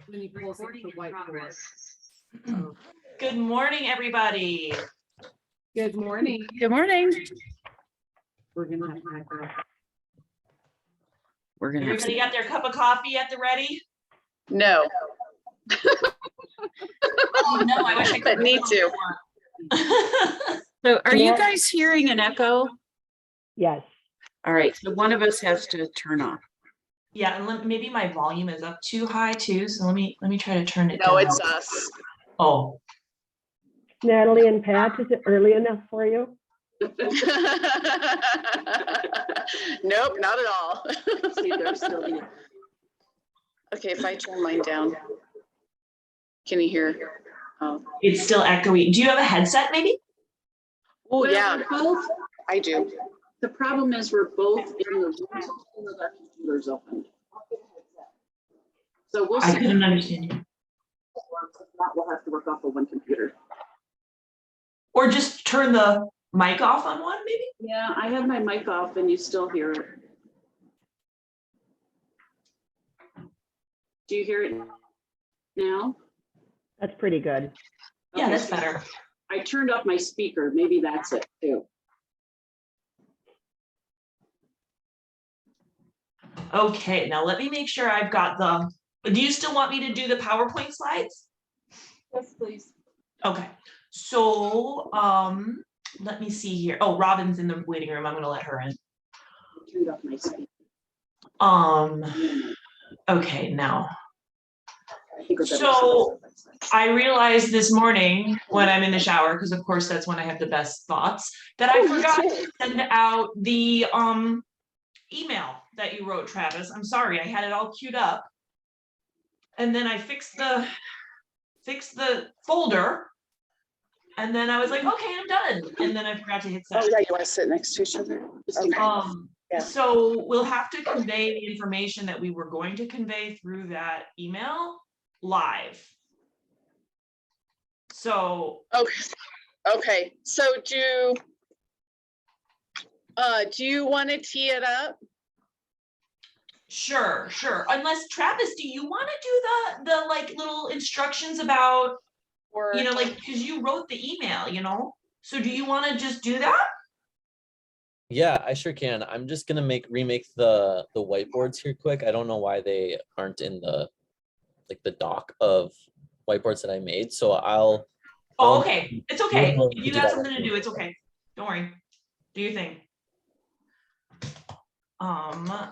When you close up the whiteboard. Good morning, everybody. Good morning. Good morning. We're gonna have Everybody got their cup of coffee at the ready? No, Oh, no, I wish I but could. need to. So are you Yeah. guys hearing an echo? Yes. All right, so one of us has to turn off. Yeah, and maybe my volume is up too high too, so let me try to turn it down. No, it's us. Oh, Natalie and Pat, is it early enough for you? Nope, not at all. Okay, if I turn mine down, can you hear? Oh, it's still echoey. Do you have a headset maybe? oh Well, yeah, we're both, I do. the problem is we're both in the room with our computers open. So we'll I see. couldn't understand you. We'll have to work off of one computer. Or just turn the mic off on one maybe? Yeah, I have my mic off and you still hear it. Do you hear it now? That's pretty good. Yeah, Okay, that's so better. I turned up my speaker. Maybe that's it too. Okay, now let me make sure I've got do you still want me to do the PowerPoint slides? Yes, please. Okay, so let me see here. Oh, Robin's in the waiting room. I'm gonna let her in. I turned up my speaker. Okay, now I think it's So- I realized this morning when I'm in the shower, because of course that's when I have the best thoughts, that I forgot to send out the email that you wrote, Travis. I'm sorry, I had it all queued up. And then I fixed the folder. And then I was like, okay, I'm done. And then I forgot to hit Oh send. yeah, you want to sit next to each other? Okay. Yeah. So we'll have to convey the information that we were going to convey through that email live. So Okay, so do you want to tee it up? sure. Unless Travis, do you want to do the like little instructions about, Or like, because you wrote the email, so do you want to just do that? Yeah, I sure can. I'm just gonna remake the whiteboards here quick. I don't know why they aren't in the doc of whiteboards that I made. So Oh, I'll- okay. It's okay. we'll If you do got that something to later. do, it's okay. Don't worry. Do your thing.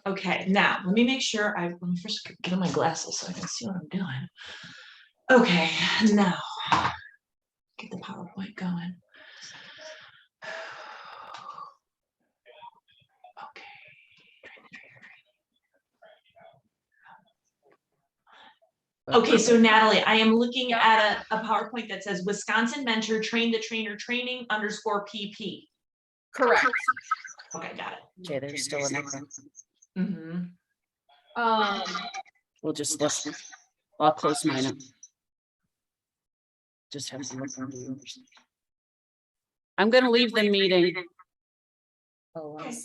Okay, now let me make sure let me first get on my glasses so I can see what I'm doing. Okay, now get the PowerPoint going. Okay. Okay, so Natalie, I am looking at a PowerPoint that says Wisconsin Mentor Train the Trainer Training _PP. correct. Okay, got it. Okay, there's still an echo. We'll just listen. I'll close mine up. Just have to look on yours. I'm gonna leave the meeting. Oh, Okay.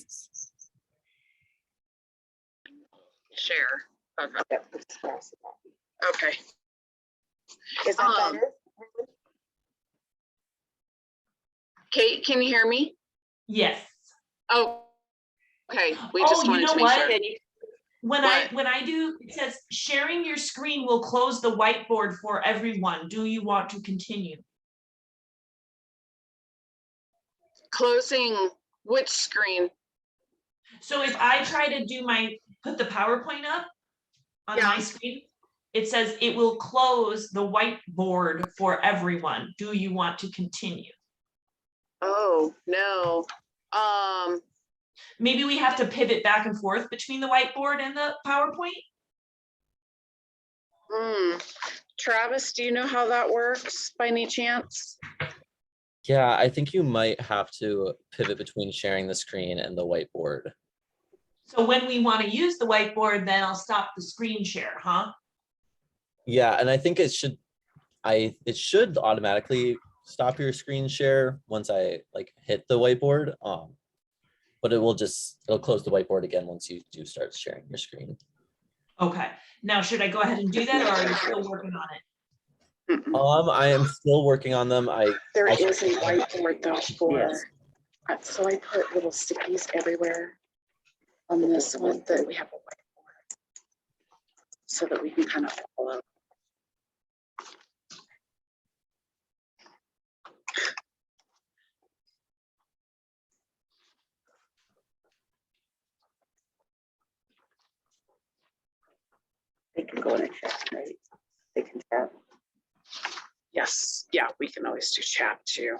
Share. Okay. Okay. Is that Um, better? Kate, can you hear me? Yes. Oh, okay. We Oh, just you wanted know to make what? sure. When What? I do, it says sharing your screen will close the whiteboard for everyone. Do you want to continue? Closing which screen? So if I try to put the PowerPoint up on Yeah. my screen, it says it will close the whiteboard for everyone. Do you want to continue? Oh, no. Maybe we have to pivot back and forth between the whiteboard and the PowerPoint. Travis, do you know how that works by any chance? Yeah, I think you might have to pivot between sharing the screen and the whiteboard. So when we want to use the whiteboard, then I'll stop the screen share, huh? Yeah, and I think it should automatically stop your screen share once I hit the whiteboard. But it'll close the whiteboard again once you do start sharing your screen. Okay, now should I go ahead and do that, or are you still working on it? I am still working on them. There I is a whiteboard though for, Yes. so I put little stickies everywhere on this one that we have a whiteboard so that we can kind of follow. They can go in a chat, right? They can chat. Yes, yeah, we can always do chat too.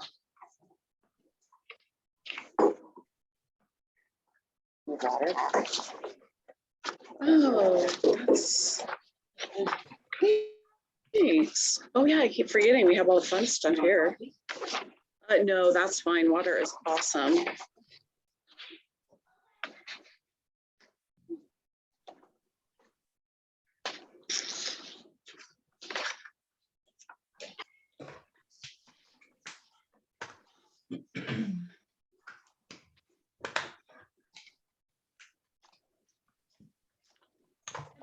You got it? Oh, that's. Thanks. Oh yeah, I keep forgetting we have all the fun stuff here. No, that's fine. Water is awesome.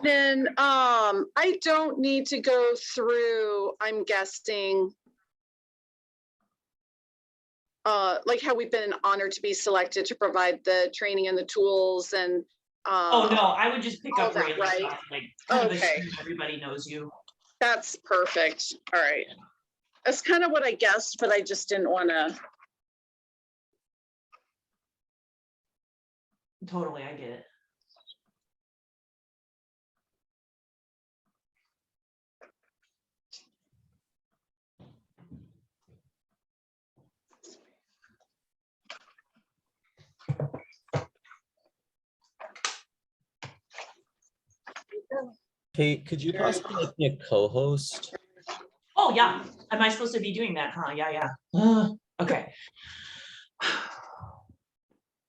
Then I don't need to go through, I'm guessing, like how we've been honored to be selected to provide the training and the tools and Oh, no, I would just pick all up that, Rayleigh's right? stuff, like, kind of Okay. assume everybody knows you. That's perfect. All right. That's kind of what I guessed, but I just didn't want to. Totally, I get it. Kate, could you possibly make me a co-host? Oh, yeah, am I supposed to be doing that, huh? Yeah. Okay.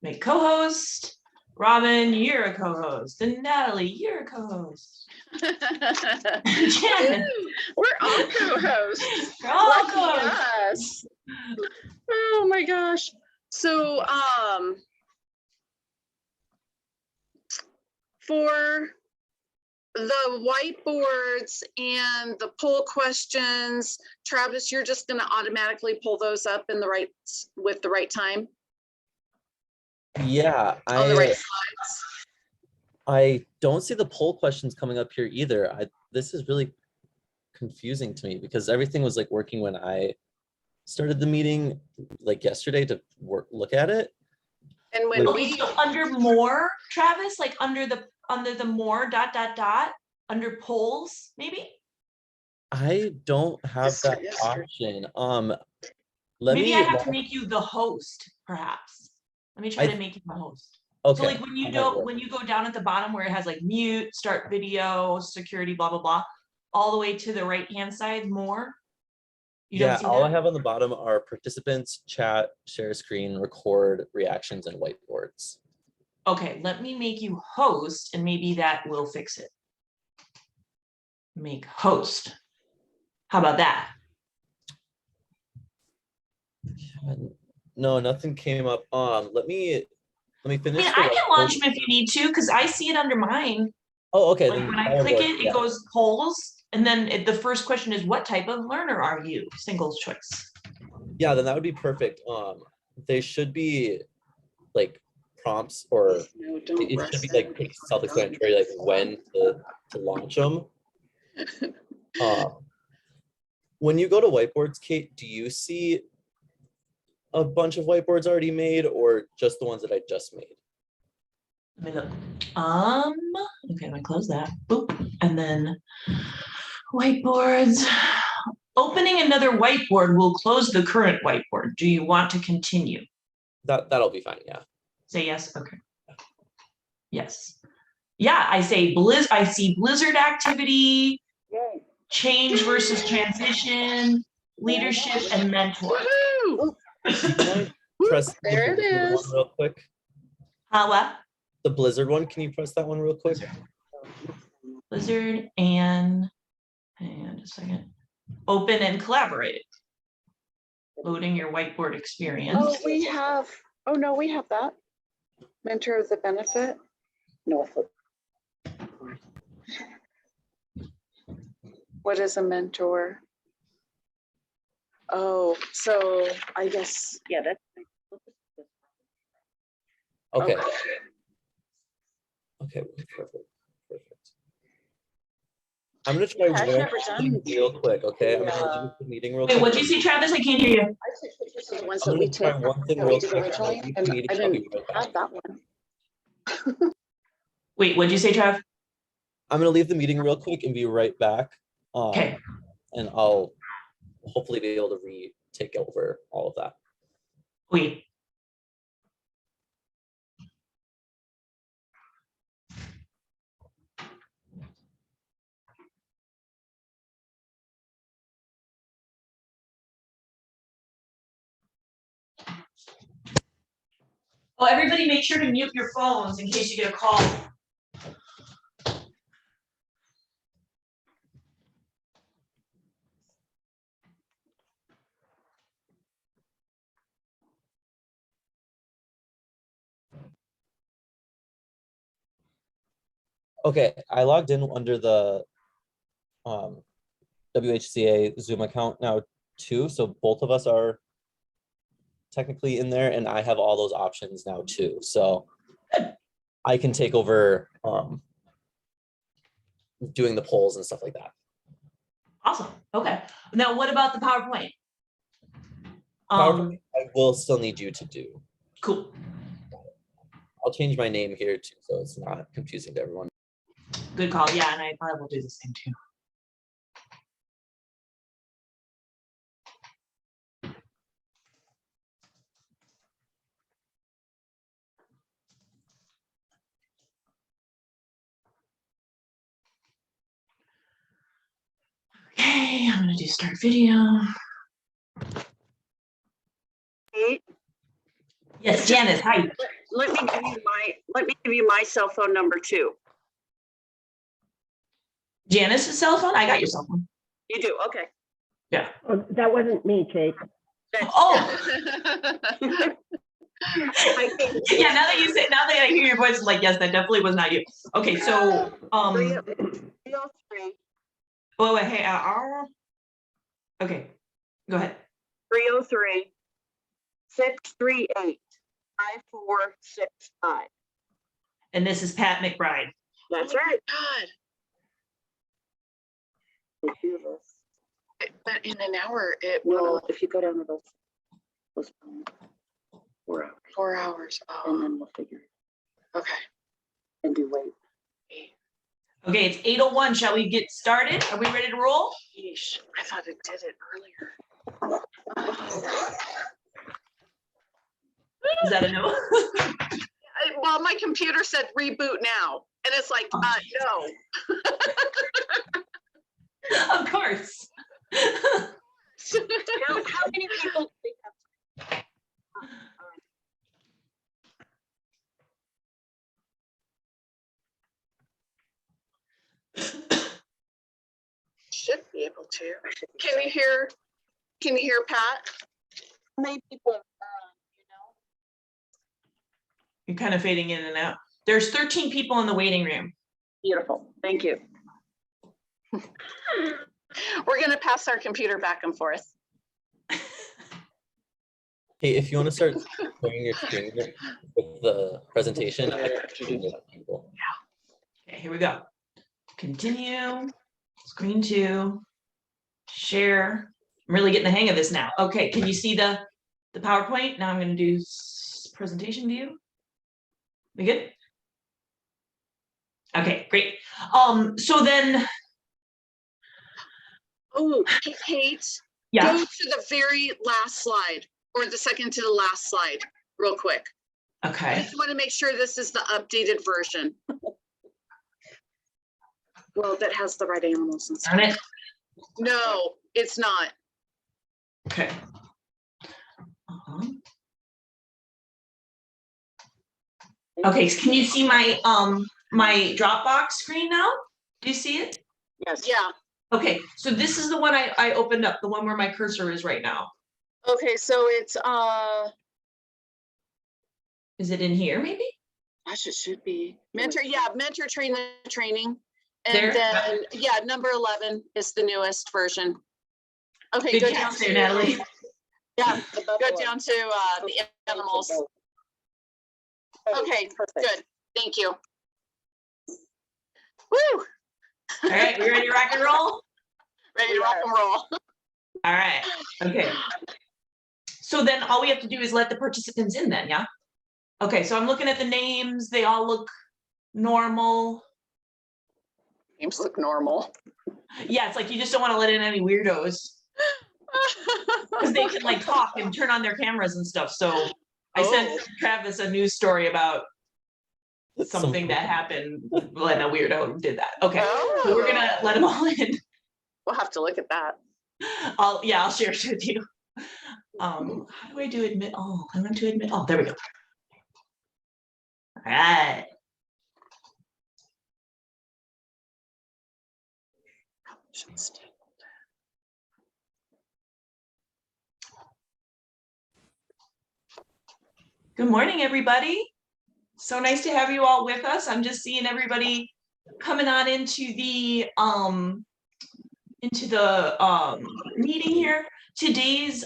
Make co-host. Robin, you're a co-host. And Natalie, you're a co-host. Jen, We're all co-hosts. you're all Lucky co-hosts. us. Oh my gosh. So for the whiteboards and the poll questions, Travis, you're just going to automatically pull those up in the right with the right time Yeah, on the right slides. I don't see the poll questions coming up here either. This is really confusing to me because everything was like working when I started the meeting like yesterday to look at it. And when Okay, so under more, Travis, like under the more ... under polls, maybe? I don't have that option. Maybe I have to make you the host, perhaps. Let me try to make you the host. Okay. So like when you go down at the bottom where it has like mute, start video, security, blah, blah, blah, all the way to the right-hand side, more. You don't see all I that? have on the bottom are participants, chat, share screen, record, reactions, and whiteboards. Okay, let me make you host and maybe that will fix it. Make host. How about that? No, nothing came up. Let me finish. I mean, I can launch them if you need to, because I see it under mine. Oh, okay. Like Then when I click it, it goes polls, and then the first question is, what type of learner are you? Single choice. Yeah, then that would be perfect. They should be like prompts, or it should be like pretty self-explanatory, like when to launch them. When you go to whiteboards, Kate, do you see a bunch of whiteboards already made, or just the ones that I just made? Let me look. Okay, I'm gonna close that. Boop. And then whiteboards. Opening another whiteboard will close the current whiteboard. Do you want to continue? That'll be fine, yeah. Say yes. Okay. Yes. Yeah, I see Blizzard activity, change versus transition, leadership, and mentor. Press there it is. One real quick. What? The Blizzard one, can you press that one real quick? Blizzard and hang on just a second. Open and collaborate. Loading your whiteboard experience. Oh, we have that. Mentor of the benefit. No, What is a mentor? Oh, so I guess, Yeah, that's. Okay. Okay, perfect. I'm gonna try I've one never thing done real quick, okay? I'm gonna the, leave the meeting real Wait, quick. what'd you say, Travis? I can't hear you. the ones I'm that we gonna try take, one thing that we real did quick. originally, I'll leave the and meeting, I I'll be didn't right back. have that one. Wait, what'd you say, Trav? I'm gonna leave the meeting real quick and be right back. Okay. And I'll hopefully be able to take over all of that. Wait. Oh, everybody make sure to mute your phones in case you get a call. Okay, I logged in under the WHCA Zoom account now too, so both of us are technically in there, and I have all those options now too, so I can take over doing the polls and stuff like that. Awesome. Okay. Now, what about the PowerPoint? PowerPoint, I will still need you to do. Cool. I'll change my name here too, so it's not confusing to everyone. Good call. Yeah, and I probably will do the same too. Okay, I'm gonna do start video. Hey, Yes, Janice, hi. let me give you my cell phone number too. Janice's cell phone? I got your cell phone. You do, okay. Oh, that wasn't me, Kate. Oh, I think yeah, now that I hear your voice, like, yes, that definitely was not you. Okay, so, 303 wait, hey, okay, go ahead. 303 638 5465. And this is Pat McBride. That's right. God, We do this. but in an hour, it Well, will, if you go down to those 4 hours, 4 hours. and Oh, then we'll figure it okay. and do wait. Okay, it's 8:01. Shall we get started? Are we ready to roll? Yeesh, I thought it did it earlier. Is that a no? Well, my computer said reboot now, and it's like, no. Of course. How many people do we have? Should be able to. Can you hear Pat? How many people, You're kind of fading in and out. There's 13 people in the waiting room. Beautiful, thank you. We're gonna pass our computer back and forth. Hey, if you want to start sharing your screen with the presentation, I can introduce people. Okay, here we go. Continue, screen 2, share. I'm really getting the hang of this now. Okay, can you see the PowerPoint? Now I'm going to do presentation view. We good? Okay, great. So then, Oh, hey, Kate, yeah, go to the very last slide, or the second to the last slide, real quick. I okay. just want to make sure this is the updated version. Well, that has the right animals and stuff. Darn it. No, it's not. Okay. Okay, so can you see my my Dropbox screen now? Do you see it? Yes. Yeah. Okay, so this is the one I opened up, the one where my cursor is right now. Okay, so it's Is it in here maybe? gosh, it should be mentor. Yeah, mentor train the training. And There. then, yeah, number 11 is the newest version. Okay, Good go down catch there, to, Natalie. yeah, go down to the animals. Okay, good. Thank you. Woo, All right, we ready to rock and roll? ready to rock and roll. All right, okay. So then all we have to do is let the participants in then, yeah? Okay, so I'm looking at the names. They all look normal. Names look normal. Yeah, it's like you just don't want to let in any weirdos because they can like talk and turn on their cameras and stuff. So I sent Travis a news story about something that happened when a weirdo did that. Okay, so we're gonna let them all in. We'll have to look at that. I'll share it with you. How do I do admit all? I want to admit all. There we go. All right. Good morning, everybody. So nice to have you all with us. I'm just seeing everybody coming on into the meeting here. Today's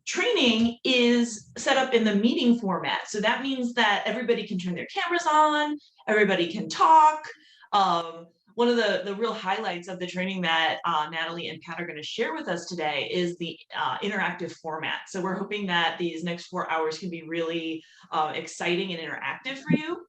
training is set up in the meeting format. So that means that everybody can turn their cameras on, everybody can talk. One of the real highlights of the training that Natalie and Pat are going to share with us today is the interactive format. So we're hoping that these next 4 hours can be really exciting and interactive for you.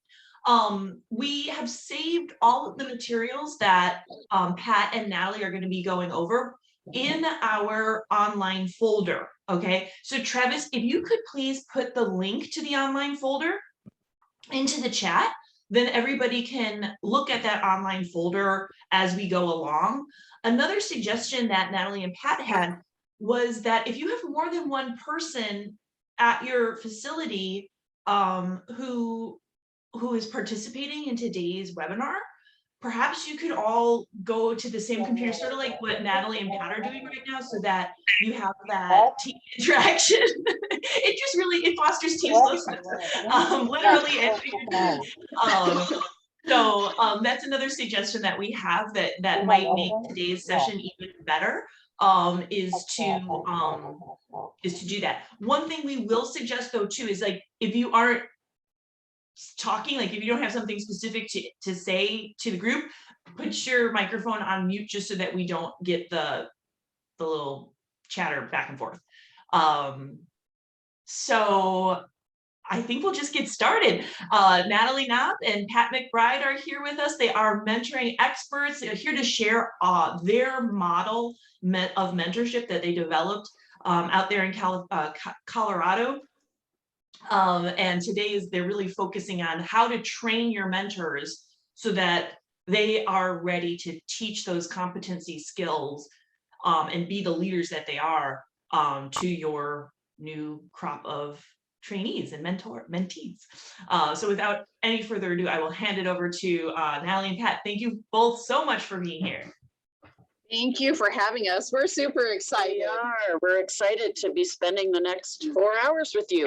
We have saved all of the materials that Pat and Natalie are going to be going over in our online folder. Okay, so Travis, if you could please put the link to the online folder into the chat, then everybody can look at that online folder as we go along. Another suggestion that Natalie and Pat had was that if you have more than one person at your facility who is participating in today's webinar, perhaps you could all go to the same computer, sort of like what Natalie and Pat are doing right now, so that you have that team interaction. It just really, it fosters team closeness, literally. So that's another suggestion that we have that might make today's session even better, is to do that. One thing we will suggest though too is, like, if you aren't talking, like if you don't have something specific to say to the group, put your microphone on mute just so that we don't get the little chatter back and forth. So I think we'll just get started. Natalie Knopp and Pat McBride are here with us. They are mentoring experts. They're here to share their model of mentorship that they developed out there in Colorado. And today they're really focusing on how to train your mentors so that they are ready to teach those competency skills and be the leaders that they are to your new crop of trainees and mentees. So without any further ado, I will hand it over to Natalie and Pat. Thank you both so much for being here. Thank you for having us. We're super excited. We are. We're excited to be spending the next 4 hours with you.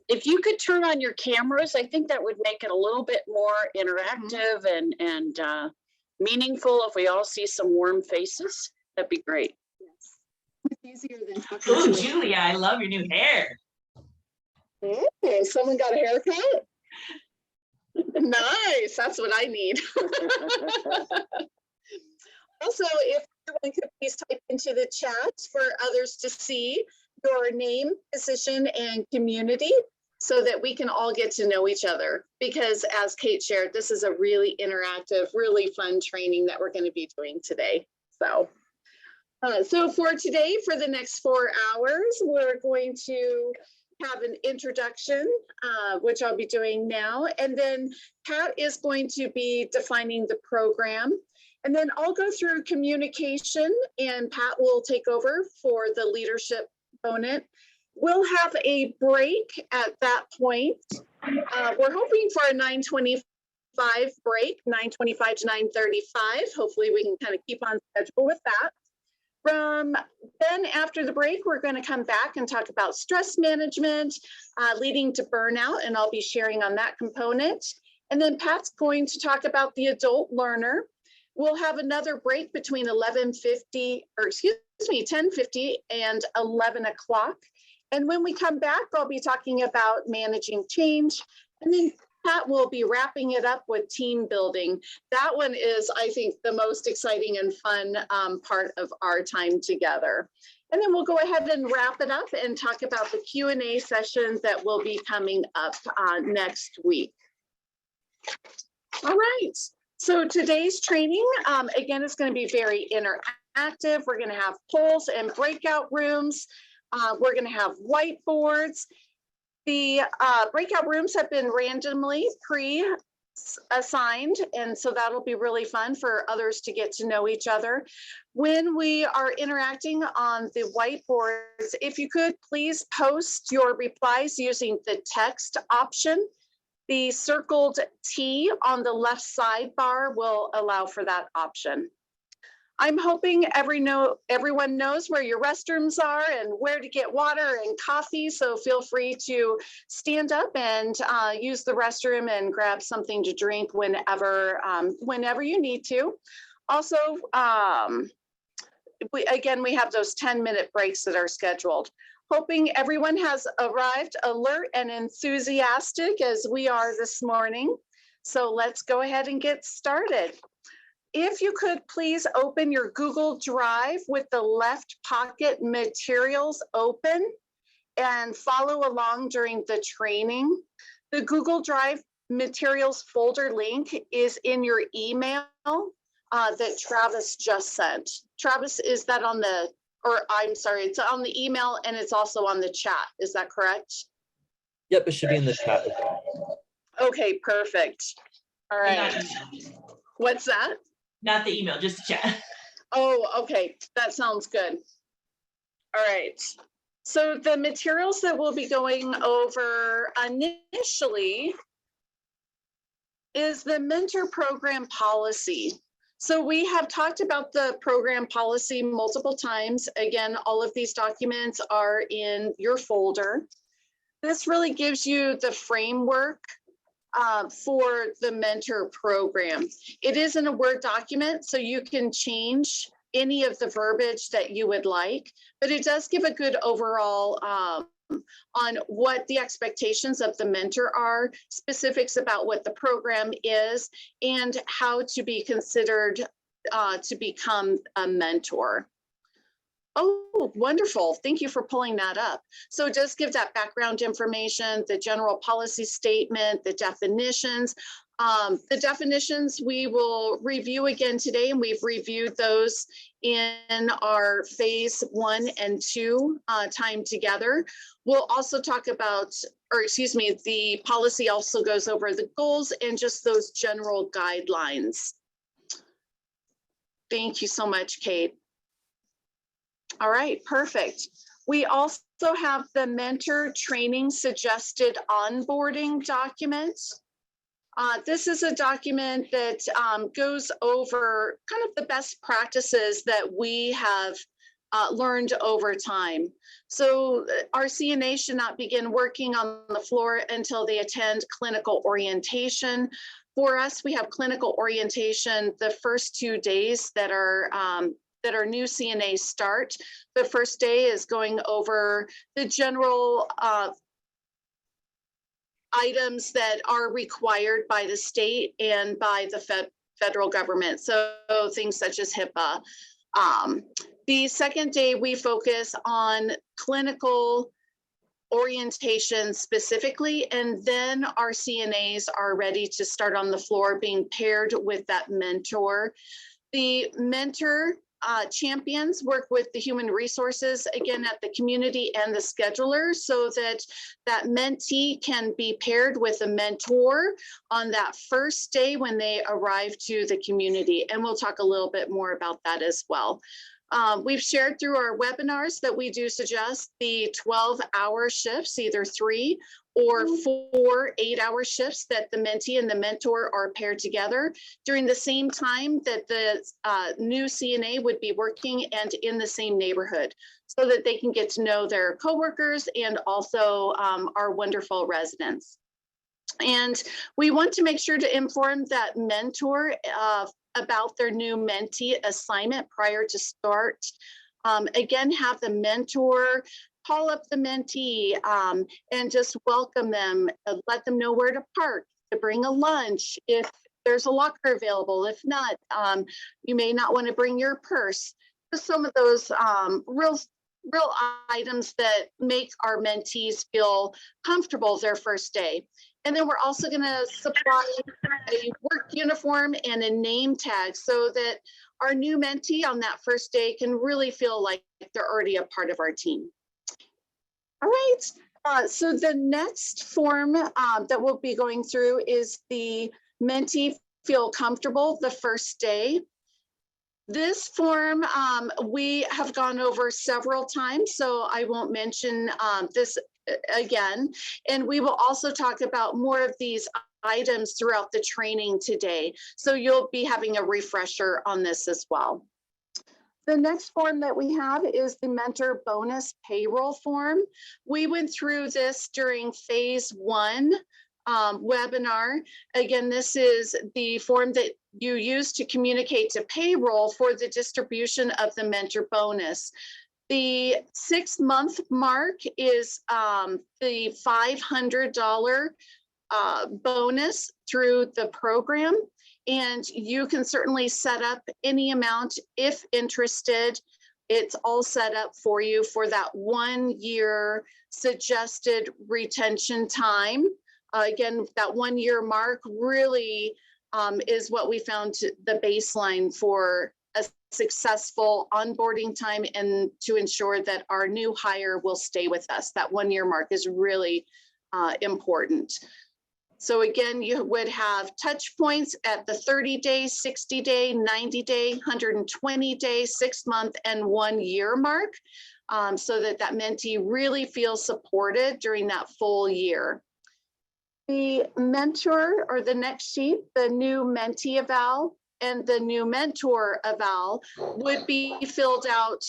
If you could turn on your cameras, I think that would make it a little bit more interactive and meaningful. If we all see some warm faces, that'd be great. Yes. It's easier than talking Oh, to Julia, I love your new hair. Hey, someone got a haircut? Nice. That's what I need. Also, if everyone could please type into the chat for others to see your name, position, and community so that we can all get to know each other. Because as Kate shared, this is a really interactive, really fun training that we're going to be doing today. So for today, for the next 4 hours, we're going to have an introduction, which I'll be doing now. And then Pat is going to be defining the program. And then I'll go through communication and Pat will take over for the leadership component. We'll have a break at that point. We're hoping for a 9:25 break, 9:25 to 9:35. Hopefully we can kind of keep on schedule with that. Then after the break, we're going to come back and talk about stress management leading to burnout, and I'll be sharing on that component. And then Pat's going to talk about the adult learner. We'll have another break between 10:50 and 11 o'clock. And when we come back, I'll be talking about managing change. And then Pat will be wrapping it up with team building. That one is, I think, the most exciting and fun part of our time together. And then we'll go ahead and wrap it up and talk about the Q&A sessions that will be coming up next week. All right. So today's training, again, is going to be very interactive. We're going to have polls and breakout rooms. We're going to have whiteboards. The breakout rooms have been randomly pre-assigned, and so that'll be really fun for others to get to know each other. When we are interacting on the whiteboards, if you could please post your replies using the text option. The circled T on the left sidebar will allow for that option. I'm hoping everyone knows where your restrooms are and where to get water and coffee, so feel free to stand up and use the restroom and grab something to drink whenever you need to. Also, we have those 10-minute breaks that are scheduled. Hoping everyone has arrived alert and enthusiastic as we are this morning. So let's go ahead and get started. If you could please open your Google Drive with the left pocket materials open and follow along during the training. The Google Drive materials folder link is in your email that Travis just sent. Travis, is that on the, or I'm sorry, it's on the email and it's also on the chat. Is that correct? Yep, it should be in the chat as well. Okay, perfect. All right. What's that? Not the email, just chat. Oh, okay. That sounds good. All right. So the materials that we'll be going over initially is the mentor program policy. So we have talked about the program policy multiple times. Again, all of these documents are in your folder. This really gives you the framework for the mentor program. It is in a Word document, so you can change any of the verbiage that you would like, but it does give a good overall on what the expectations of the mentor are, specifics about what the program is, and how to be considered to become a mentor. Oh, wonderful. Thank you for pulling that up. So just give that background information, the general policy statement, the definitions. The definitions we will review again today, and we've reviewed those in our phase 1 and 2 time together. We'll also talk about, the policy also goes over the goals and just those general guidelines. Thank you so much, Kate. All right, perfect. We also have the mentor training suggested onboarding document. This is a document that goes over kind of the best practices that we have learned over time. So our CNA should not begin working on the floor until they attend clinical orientation. For us, we have clinical orientation the first 2 days that our new CNAs start. The first day is going over the general items that are required by the state and by the federal government. So things such as HIPAA. The second day we focus on clinical orientation specifically, and then our CNAs are ready to start on the floor being paired with that mentor. The mentor champions work with the human resources, again, at the community and the scheduler, so that that mentee can be paired with a mentor on that first day when they arrive to the community. And we'll talk a little bit more about that as well. We've shared through our webinars that we do suggest the 12-hour shifts, either 3 or 4 8-hour shifts, that the mentee and the mentor are paired together during the same time that the new CNA would be working and in the same neighborhood, so that they can get to know their coworkers and also our wonderful residents. And we want to make sure to inform that mentor about their new mentee assignment prior to start. Again, have the mentor call up the mentee and just welcome them, let them know where to park, to bring a lunch if there's a locker available. If not, you may not want to bring your purse. Just some of those real items that make our mentees feel comfortable their first day. And then we're also going to supply a work uniform and a name tag so that our new mentee on that first day can really feel like they're already a part of our team. All right, so the next form that we'll be going through is the mentee feel comfortable the first day. This form we have gone over several times, so I won't mention this again. And we will also talk about more of these items throughout the training today. So you'll be having a refresher on this as well. The next form that we have is the mentor bonus payroll form. We went through this during phase 1 webinar. Again, this is the form that you use to communicate to payroll for the distribution of the mentor bonus. The 6-month mark is the $500 bonus through the program. And you can certainly set up any amount if interested. It's all set up for you for that 1 year suggested retention time. Again, that 1 year mark really is what we found the baseline for a successful onboarding time and to ensure that our new hire will stay with us. That 1 year mark is really important. So again, you would have touch points at the 30-day, 60-day, 90-day, 120-day, 6-month, and 1 year mark so that that mentee really feels supported during that full year. The mentor, or the next sheet, the new mentee eval and the new mentor eval would be filled out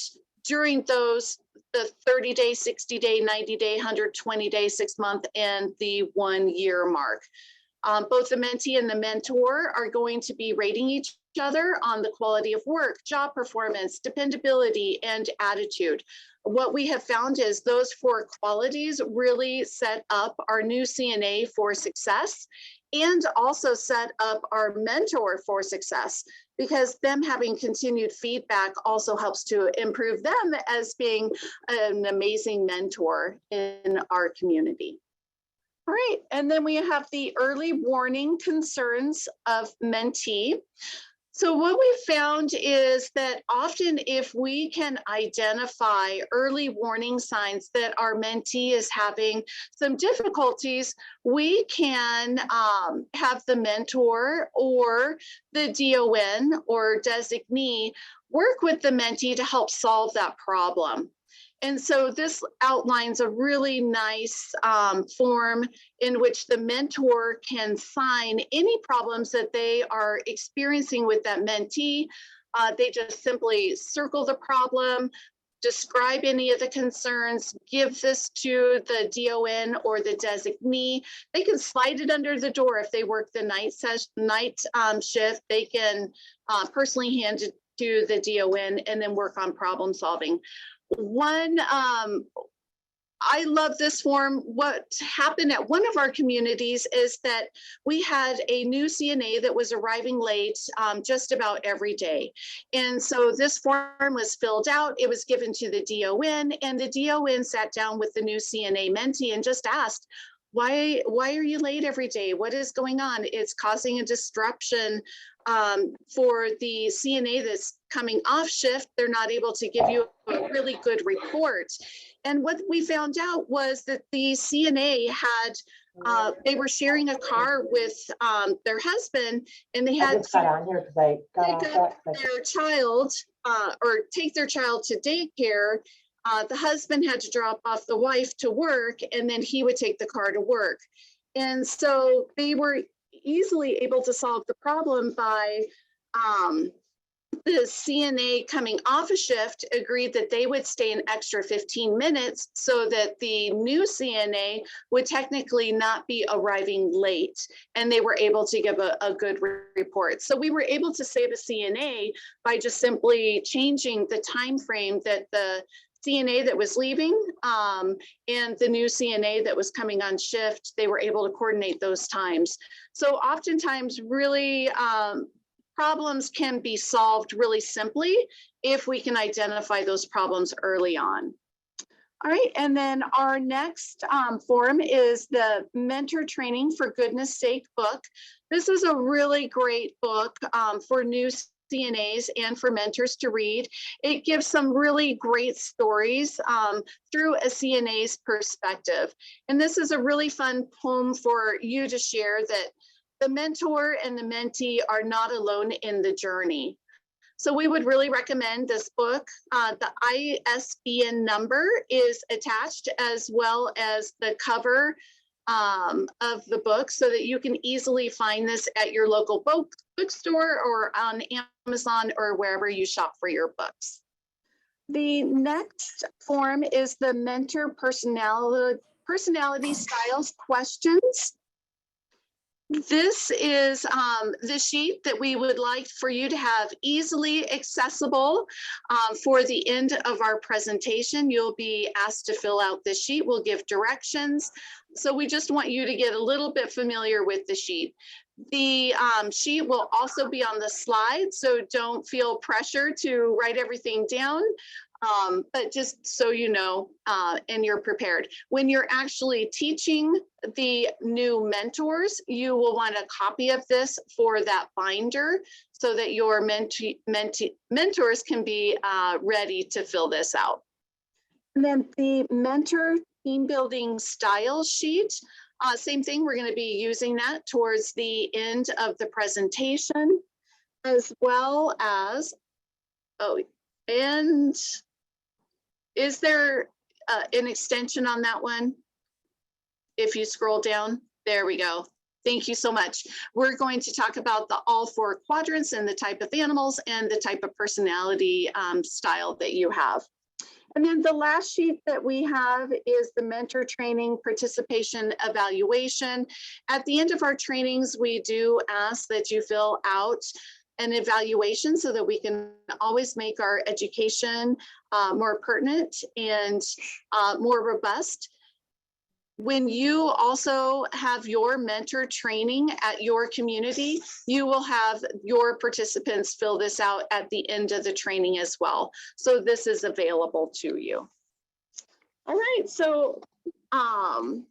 during those, the 30-day, 60-day, 90-day, 120-day, 6-month, and the 1 year mark. Both the mentee and the mentor are going to be rating each other on the quality of work, job performance, dependability, and attitude. What we have found is those 4 qualities really set up our new CNA for success and also set up our mentor for success, because them having continued feedback also helps to improve them as being an amazing mentor in our community. All right, and then we have the early warning concerns of mentee. So what we found is that often if we can identify early warning signs that our mentee is having some difficulties, we can have the mentor or the DON or designee work with the mentee to help solve that problem. And so this outlines a really nice form in which the mentor can sign any problems that they are experiencing with that mentee. They just simply circle the problem, describe any of the concerns, give this to the DON or the designee. They can slide it under the door if they work the night shift. They can personally hand it to the DON and then work on problem solving. I love this form. What happened at one of our communities is that we had a new CNA that was arriving late just about every day. And so this form was filled out, it was given to the DON, and the DON sat down with the new CNA mentee and just asked, why are you late every day? What is going on? It's causing a disruption for the CNA that's coming off shift. They're not able to give you a really good report. And what we found out was that the CNA had, they were sharing a car with their husband, and they had to pick up their child or take their child to daycare. The husband had to drop off the wife to work, and then he would take the car to work. And so they were easily able to solve the problem by the CNA coming off a shift agreed that they would stay an extra 15 minutes so that the new CNA would technically not be arriving late, and they were able to give a good report. So we were able to save a CNA by just simply changing the time frame that the CNA that was leaving and the new CNA that was coming on shift, they were able to coordinate those times. So oftentimes really problems can be solved really simply if we can identify those problems early on. All right, and then our next forum is the Mentor Training for Goodness Sake book. This is a really great book for new CNAs and for mentors to read. It gives some really great stories through a CNA's perspective. And this is a really fun poem for you to share, that the mentor and the mentee are not alone in the journey. So we would really recommend this book. The ISBN number is attached, as well as the cover of the book, so that you can easily find this at your local bookstore or on Amazon or wherever you shop for your books. The next form is the Mentor Personality Styles Questions. This is the sheet that we would like for you to have easily accessible for the end of our presentation. You'll be asked to fill out this sheet. We'll give directions. So we just want you to get a little bit familiar with the sheet. The sheet will also be on the slide, so don't feel pressure to write everything down. But just so you know, and you're prepared. When you're actually teaching the new mentors, you will want a copy of this for that binder so that your mentors can be ready to fill this out. And then the Mentor Team Building Style Sheet, same thing, we're going to be using that towards the end of the presentation, as well as, and is there an extension on that one? If you scroll down, there we go. Thank you so much. We're going to talk about the all four quadrants and the type of animals and the type of personality style that you have. And then the last sheet that we have is the Mentor Training Participation Evaluation. At the end of our trainings, we do ask that you fill out an evaluation so that we can always make our education more pertinent and more robust. When you also have your mentor training at your community, you will have your participants fill this out at the end of the training as well. So this is available to you. All right, so I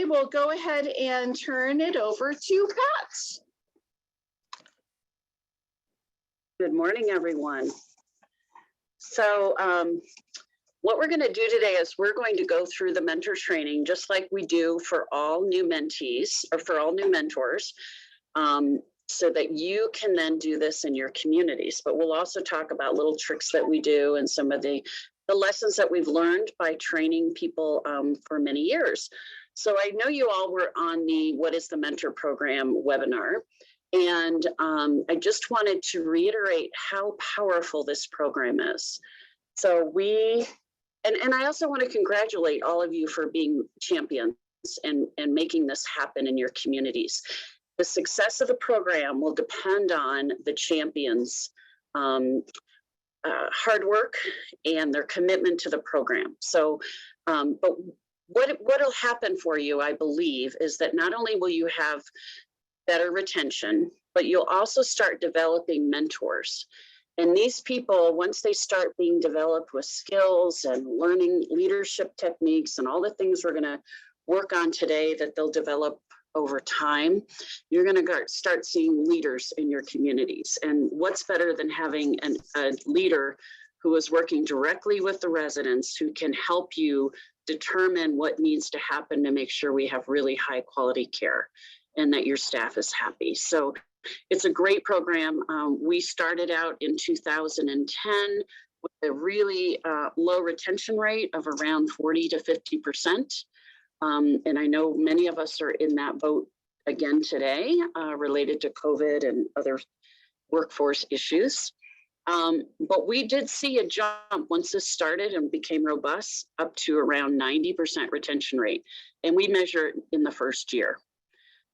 will go ahead and turn it over to Pat. Good morning, everyone. So what we're going to do today is we're going to go through the mentor training just like we do for all new mentees or for all new mentors, so that you can then do this in your communities. But we'll also talk about little tricks that we do and some of the lessons that we've learned by training people for many years. So I know you all were on the What is the Mentor Program webinar. And I just wanted to reiterate how powerful this program is. So and I also want to congratulate all of you for being champions and making this happen in your communities. The success of the program will depend on the champions' hard work and their commitment to the program. So, but what'll happen for you, I believe, is that not only will you have better retention, but you'll also start developing mentors. And these people, once they start being developed with skills and learning leadership techniques and all the things we're going to work on today that they'll develop over time, you're going to start seeing leaders in your communities. And what's better than having a leader who is working directly with the residents, who can help you determine what needs to happen to make sure we have really high quality care and that your staff is happy. So it's a great program. We started out in 2010 with a really low retention rate of around 40 to 50%. And I know many of us are in that boat again today, related to COVID and other workforce issues. But we did see a jump once this started and became robust up to around 90% retention rate. And we measure it in the first year.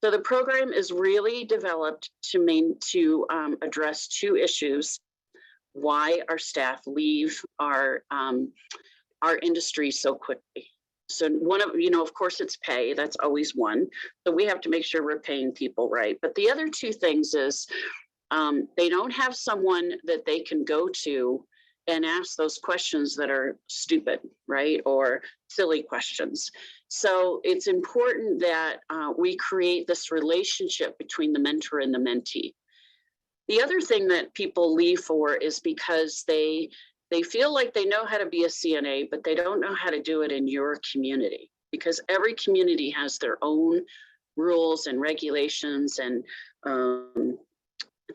So the program is really developed to address two issues: why our staff leave our industry so quickly. So one of, of course it's pay, that's always one. So we have to make sure we're paying people right. But the other two things is they don't have someone that they can go to and ask those questions that are stupid, right? Or silly questions. So it's important that we create this relationship between the mentor and the mentee. The other thing that people leave for is because they feel like they know how to be a CNA, but they don't know how to do it in your community, because every community has their own rules and regulations and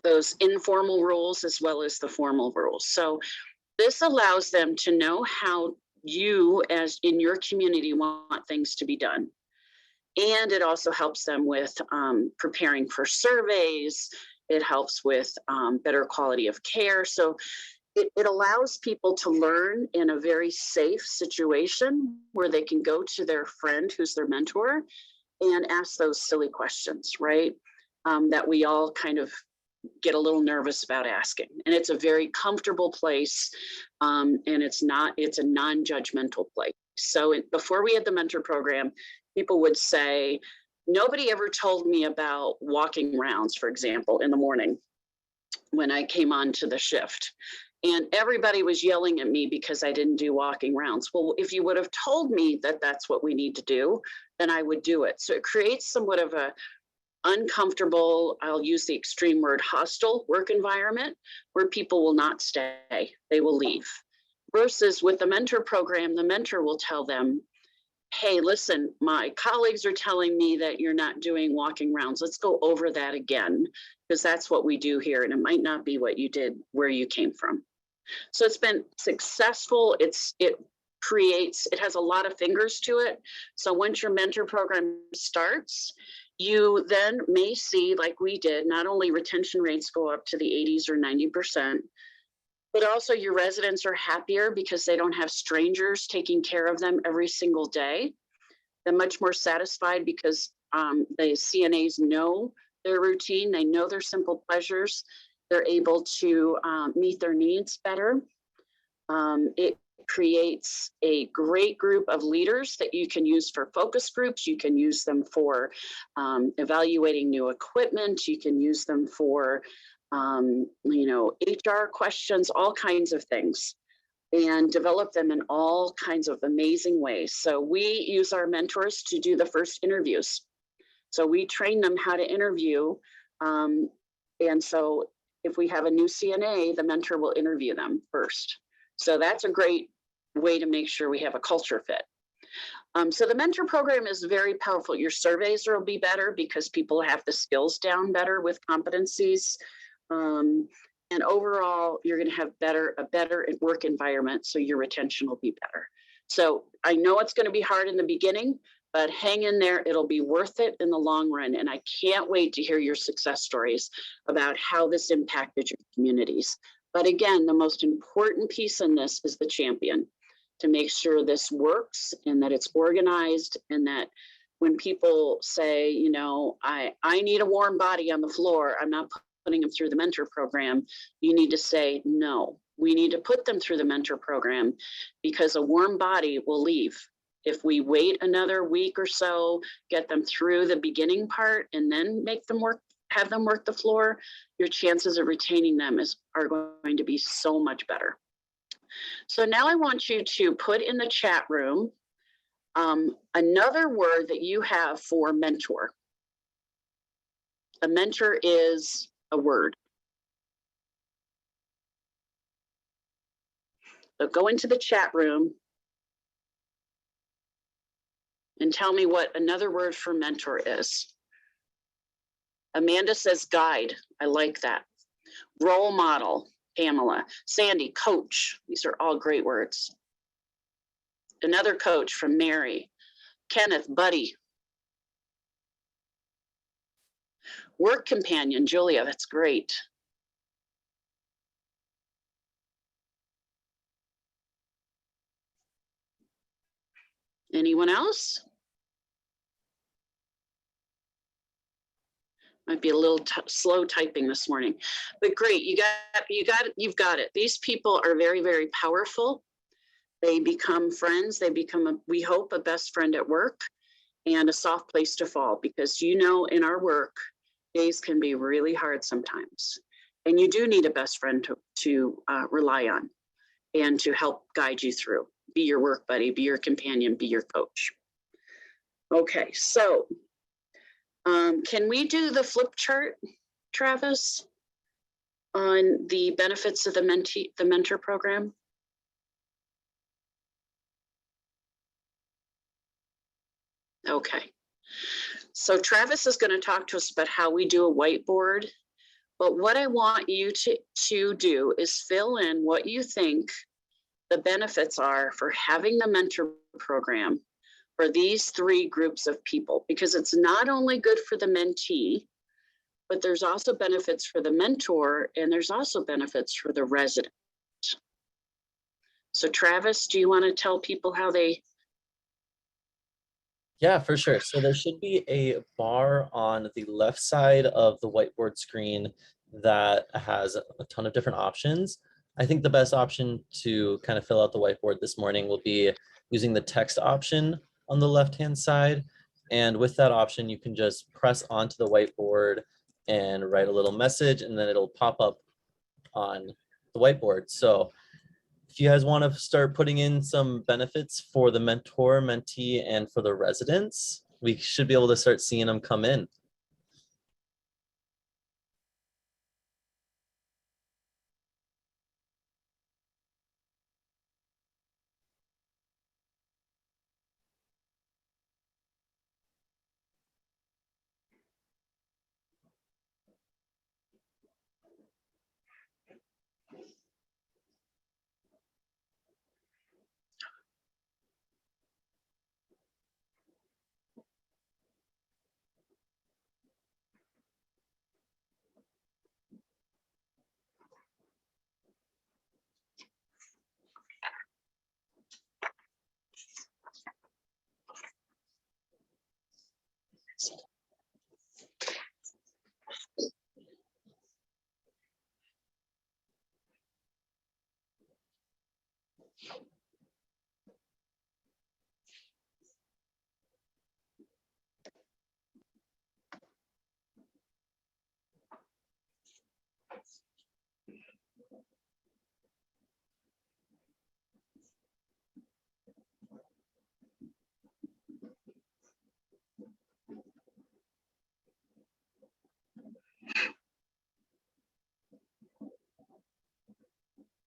those informal rules as well as the formal rules. So this allows them to know how you, as in your community, want things to be done. And it also helps them with preparing for surveys. It helps with better quality of care. So it allows people to learn in a very safe situation where they can go to their friend who's their mentor and ask those silly questions, right? That we all kind of get a little nervous about asking. And it's a very comfortable place, and it's a non-judgmental place. So before we had the mentor program, people would say, nobody ever told me about walking rounds, for example, in the morning when I came on to the shift. And everybody was yelling at me because I didn't do walking rounds. Well, if you would have told me that that's what we need to do, then I would do it. So it creates somewhat of a uncomfortable, I'll use the extreme word, hostile work environment where people will not stay, they will leave. Versus with the mentor program, the mentor will tell them, hey, listen, my colleagues are telling me that you're not doing walking rounds. Let's go over that again, because that's what we do here. And it might not be what you did where you came from. So it's been successful. It has a lot of fingers to it. So once your mentor program starts, you then may see, like we did, not only retention rates go up to the 80s or 90%, but also your residents are happier because they don't have strangers taking care of them every single day. They're much more satisfied because the CNAs know their routine, they know their simple pleasures, they're able to meet their needs better. It creates a great group of leaders that you can use for focus groups. You can use them for evaluating new equipment. You can use them for, HR questions, all kinds of things, and develop them in all kinds of amazing ways. So we use our mentors to do the first interviews. So we train them how to interview. And so if we have a new CNA, the mentor will interview them first. So that's a great way to make sure we have a culture fit. So the mentor program is very powerful. Your surveys will be better because people have the skills down better with competencies. And overall, you're going to have a better work environment, so your retention will be better. So I know it's going to be hard in the beginning, but hang in there. It'll be worth it in the long run. And I can't wait to hear your success stories about how this impacted your communities. But again, the most important piece in this is the champion, to make sure this works and that it's organized, and that when people say, I need a warm body on the floor, I'm not putting them through the mentor program, you need to say, no, we need to put them through the mentor program because a warm body will leave. If we wait another week or so, get them through the beginning part and then have them work the floor, your chances of retaining them are going to be so much better. So now I want you to put in the chat room another word that you have for mentor. A mentor is a word. So go into the chat room and tell me what another word for mentor is. Amanda says guide. I like that. Role model, Pamela. Sandy, coach. These are all great words. Another coach from Mary. Kenneth, buddy. Work companion, Julia, that's great. Anyone else? Might be a little slow typing this morning, but great. You've got it. These people are very, very powerful. They become friends. They become, we hope, a best friend at work and a soft place to fall, because in our work, days can be really hard sometimes. And you do need a best friend to rely on and to help guide you through. Be your work buddy, be your companion, be your coach. Okay, so can we do the flip chart, Travis, on the benefits of the mentor program? Okay, so Travis is going to talk to us about how we do a whiteboard, but what I want you to do is fill in what you think the benefits are for having the mentor program for these three groups of people, because it's not only good for the mentee, but there's also benefits for the mentor, and there's also benefits for the resident. So Travis, do you want to tell people how they? Yeah, for sure. So there should be a bar on the left side of the whiteboard screen that has a ton of different options. I think the best option to kind of fill out the whiteboard this morning will be using the text option on the left-hand side. And with that option, you can just press onto the whiteboard and write a little message, and then it'll pop up on the whiteboard. So if you guys want to start putting in some benefits for the mentor, mentee, and for the residents, we should be able to start seeing them come in.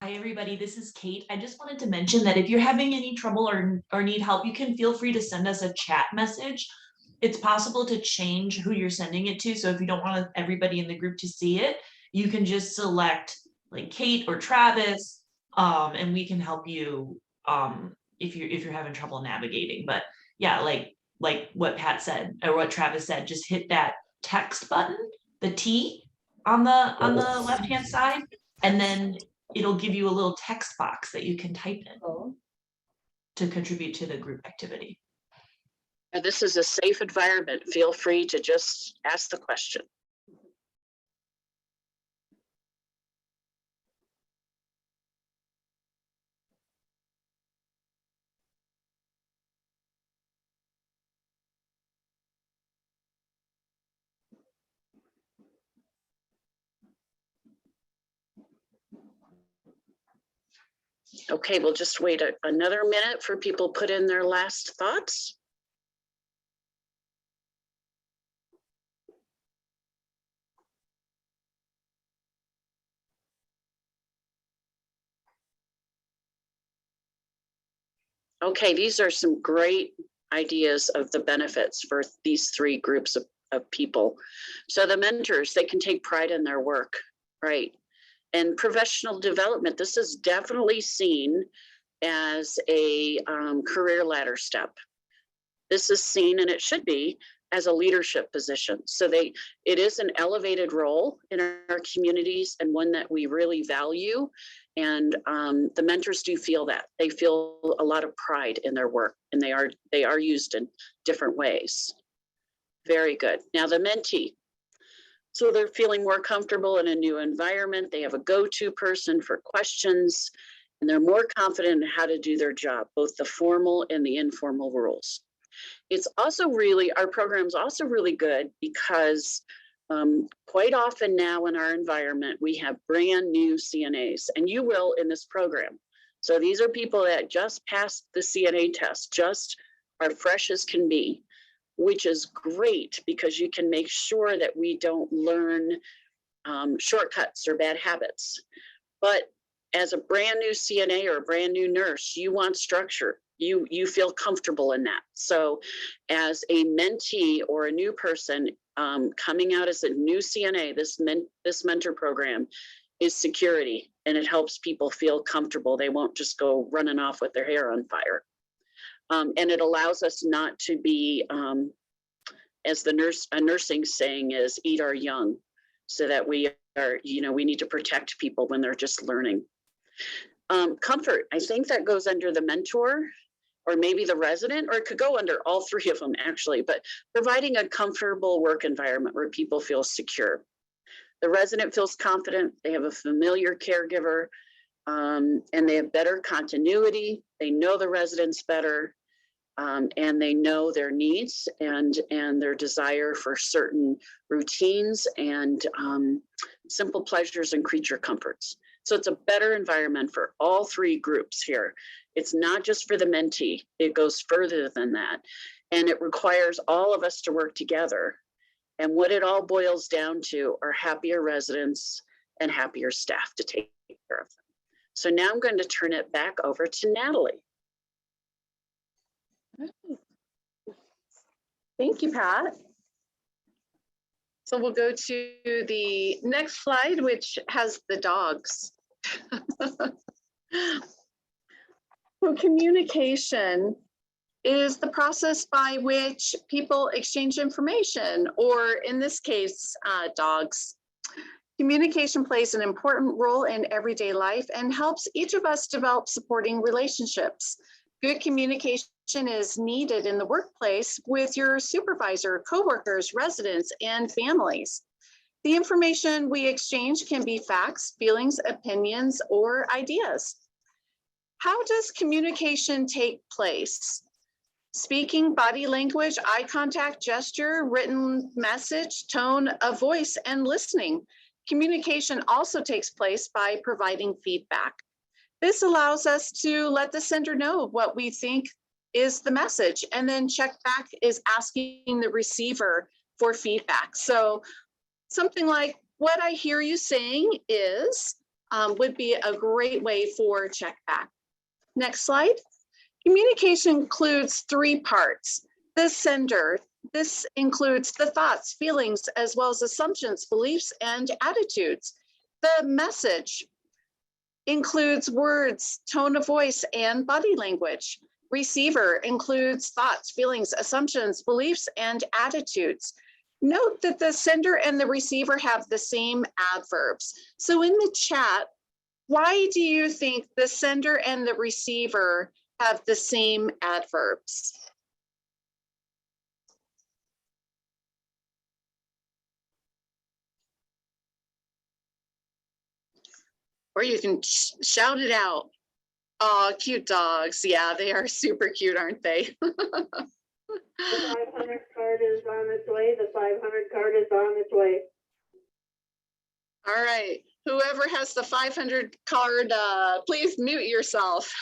Hi, everybody. This is Kate. I just wanted to mention that if you're having any trouble or need help, you can feel free to send us a chat message. It's possible to change who you're sending it to. So if you don't want everybody in the group to see it, you can just select like Kate or Travis, and we can help you if you're having trouble navigating. But yeah, like what Pat said or what Travis said, just hit that text button, the T on the left-hand side, and then it'll give you a little text box that you can type in to contribute to the group activity. And this is a safe environment. Feel free to just ask the question. Okay, we'll just wait another minute for people to put in their last thoughts. Okay, these are some great ideas of the benefits for these three groups of people. So the mentors, they can take pride in their work, right? And professional development, this is definitely seen as a career ladder step. This is seen, and it should be, as a leadership position. So it is an elevated role in our communities and one that we really value. And the mentors do feel that. They feel a lot of pride in their work, and they are used in different ways. Very good. Now the mentee. So they're feeling more comfortable in a new environment. They have a go-to person for questions, and they're more confident in how to do their job, both the formal and the informal roles. It's also really, our program's also really good because quite often now in our environment, we have brand new CNAs, and you will in this program. So these are people that just passed the CNA test, just are fresh as can be, which is great because you can make sure that we don't learn shortcuts or bad habits. But as a brand new CNA or a brand new nurse, you want structure. You feel comfortable in that. So as a mentee or a new person coming out as a new CNA, this mentor program is security, and it helps people feel comfortable. They won't just go running off with their hair on fire. And it allows us not to be, as a nursing saying is, eat our young, so that we are, we need to protect people when they're just learning. Comfort, I think that goes under the mentor, or maybe the resident, or it could go under all three of them actually, but providing a comfortable work environment where people feel secure. The resident feels confident, they have a familiar caregiver, and they have better continuity. They know the residents better, and they know their needs and their desire for certain routines and simple pleasures and creature comforts. So it's a better environment for all three groups here. It's not just for the mentee, it goes further than that. And it requires all of us to work together. And what it all boils down to are happier residents and happier staff to take care of them. So now I'm going to turn it back over to Natalie. Thank you, Pat. So we'll go to the next slide, which has the dogs. So communication is the process by which people exchange information, or in this case, dogs. Communication plays an important role in everyday life and helps each of us develop supporting relationships. Good communication is needed in the workplace with your supervisor, coworkers, residents, and families. The information we exchange can be facts, feelings, opinions, or ideas. How does communication take place? Speaking, body language, eye contact, gesture, written message, tone of voice, and listening. Communication also takes place by providing feedback. This allows us to let the sender know what we think is the message, and then check back is asking the receiver for feedback. So something like, what I hear you saying is, would be a great way for check back. Next slide. Communication includes three parts. The sender, this includes the thoughts, feelings, as well as assumptions, beliefs, and attitudes. The message includes words, tone of voice, and body language. Receiver includes thoughts, feelings, assumptions, beliefs, and attitudes. Note that the sender and the receiver have the same adverbs. So in the chat, why do you think the sender and the receiver have the same adverbs? Or you can shout it out. Oh, cute dogs. Yeah, they are super cute, aren't they? The 500 card is on its way. The 500 card is on its way. All right. Whoever has the 500 card, please mute yourself.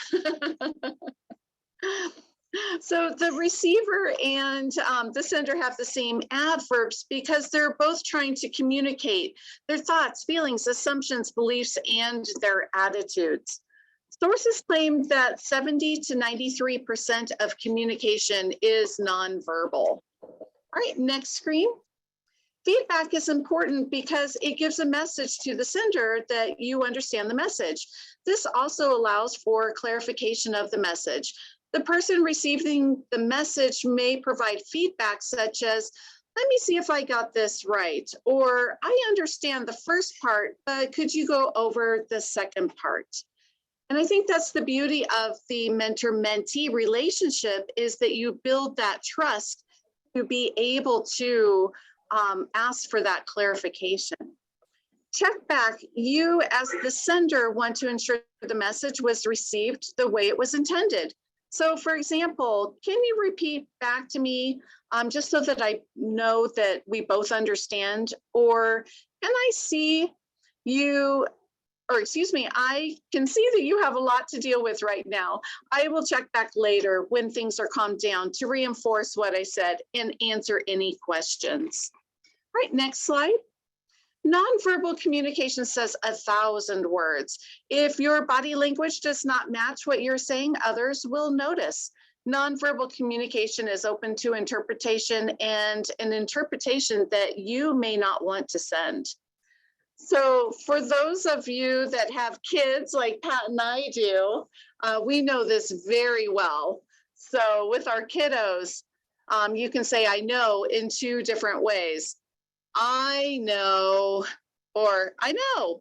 So the receiver and the sender have the same adverbs because they're both trying to communicate their thoughts, feelings, assumptions, beliefs, and their attitudes. Sources claim that 70 to 93% of communication is nonverbal. All right, next screen. Feedback is important because it gives a message to the sender that you understand the message. This also allows for clarification of the message. The person receiving the message may provide feedback such as, let me see if I got this right. Or I understand the first part, but could you go over the second part? And I think that's the beauty of the mentor-mentee relationship, is that you build that trust to be able to ask for that clarification. Check back. You as the sender want to ensure the message was received the way it was intended. So for example, can you repeat back to me just so that I know that we both understand? Or can I see you, or excuse me, I can see that you have a lot to deal with right now. I will check back later when things are calmed down to reinforce what I said and answer any questions. All right, next slide. Nonverbal communication says 1,000 words. If your body language does not match what you're saying, others will notice. Nonverbal communication is open to interpretation, and an interpretation that you may not want to send. So for those of you that have kids like Pat and I do, we know this very well. So with our kiddos, you can say I know in 2 different ways. I know, or I know.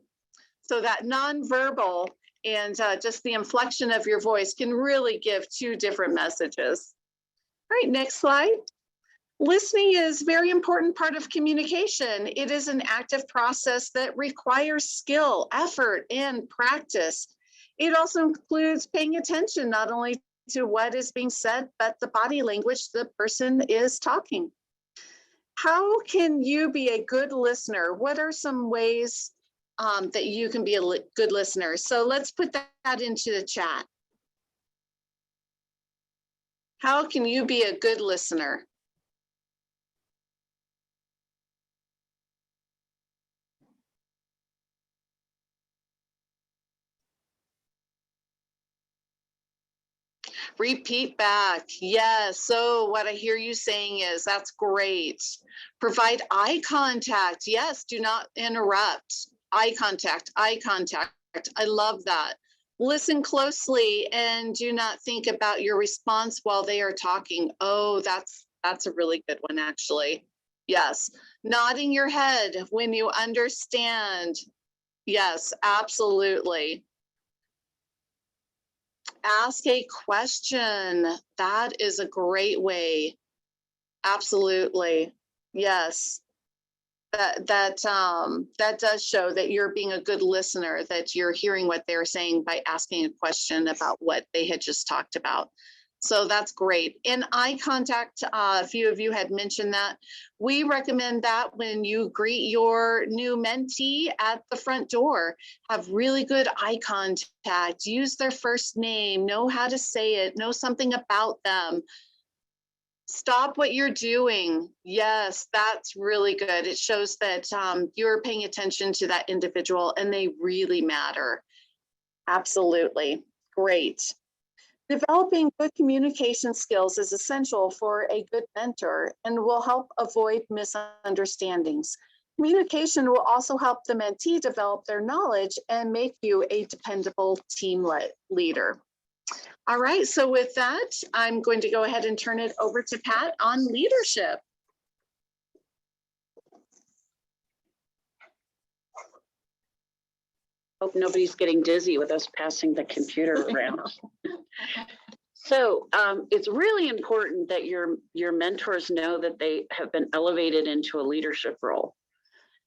So that nonverbal and just the inflection of your voice can really give 2 different messages. All right, next slide. Listening is a very important part of communication. It is an active process that requires skill, effort, and practice. It also includes paying attention not only to what is being said, but the body language the person is talking. How can you be a good listener? What are some ways that you can be a good listener? So let's put that into the chat. How can you be a good listener? Repeat back. Yes. So what I hear you saying is that's great. Provide eye contact. Yes. Do not interrupt. Eye contact. Eye contact. I love that. Listen closely and do not think about your response while they are talking. Oh, that's a really good one, actually. Yes. Nodding your head when you understand. Yes, absolutely. Ask a question. That is a great way. Absolutely. Yes. That does show that you're being a good listener, that you're hearing what they're saying by asking a question about what they had just talked about. So that's great. And eye contact, a few of you had mentioned that. We recommend that when you greet your new mentee at the front door, have really good eye contact, use their first name, know how to say it, know something about them. Stop what you're doing. Yes, that's really good. It shows that you're paying attention to that individual and they really matter. Absolutely. Great. Developing good communication skills is essential for a good mentor and will help avoid misunderstandings. Communication will also help the mentee develop their knowledge and make you a dependable team leader. All right, so with that, I'm going to go ahead and turn it over to Pat on leadership. Hope nobody's getting dizzy with us passing the computer around. So it's really important that your mentors know that they have been elevated into a leadership role.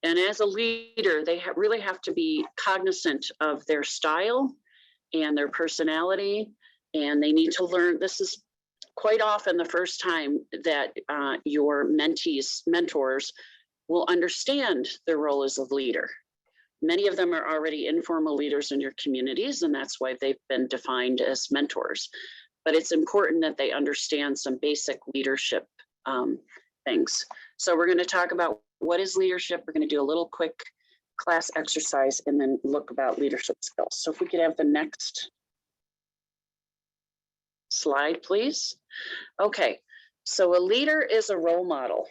And as a leader, they really have to be cognizant of their style and their personality. And they need to learn, this is quite often the first time that your mentors will understand their role as a leader. Many of them are already informal leaders in your communities, and that's why they've been defined as mentors. But it's important that they understand some basic leadership things. So we're going to talk about what is leadership. We're going to do a little quick class exercise and then look about leadership skills. So if we could have the next slide, please. Okay, so a leader is a role model.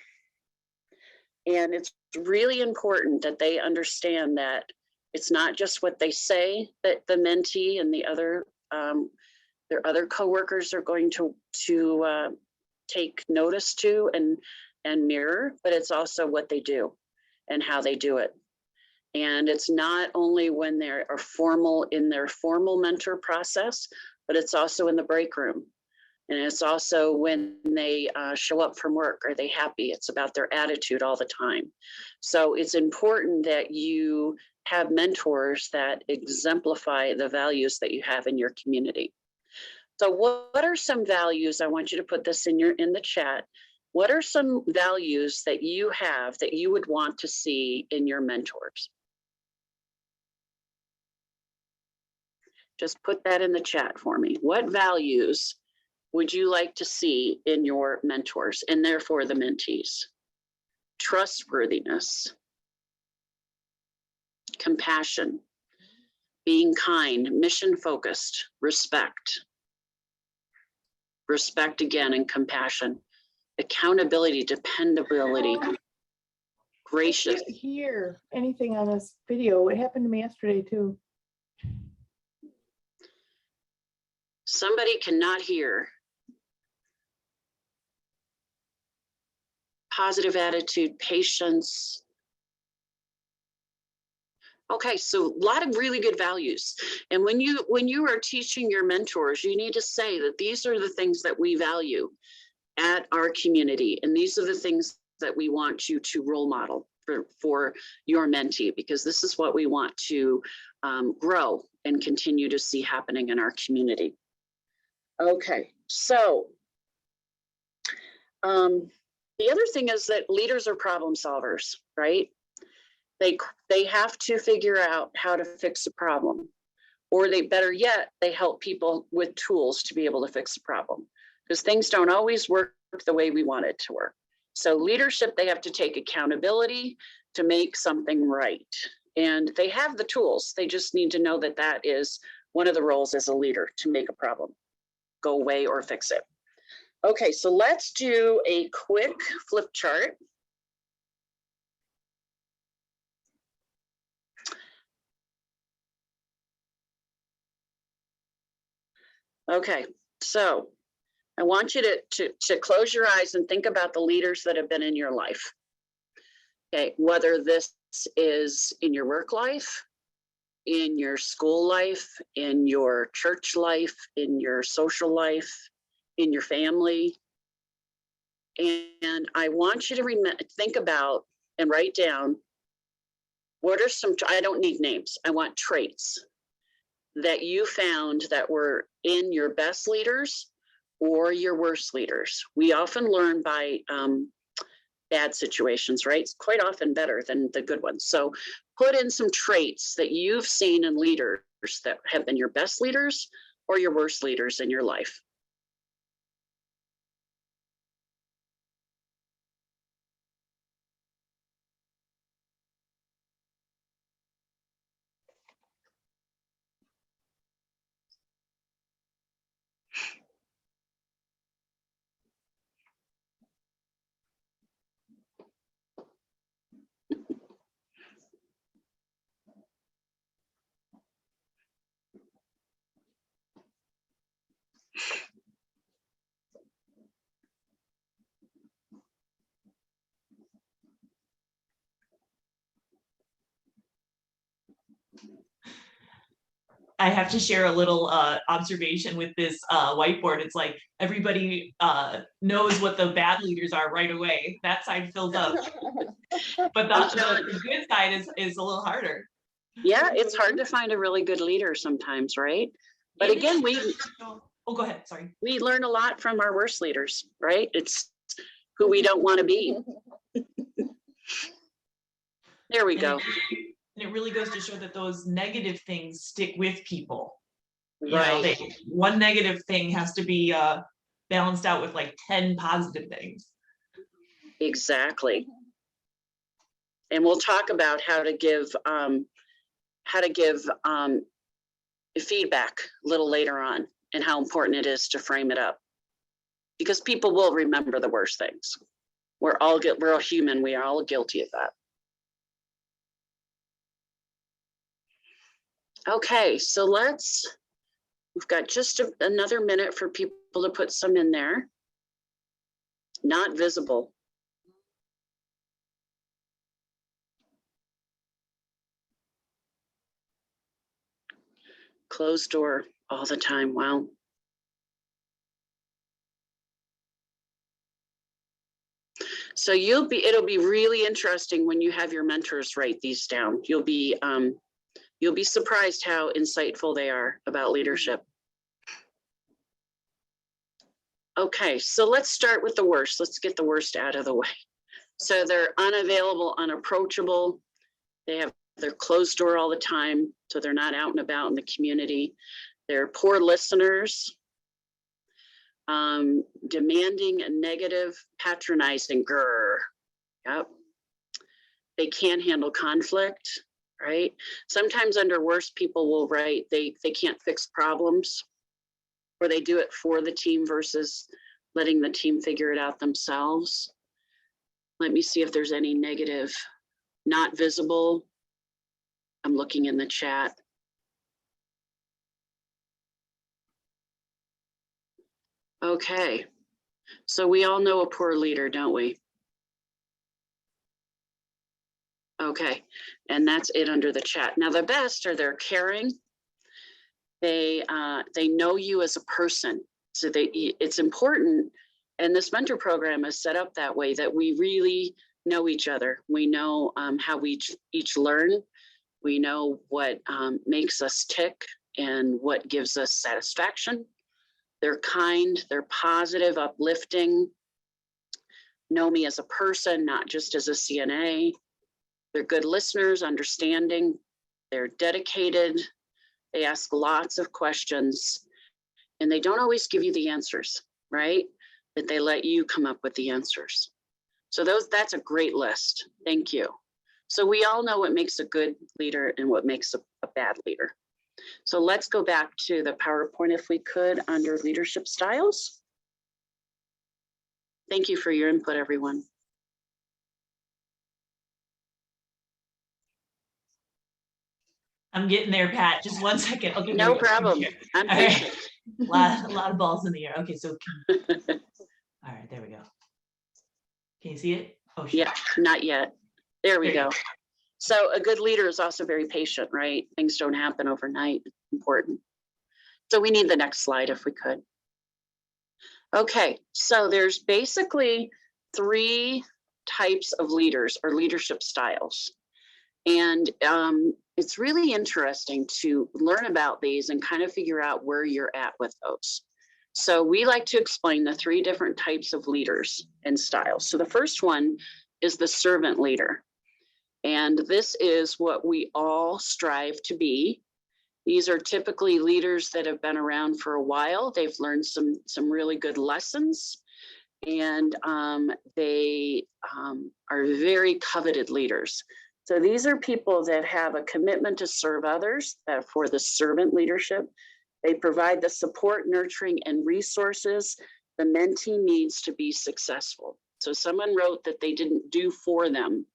And it's really important that they understand that it's not just what they say that the mentee and the other their other coworkers are going to take notice to and mirror, but it's also what they do and how they do it. And it's not only when they are formal in their formal mentor process, but it's also in the break room. And it's also when they show up from work. Are they happy? It's about their attitude all the time. So it's important that you have mentors that exemplify the values that you have in your community. So what are some values? I want you to put this in the chat. What are some values that you have that you would want to see in your mentors? Just put that in the chat for me. What values would you like to see in your mentors and therefore the mentees? Trustworthiness, compassion, being kind, mission-focused, respect again, and compassion, accountability, dependability, gracious. I can't hear anything on this video. It happened to me yesterday too. Somebody cannot hear. Positive attitude, patience. Okay, so a lot of really good values. And when you are teaching your mentors, you need to say that these are the things that we value at our community. And these are the things that we want you to role model for your mentee, because this is what we want to grow and continue to see happening in our community. Okay, so the other thing is that leaders are problem solvers, right? They have to figure out how to fix a problem, or they better yet, they help people with tools to be able to fix a problem, because things don't always work the way we want it to work. So leadership, they have to take accountability to make something right. And they have the tools. They just need to know that that is one of the roles as a leader, to make a problem go away or fix it. Okay, so let's do a quick flip chart. Okay, so I want you to close your eyes and think about the leaders that have been in your life. Okay, whether this is in your work life, in your school life, in your church life, in your social life, in your family. And I want you to think about and write down, what are some, I don't need names, I want traits that you found that were in your best leaders or your worst leaders. We often learn by bad situations, right? It's quite often better than the good ones. So put in some traits that you've seen in leaders that have been your best leaders or your worst leaders in your life. I have to share a little observation with this whiteboard. It's like everybody knows what the bad leaders are right away. That side fills up. But the good side is a little harder. Yeah, it's hard to find a really good leader sometimes, right? But And again, oh, go ahead, sorry. we learn a lot from our worst leaders, right? It's who we don't want to be. There we go. And it really goes to show that those negative things stick with people. You know, Right. One negative thing has to be balanced out with like 10 positive things. Exactly. And we'll talk about how to give feedback a little later on, and how important it is to frame it up, because people will remember the worst things. We're all human. We are all guilty of that. Okay, so we've got just another minute for people to put some in there. Not visible. Closed door all the time. Wow. So it'll be really interesting when you have your mentors write these down. You'll be surprised how insightful they are about leadership. Okay, so let's start with the worst. Let's get the worst out of the way. So they're unavailable, unapproachable. They're closed door all the time, so they're not out and about in the community. They're poor listeners, demanding, negative, patronizing. Grr. Yep. They can't handle conflict, right? Sometimes under worse, people will write they can't fix problems, or they do it for the team versus letting the team figure it out themselves. Let me see if there's any negative. Not visible. I'm looking in the chat. Okay, so we all know a poor leader, don't we? Okay, and that's it under the chat. Now the best are they're caring. They know you as a person, so it's important. And this mentor program is set up that way, that we really know each other. We know how we each learn. We know what makes us tick and what gives us satisfaction. They're kind, they're positive, uplifting, know me as a person, not just as a CNA. They're good listeners, understanding, they're dedicated, they ask lots of questions, and they don't always give you the answers, right? But they let you come up with the answers. So that's a great list. Thank you. So we all know what makes a good leader and what makes a bad leader. So let's go back to the PowerPoint if we could under leadership styles. Thank you for your input, everyone. I'm getting there, Pat. Just one second. Okay. No problem. I'm All right. patient. A lot of balls in the air. Okay, so all right, there we go. Can you see it? Oh, shit. Yeah, not yet. There we There you go. So a good leader is also very patient, right? Things don't happen overnight. It's important. So we need the next slide if we could. Okay, so there's basically 3 types of leaders or leadership styles. And it's really interesting to learn about these and kind of figure out where you're at with those. So we like to explain the 3 different types of leaders and styles. So the first one is the servant leader. And this is what we all strive to be. These are typically leaders that have been around for a while. They've learned some really good lessons, and they are very coveted leaders. So these are people that have a commitment to serve others, for the servant leadership. They provide the support, nurturing, and resources the mentee needs to be successful. So someone wrote that they didn't do for them,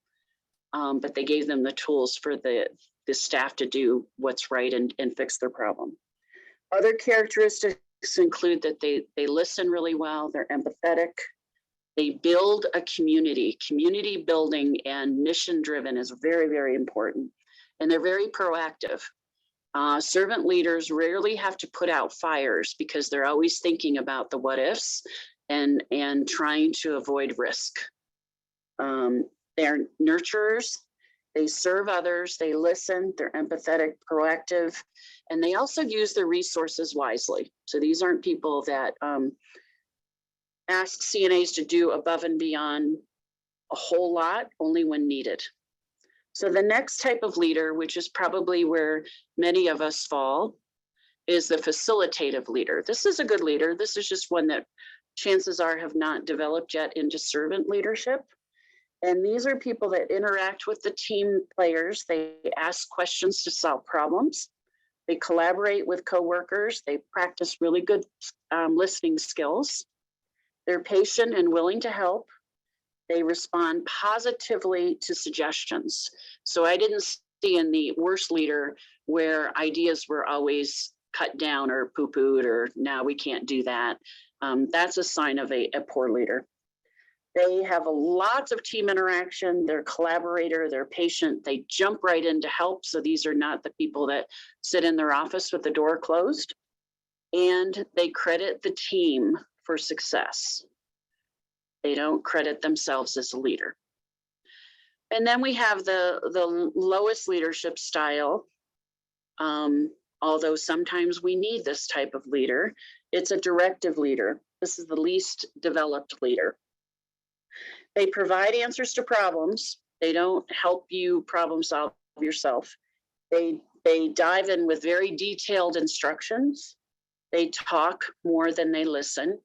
but they gave them the tools for the staff to do what's right and fix their problem. Other characteristics include that they listen really well, they're empathetic, they build a community. Community building and mission driven is very, very important. And they're very proactive. Servant leaders rarely have to put out fires because they're always thinking about the what ifs and trying to avoid risk. They're nurturers, they serve others, they listen, they're empathetic, proactive, and they also use their resources wisely. So these aren't people that ask CNAs to do above and beyond a whole lot, only when needed. So the next type of leader, which is probably where many of us fall, is the facilitative leader. This is a good leader. This is just one that chances are have not developed yet into servant leadership. And these are people that interact with the team players. They ask questions to solve problems. They collaborate with coworkers. They practice really good listening skills. They're patient and willing to help. They respond positively to suggestions. So I didn't see in the worst leader where ideas were always cut down or poo-pooed or now we can't do that. That's a sign of a poor leader. They have lots of team interaction. They're collaborator, they're patient, they jump right in to help. So these are not the people that sit in their office with the door closed. And they credit the team for success. They don't credit themselves as a leader. And then we have the lowest leadership style. Although sometimes we need this type of leader, it's a directive leader. This is the least developed leader. They provide answers to problems. They don't help you problem solve yourself. They dive in with very detailed instructions. They talk more than they listen.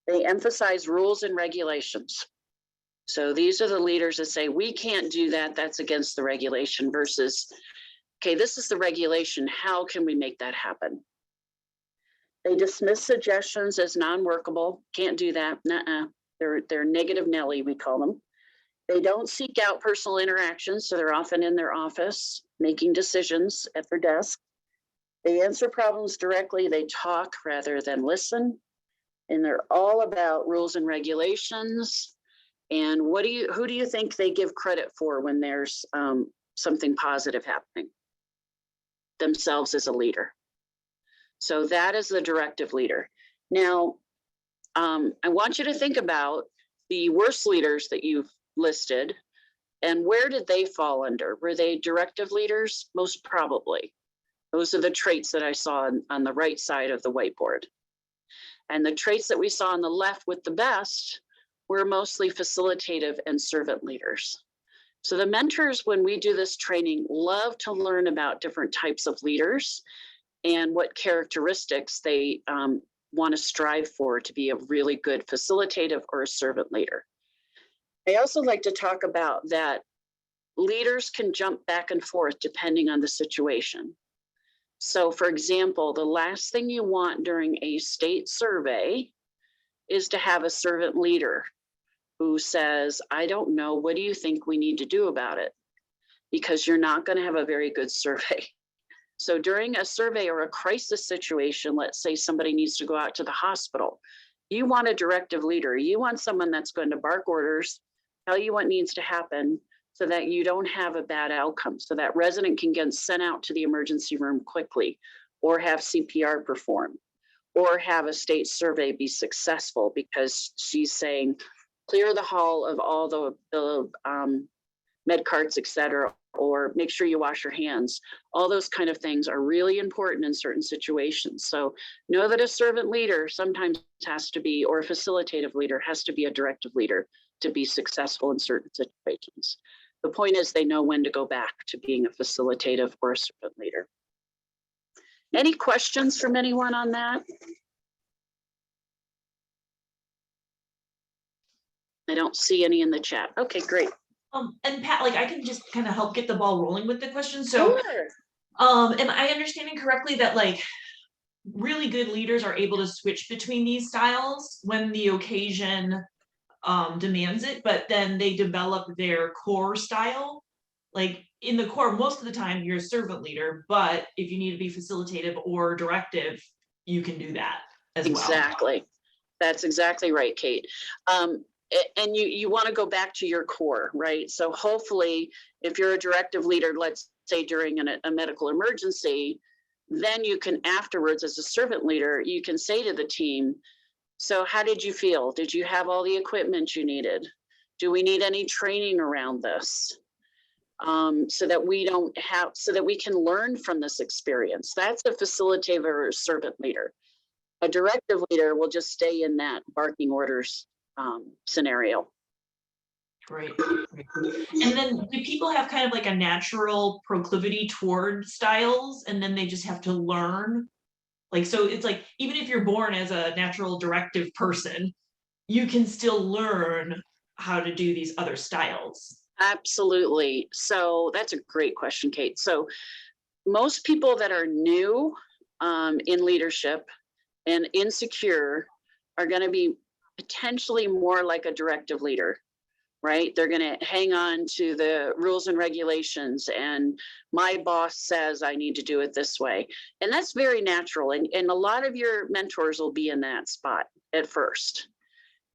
They emphasize rules and regulations. So these are the leaders that say, we can't do that, that's against the regulation, versus, okay, this is the regulation, how can we make that happen? They dismiss suggestions as non-workable, can't do that, nuh-uh. They're negative Nelly, we call them. They don't seek out personal interactions, so they're often in their office making decisions at their desk. They answer problems directly, they talk rather than listen, and they're all about rules and regulations. And who do you think they give credit for when there's something positive happening? Themselves as a leader. So that is the directive leader. Now, I want you to think about the worst leaders that you've listed and where did they fall under? Were they directive leaders? Most probably. Those are the traits that I saw on the right side of the whiteboard. And the traits that we saw on the left with the best were mostly facilitative and servant leaders. So the mentors, when we do this training, love to learn about different types of leaders and what characteristics they want to strive for to be a really good facilitative or a servant leader. I also like to talk about that leaders can jump back and forth depending on the situation. So for example, the last thing you want during a state survey is to have a servant leader who says, I don't know, what do you think we need to do about it? Because you're not going to have a very good survey. So during a survey or a crisis situation, let's say somebody needs to go out to the hospital, you want a directive leader. You want someone that's going to bark orders, tell you what needs to happen so that you don't have a bad outcome, so that resident can get sent out to the emergency room quickly, or have CPR performed, or have a state survey be successful because she's saying, clear the hall of all the med carts, et cetera, or make sure you wash your hands. All those kind of things are really important in certain situations. So know that a servant leader sometimes has to be, or a facilitative leader has to be a directive leader to be successful in certain situations. The point is they know when to go back to being a facilitative or a servant leader. Any questions from anyone on that? I don't see any in the chat. Okay, great. And Pat, like I can just kind of help get the ball rolling with the question. So, Sure. am I understanding correctly that like really good leaders are able to switch between these styles when the occasion demands it, but then they develop their core style? Like in the core, most of the time you're a servant leader, but if you need to be facilitative or directive, you can do that as well. Exactly. That's exactly right, Kate. And you want to go back to your core, right? So hopefully if you're a directive leader, let's say during a medical emergency, then you can afterwards as a servant leader, you can say to the team, so how did you feel? Did you have all the equipment you needed? Do we need any training around this? So that we can learn from this experience. That's a facilitator or servant leader. A directive leader will just stay in that barking orders scenario. Right. And then do people have kind of like a natural proclivity toward styles and then they just have to learn? Like, so it's like, even if you're born as a natural directive person, you can still learn how to do these other styles. Absolutely. So that's a great question, Kate. So most people that are new in leadership and insecure are going to be potentially more like a directive leader, right? They're going to hang on to the rules and regulations and my boss says I need to do it this way. And that's very natural. And a lot of your mentors will be in that spot at first.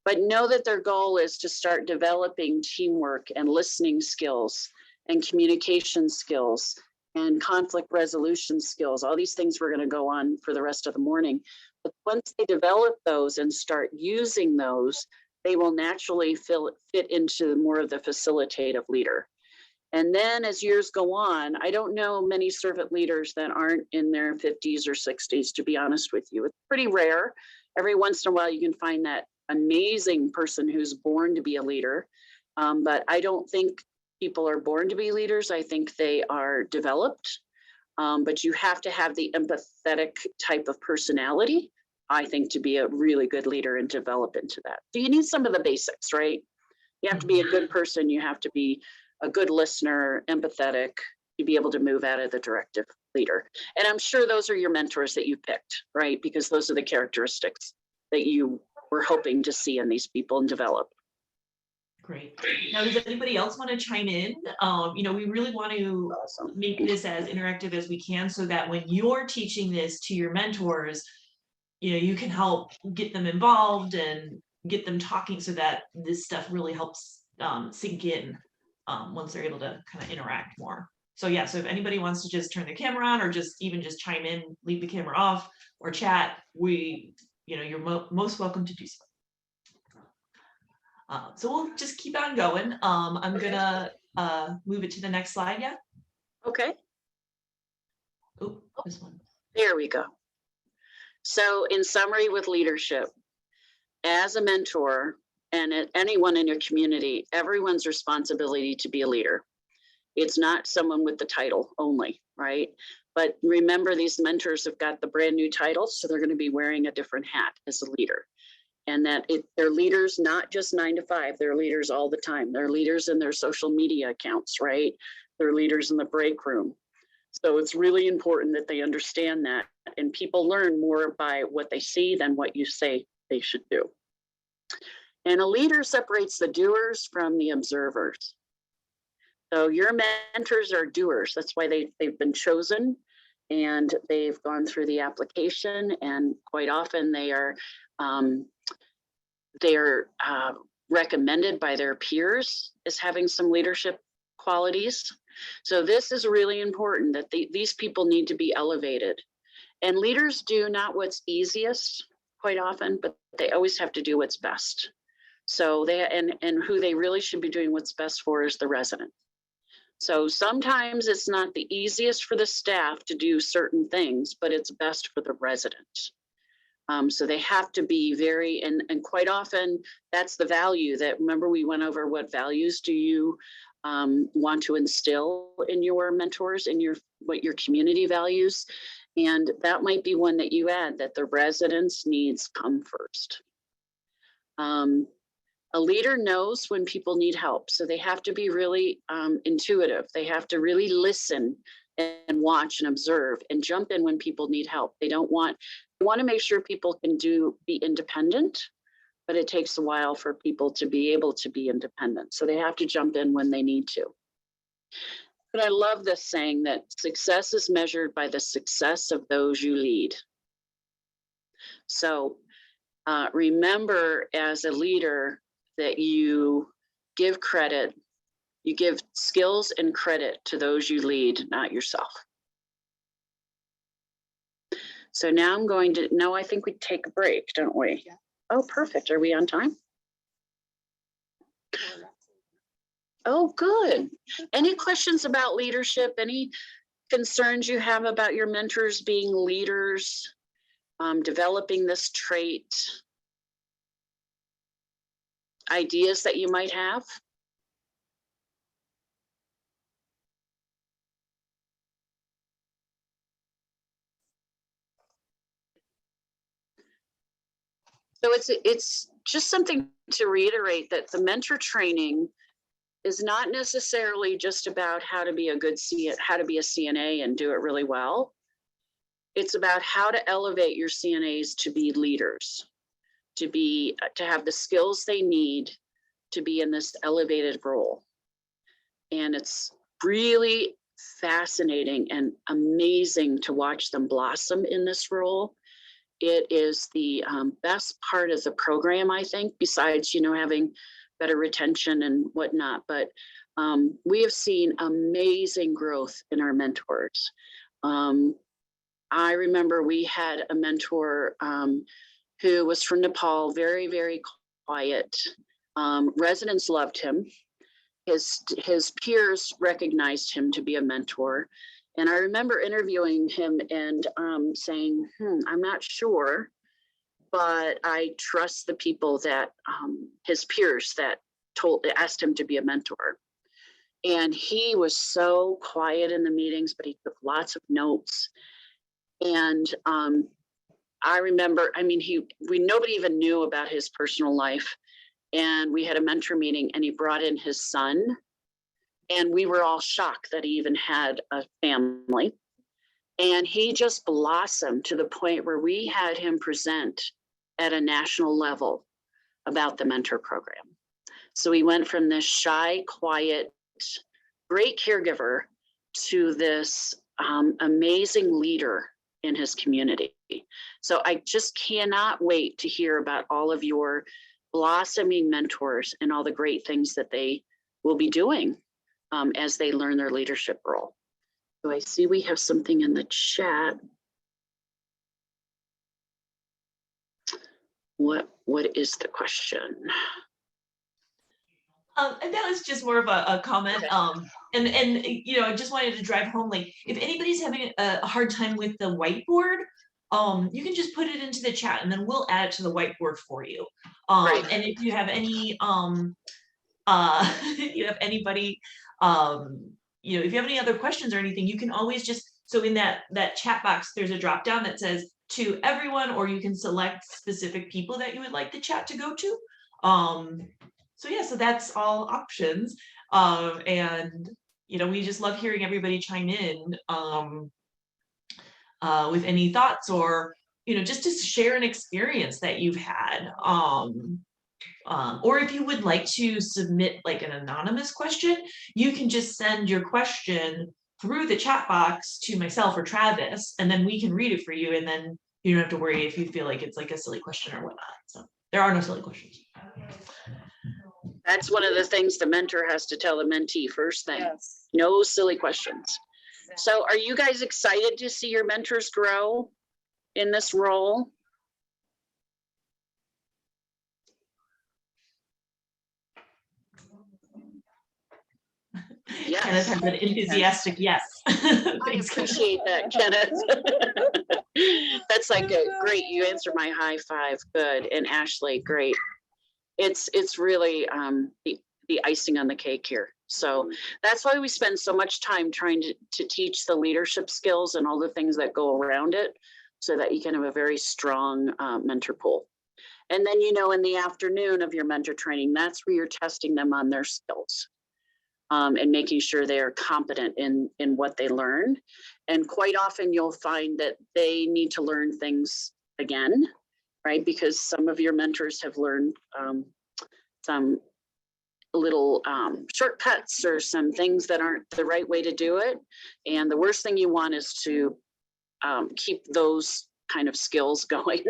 But know that their goal is to start developing teamwork and listening skills and communication skills and conflict resolution skills. All these things we're going to go on for the rest of the morning. But once they develop those and start using those, they will naturally fit into more of the facilitative leader. And then as years go on, I don't know many servant leaders that aren't in their 50s or 60s, to be honest with you. It's pretty rare. Every once in a while, you can find that amazing person who's born to be a leader. But I don't think people are born to be leaders. I think they are developed. But you have to have the empathetic type of personality, I think, to be a really good leader and develop into that. So you need some of the basics, right? You have to be a good person. You have to be a good listener, empathetic, to be able to move out of the directive leader. And I'm sure those are your mentors that you picked, right? Because those are the characteristics that you were hoping to see in these people and develop. Great. Now, does anybody else want to chime in? We really want to Awesome. make this as interactive as we can so that when you're teaching this to your mentors, you can help get them involved and get them talking so that this stuff really helps sink in once they're able to kind of interact more. So yeah, so if anybody wants to just turn the camera on or just chime in, leave the camera off or chat, you're most welcome to do so. So we'll just keep on going. I'm gonna move it to the next slide. Yeah. Okay. Oh, this one. There we go. So in summary with leadership, as a mentor and anyone in your community, everyone's responsibility to be a leader. It's not someone with the title only, right? But remember, these mentors have got the brand new titles, so they're going to be wearing a different hat as a leader. And that they're leaders, not just 9 to 5, they're leaders all the time. They're leaders in their social media accounts, right? They're leaders in the break room. So it's really important that they understand that. And people learn more by what they see than what you say they should do. And a leader separates the doers from the observers. So your mentors are doers. That's why they've been chosen and they've gone through the application, and quite often they are recommended by their peers as having some leadership qualities. So this is really important, that these people need to be elevated. And leaders do not what's easiest quite often, but they always have to do what's best. So and who they really should be doing what's best for is the resident. So sometimes it's not the easiest for the staff to do certain things, but it's best for the resident. So they have to be and quite often that's the value that, remember we went over what values do you want to instill in your mentors and what your community values. And that might be one that you add, that the residents' needs come first. A leader knows when people need help. So they have to be really intuitive. They have to really listen and watch and observe and jump in when people need help. They want to make sure people can be independent, but it takes a while for people to be able to be independent. So they have to jump in when they need to. But I love this saying that success is measured by the success of those you lead. So remember, as a leader, that you give credit, you give skills and credit to those you lead, not yourself. So now I think we take a break, don't we? Yeah. Oh, perfect. Are we on time? Oh, good. Any questions about leadership? Any concerns you have about your mentors being leaders, developing this trait? Ideas that you might have? So it's just something to reiterate that the mentor training is not necessarily just about how to be a CNA and do it really well. It's about how to elevate your CNAs to be leaders, to have the skills they need to be in this elevated role. And it's really fascinating and amazing to watch them blossom in this role. it is the best part of the program, I think, besides, having better retention and whatnot. But we have seen amazing growth in our mentors. I remember we had a mentor who was from Nepal, very, very quiet. Residents loved him. His peers recognized him to be a mentor. And I remember interviewing him and saying, I'm not sure, but I trust the people that his peers that asked him to be a mentor. And he was so quiet in the meetings, but he took lots of notes. And I remember, nobody even knew about his personal life. And we had a mentor meeting and he brought in his son. And we were all shocked that he even had a family. And he just blossomed to the point where we had him present at a national level about the mentor program. So he went from this shy, quiet, great caregiver to this amazing leader in his community. So I just cannot wait to hear about all of your blossoming mentors and all the great things that they will be doing as they learn their leadership role. So I see we have something in the chat. What is the question? And that was just more of a comment. And I just wanted to drive home, like, if anybody's having a hard time with the whiteboard, you can just put it into the chat and then we'll add it to the whiteboard for you. Right. And if you have any, you have anybody, if you have any other questions or anything, you can always just, so in that chat box, there's a drop down that says to everyone, or you can select specific people that you would like the chat to go to. So that's all options. And we just love hearing everybody chime in with any thoughts or, just to share an experience that you've had. Or if you would like to submit like an anonymous question, you can just send your question through the chat box to myself or Travis, and then we can read it for you. And then you don't have to worry if you feel like it's like a silly question or whatnot. So there are no silly questions. That's one of the things the mentor has to tell the mentee first thing. Yes. No silly questions. So are you guys excited to see your mentors grow in this role? Yes. Kenneth has an enthusiastic yes. I Thanks, appreciate that, Kenneth. That's like a great, you answered my high five. Good. And Ashley, great. It's really the icing on the cake here. So that's why we spend so much time trying to teach the leadership skills and all the things that go around it so that you can have a very strong mentor pool. And then, in the afternoon of your mentor training, that's where you're testing them on their skills and making sure they are competent in what they learn. And quite often you'll find that they need to learn things again, right? Because some of your mentors have learned some little shortcuts or some things that aren't the right way to do it. And the worst thing you want is to keep those kind of skills going,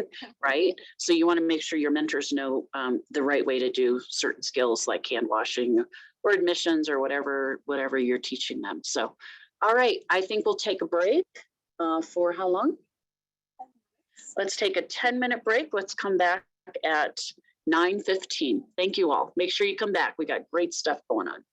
right? So you want to make sure your mentors know the right way to do certain skills like hand washing or admissions or whatever you're teaching them. So, all right, I think we'll take a break for how long? Let's take a 10-minute break. Let's come back at 9:15. Thank you all. Make sure you come back. We got great stuff going on.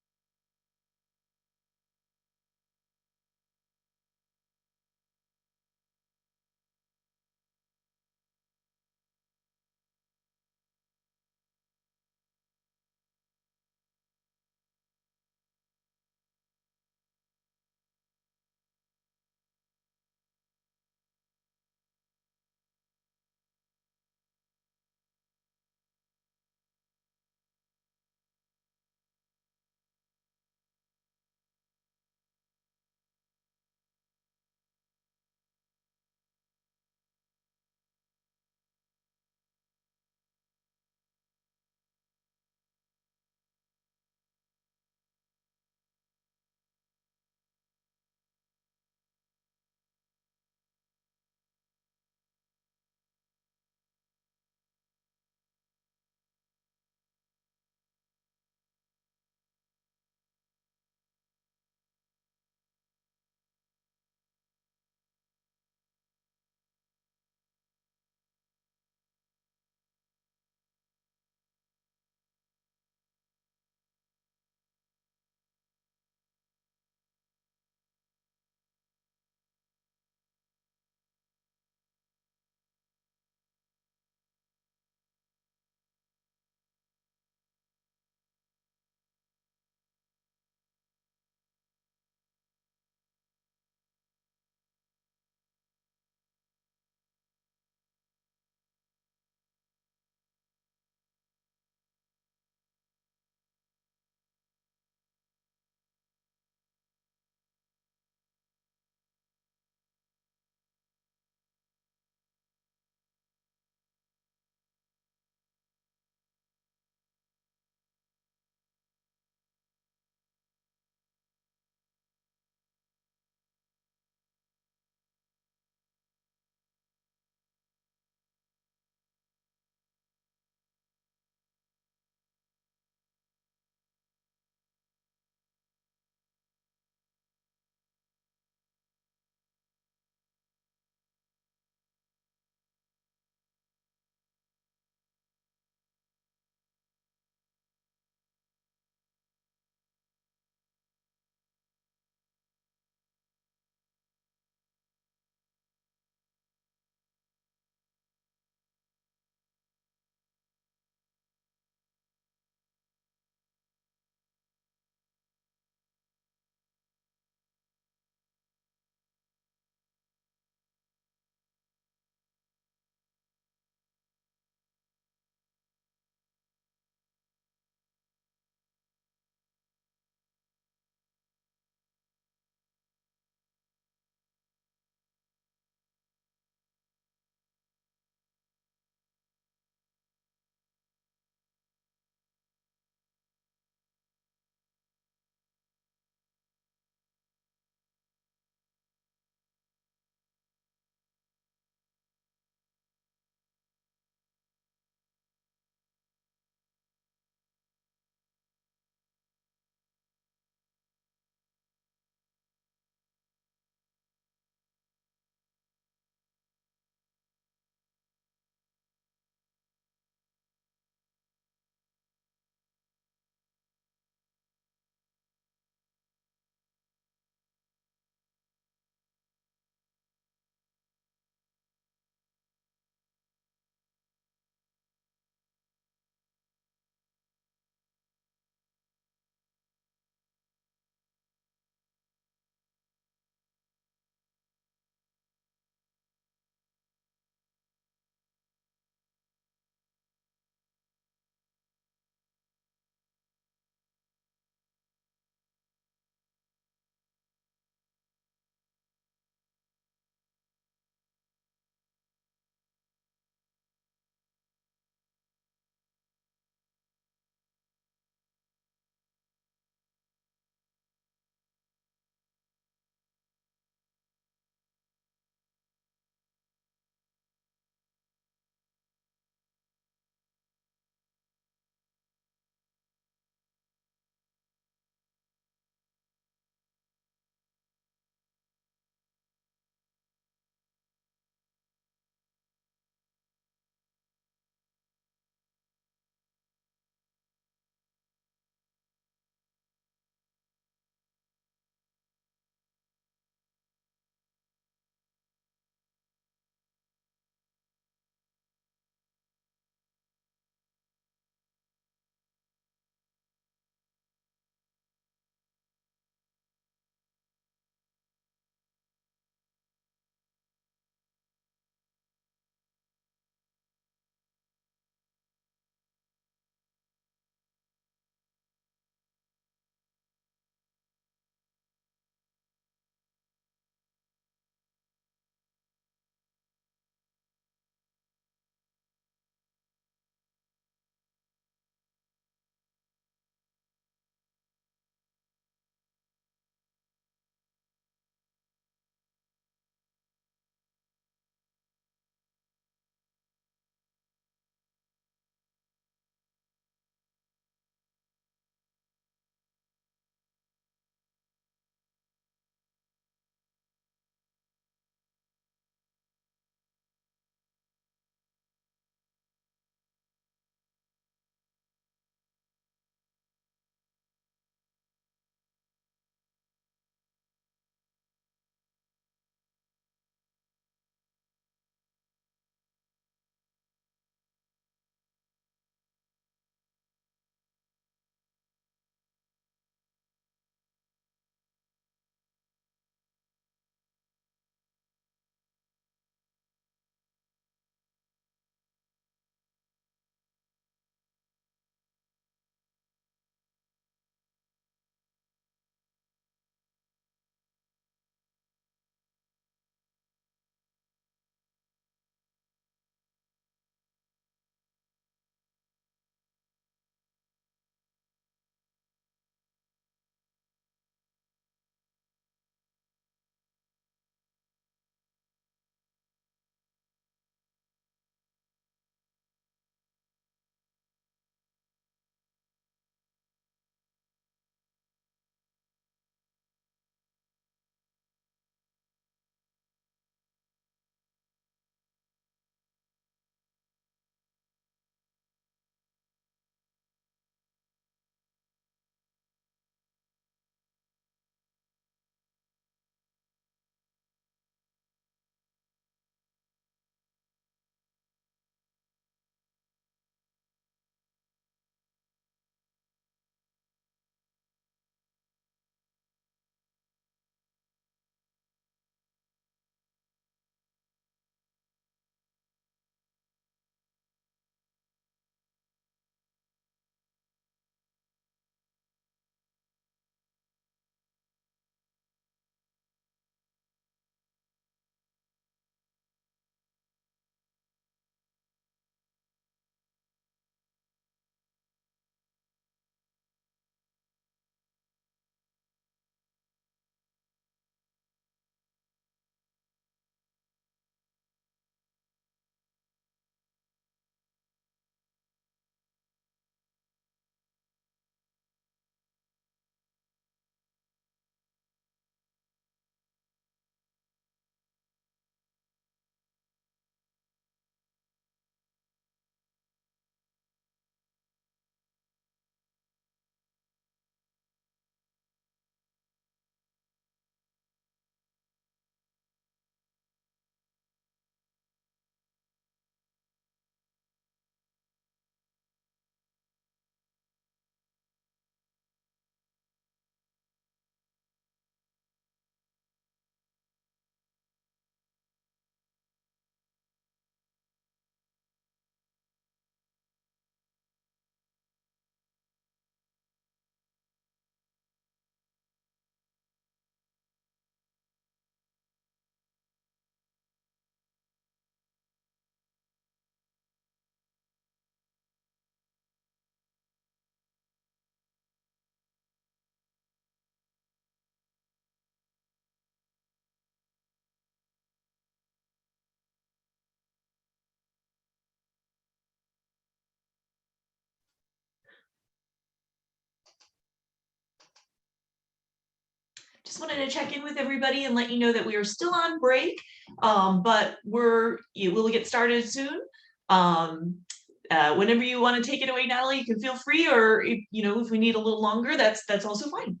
just wanted to check in with everybody and let you know that we are still on break, but we'll get started soon. Whenever you want to take it away, Natalie, you can feel free, or if we need a little longer, that's also fine.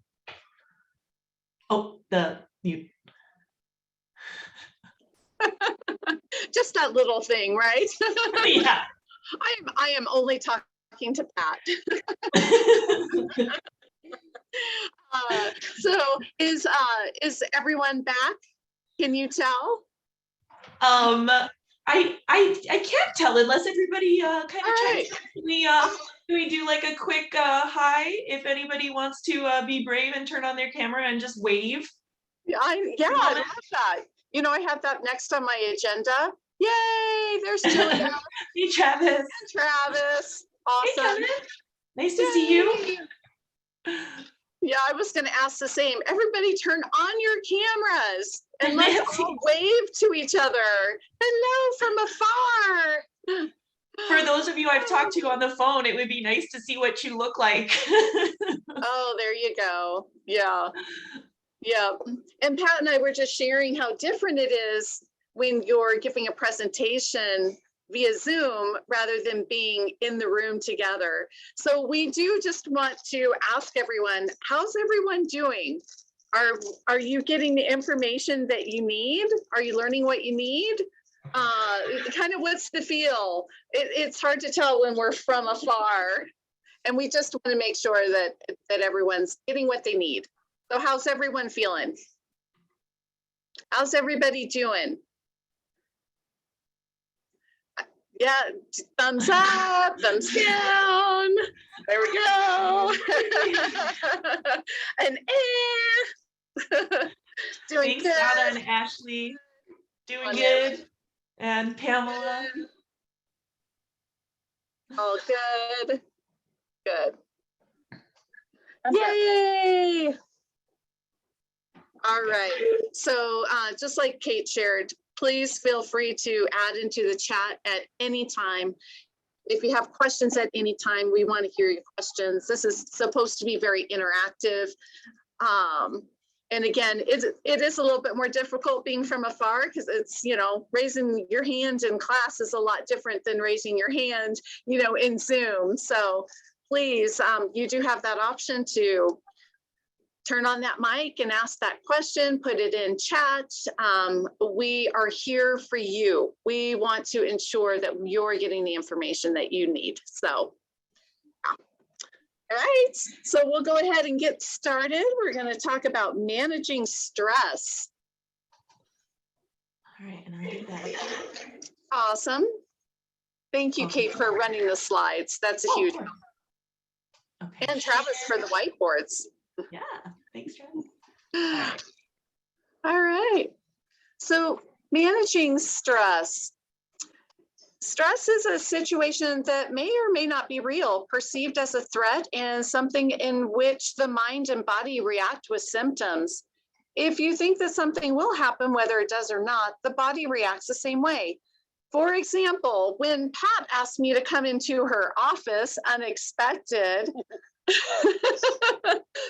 Oh, you. Just that little thing, right? Yeah. I am only talking to Pat. So is everyone back? Can you tell? I can't tell unless everybody kind of right. checks. Can we do like a quick hi if anybody wants to be brave and turn on their camera and just wave? Yeah, I love that. I have that next on my agenda. Yay! There's Julia Hey, Travis. and Travis. Awesome. Hey, nice to see you. Yeah, I was going to ask the same. Everybody turn on your cameras and let's all wave to each other. Hello from afar. For those of you I've talked to on the phone, it would be nice to see what you look like. Oh, there you go. Yeah. Yeah. And Pat and I were just sharing how different it is when you're giving a presentation via Zoom rather than being in the room together. So we do just want to ask everyone, how's everyone doing? Are you getting the information that you need? Are you learning what you need? Kind of what's the feel? It's hard to tell when we're from afar. And we just want to make sure that everyone's getting what they need. So how's everyone feeling? How's everybody doing? Yeah, thumbs up, thumbs down. There we go. And doing Thanks, good. Ada and Ashley. Doing good. And Pamela. All good. Good. Yay! All right. So just like Kate shared, please feel free to add into the chat at any time. If you have questions at any time, we want to hear your questions. This is supposed to be very interactive. And again, it is a little bit more difficult being from afar because it's, raising your hand in class is a lot different than raising your hand, in Zoom. So please, you do have that option to turn on that mic and ask that question, put it in chat. We are here for you. We want to ensure that you're getting the information that you need. So, all right, so we'll go ahead and get started. We're going to talk about managing stress. All right, and I'll do that. Awesome. Thank you, Kate, for running the slides. That's a huge help. Okay. And Travis for the whiteboards. Yeah, thanks, Travis. All right. So managing stress. Stress is a situation that may or may not be real, perceived as a threat, and something in which the mind and body react with symptoms. If you think that something will happen, whether it does or not, the body reacts the same way. For example, when Pat asked me to come into her office unexpected,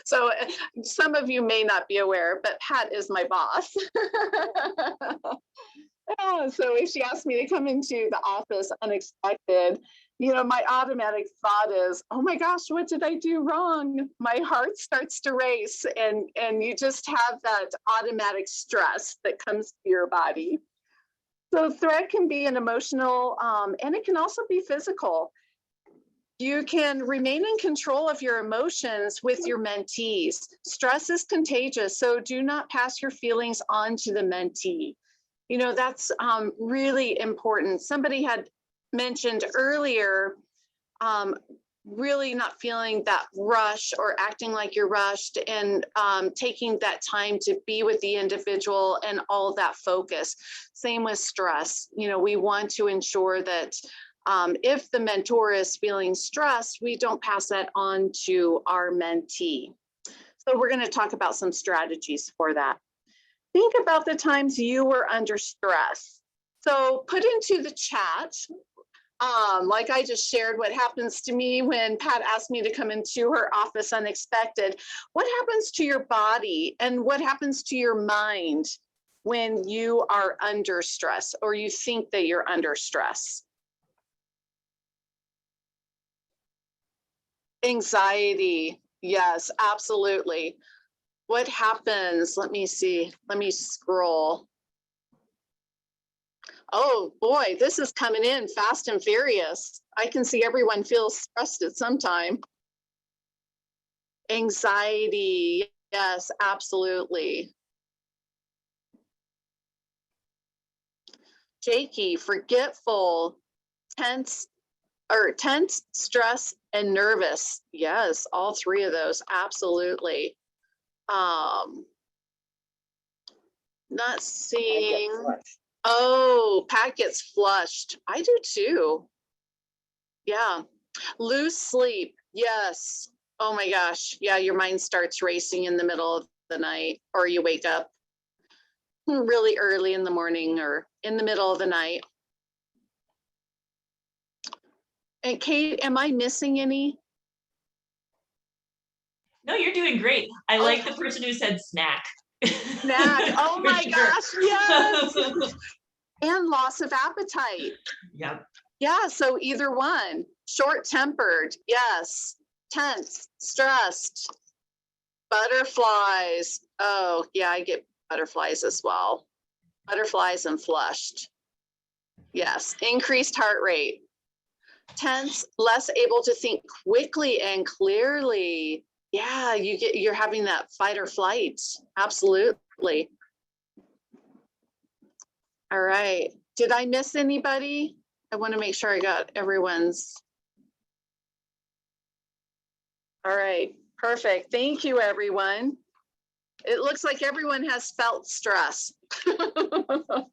so some of you may not be aware, but Pat is my boss. So if she asked me to come into the office unexpected, my automatic thought is, oh my gosh, what did I do wrong? My heart starts to race and you just have that automatic stress that comes to your body. So threat can be an emotional and it can also be physical. You can remain in control of your emotions with your mentees. Stress is contagious, so do not pass your feelings on to the mentee. That's really important. Somebody had mentioned earlier, really not feeling that rush or acting like you're rushed and taking that time to be with the individual and all that focus. Same with stress. We want to ensure that if the mentor is feeling stressed, we don't pass that on to our mentee. So we're going to talk about some strategies for that. Think about the times you were under stress. So put into the chat Like I just shared what happens to me when Pat asked me to come into her office unexpected. What happens to your body and what happens to your mind when you are under stress or you think that you're under stress? Anxiety. Yes, absolutely. What happens? Let me see. Let me scroll. Oh boy, this is coming in fast and furious. I can see everyone feels stressed at some time. Anxiety. Yes, absolutely. Shaky, forgetful, tense, stress, and nervous. Yes, all three of those. Absolutely. Not seeing. Oh, Pat gets flushed. I do too. Yeah. Lose sleep. Yes. Oh my gosh. Yeah, your mind starts racing in the middle of the night, or you wake up really early in the morning or in the middle of the night. And Kate, am I missing any? No, you're doing great. I like the person who said snack. Snack. Oh For my sure. gosh. Yes. And loss of appetite. Yep. Yeah, so either one. Short-tempered, yes. Tense, stressed. Butterflies. Oh, yeah, I get butterflies as well. Butterflies and flushed. Yes, increased heart rate. Tense, less able to think quickly and clearly. Yeah, you're having that fight or flight. Absolutely. All right. Did I miss anybody? I want to make sure I got everyone's. All right, perfect. Thank you, everyone. It looks like everyone has felt stress. All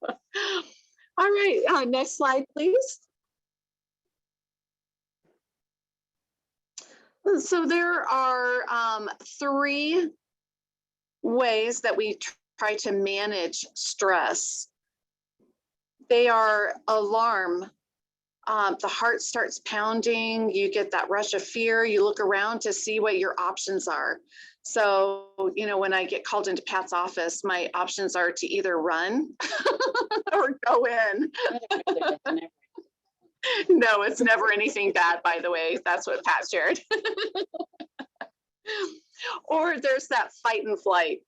right, next slide, please. So there are 3 ways that we try to manage stress. They are alarm. The heart starts pounding, you get that rush of fear, you look around to see what your options are. So, you know, when I get called into Pat's office, my options are to either run or go in. No, it's never anything bad, by the way. That's what Pat shared. Or there's that fight and flight.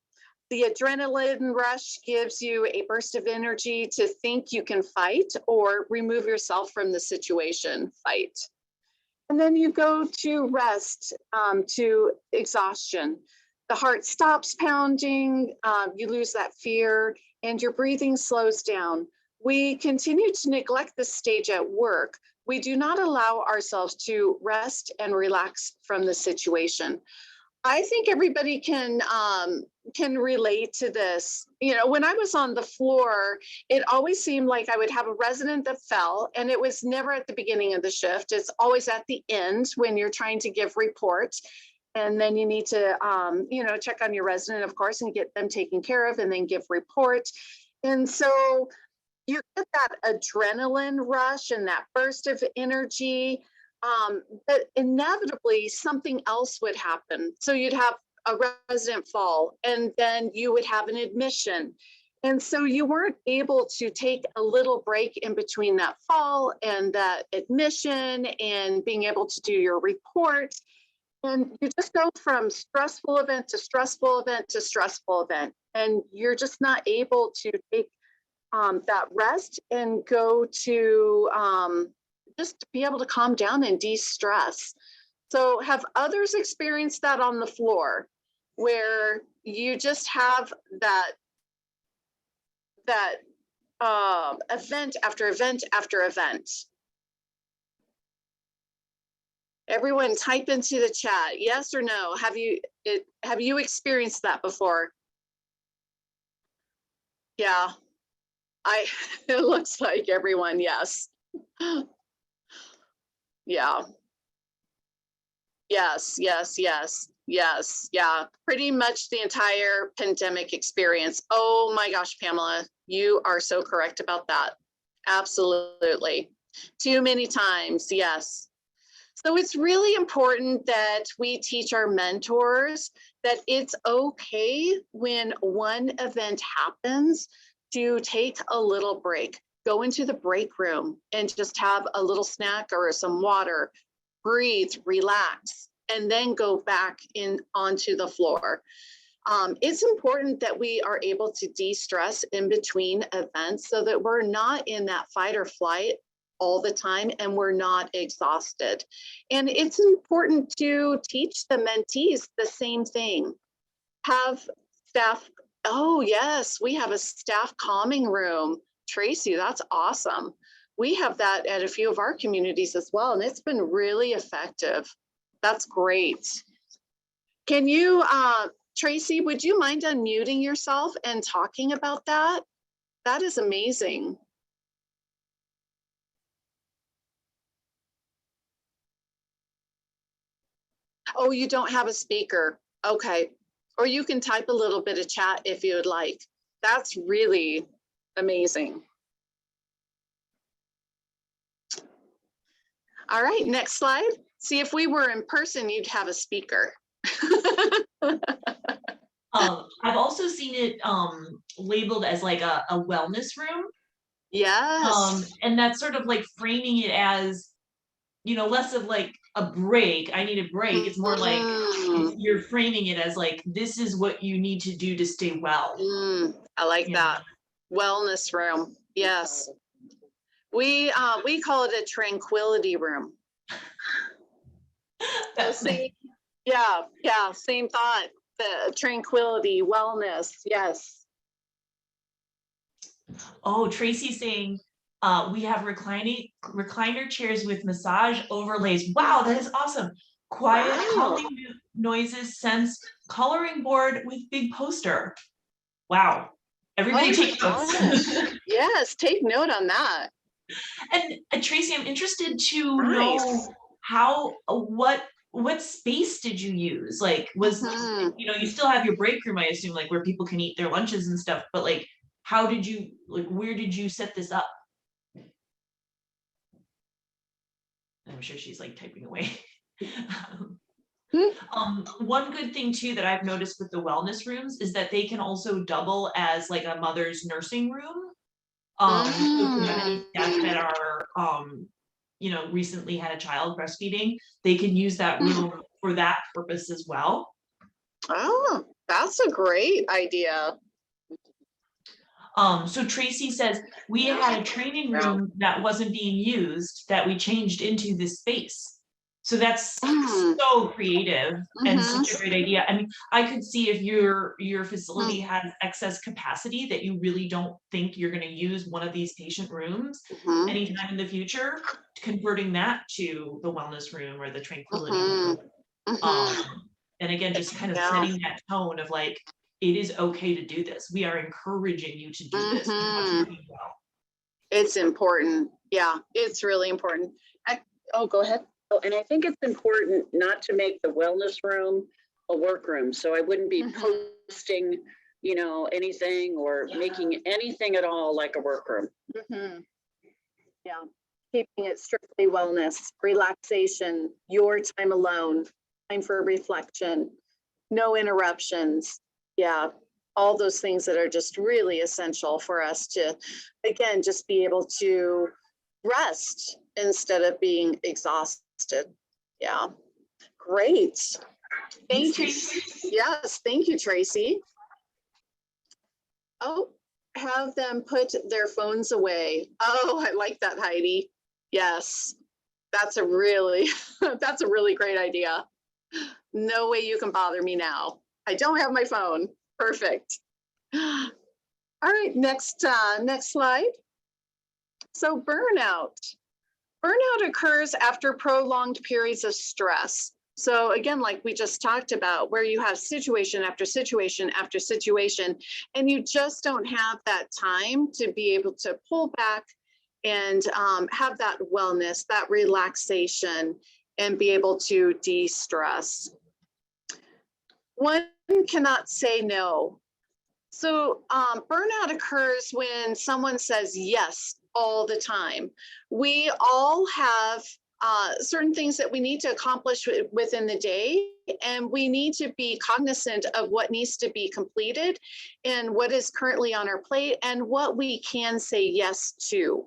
The adrenaline rush gives you a burst of energy to think you can fight or remove yourself from the situation, fight. And then you go to rest, to exhaustion. The heart stops pounding, you lose that fear, and your breathing slows down. We continue to neglect this stage at work. We do not allow ourselves to rest and relax from the situation. I think everybody can relate to this. You know, when I was on the floor, it always seemed like I would have a resident that fell, and it was never at the beginning of the shift. It's always at the end when you're trying to give reports. And then you need to, you know, check on your resident, of course, and get them taken care of and then give report. And so you get that adrenaline rush and that burst of energy. But inevitably something else would happen. So you'd have a resident fall, and then you would have an admission. And so you weren't able to take a little break in between that fall and that admission and being able to do your report. And you just go from stressful event to stressful event to stressful event. And you're just not able to take that rest and go to just to be able to calm down and de-stress. So have others experienced that on the floor where you just have that event after event after event? Everyone type into the chat, yes or no. Have you experienced that before? Yeah, it looks like everyone, yes. Yeah. Yes, yes, yes, yes, yeah. Pretty much the entire pandemic experience. Oh my gosh, Pamela, you are so correct about that. Absolutely. Too many times, yes. So it's really important that we teach our mentors that it's okay when one event happens to take a little break. Go into the break room and just have a little snack or some water, breathe, relax, and then go back in onto the floor. It's important that we are able to de-stress in between events so that we're not in that fight or flight all the time and we're not exhausted. And it's important to teach the mentees the same thing. Have staff, oh yes, we have a staff calming room. Tracy, that's awesome. We have that at a few of our communities as well, and it's been really effective. That's great. Can you, Tracy, would you mind unmuting yourself and talking about that? That is amazing. Oh, you don't have a speaker. Okay. Or you can type a little bit of chat if you would like. That's really amazing. All right, next slide. See, if we were in person, you'd have a speaker. I've also seen it labeled as like a wellness room. Yes. And that's sort of like framing it as, you know, less of like a break. I need a break. It's more like you're framing it as like, this is what you need to do to stay well. I like Yeah. that. Wellness room. Yes. We call it a tranquility room. That's yeah, same thought. The tranquility, wellness, yes. Oh, Tracy's saying we have recliner chairs with massage overlays. Wow, that is awesome. Quiet, calming noises, sense, coloring board with big poster. Wow. Everybody take notes. Yes, take note on that. And Tracy, I'm interested to know how, what space did you use? Like, was, you know, you still have your break room, I assume, like where people can eat their lunches and stuff, but like, how did you, like, where did you set this up? I'm sure she's like typing away. One good thing too that I've noticed with the wellness rooms is that they can also double as like a mother's nursing room. If you have any staff that are, you know, recently had a child breastfeeding, they can use that room for that purpose as well. Oh, that's a great idea. So Tracy says, we had a training room that wasn't being used that we changed into this space. So that's so creative and such a great idea. I mean, I could see if your facility has excess capacity that you really don't think you're going to use one of these patient rooms anytime in the future, converting that to the wellness room or the tranquility room. And again, just kind of setting that tone of like, it is okay to do this. We are encouraging you to do this. We want you to do well. It's important. Yeah, it's really important. Oh, go ahead. Oh, and I think it's important not to make the wellness room a workroom. So I wouldn't be posting, you know, anything or making anything at all like a workroom. Yeah, keeping it strictly wellness, relaxation, your time alone, time for reflection, no interruptions. Yeah, all those things that are just really essential for us to, again, just be able to rest instead of being exhausted. Yeah, great. Thank you. Yes, thank you, Tracy. Oh, have them put their phones away. Oh, I like that, Heidi. Yes, that's a really, that's a really great idea. No way you can bother me now. I don't have my phone. Perfect. All right, next slide. So burnout. Burnout occurs after prolonged periods of stress. So again, like we just talked about, where you have situation after situation after situation, and you just don't have that time to be able to pull back and have that wellness, that relaxation, and be able to de-stress. One cannot say no. So burnout occurs when someone says yes all the time. We all have certain things that we need to accomplish within the day, and we need to be cognizant of what needs to be completed and what is currently on our plate and what we can say yes to.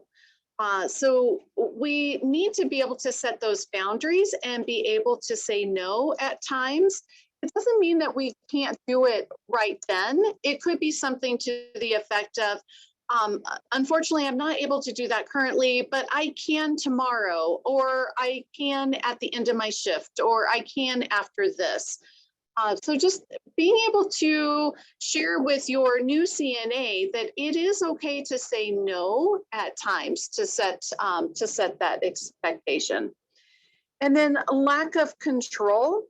So we need to be able to set those boundaries and be able to say no at times. It doesn't mean that we can't do it right then. It could be something to the effect of, unfortunately, I'm not able to do that currently, but I can tomorrow, or I can at the end of my shift, or I can after this. So just being able to share with your new CNA that it is okay to say no at times to set that expectation. And then a lack of control.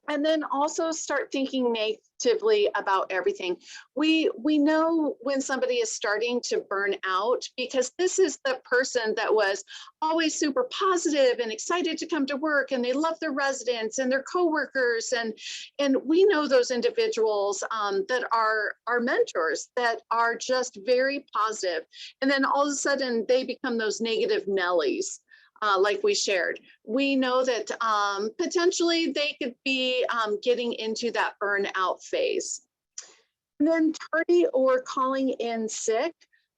And then also start thinking negatively about everything. We know when somebody is starting to burn out, because this is the person that was always super positive and excited to come to work, and they love their residents and their coworkers. And we know those individuals that are our mentors that are just very positive. And then all of a sudden they become those negative Nellies. Like we shared, we know that potentially they could be getting into that burnout phase. And then tardy or calling in sick,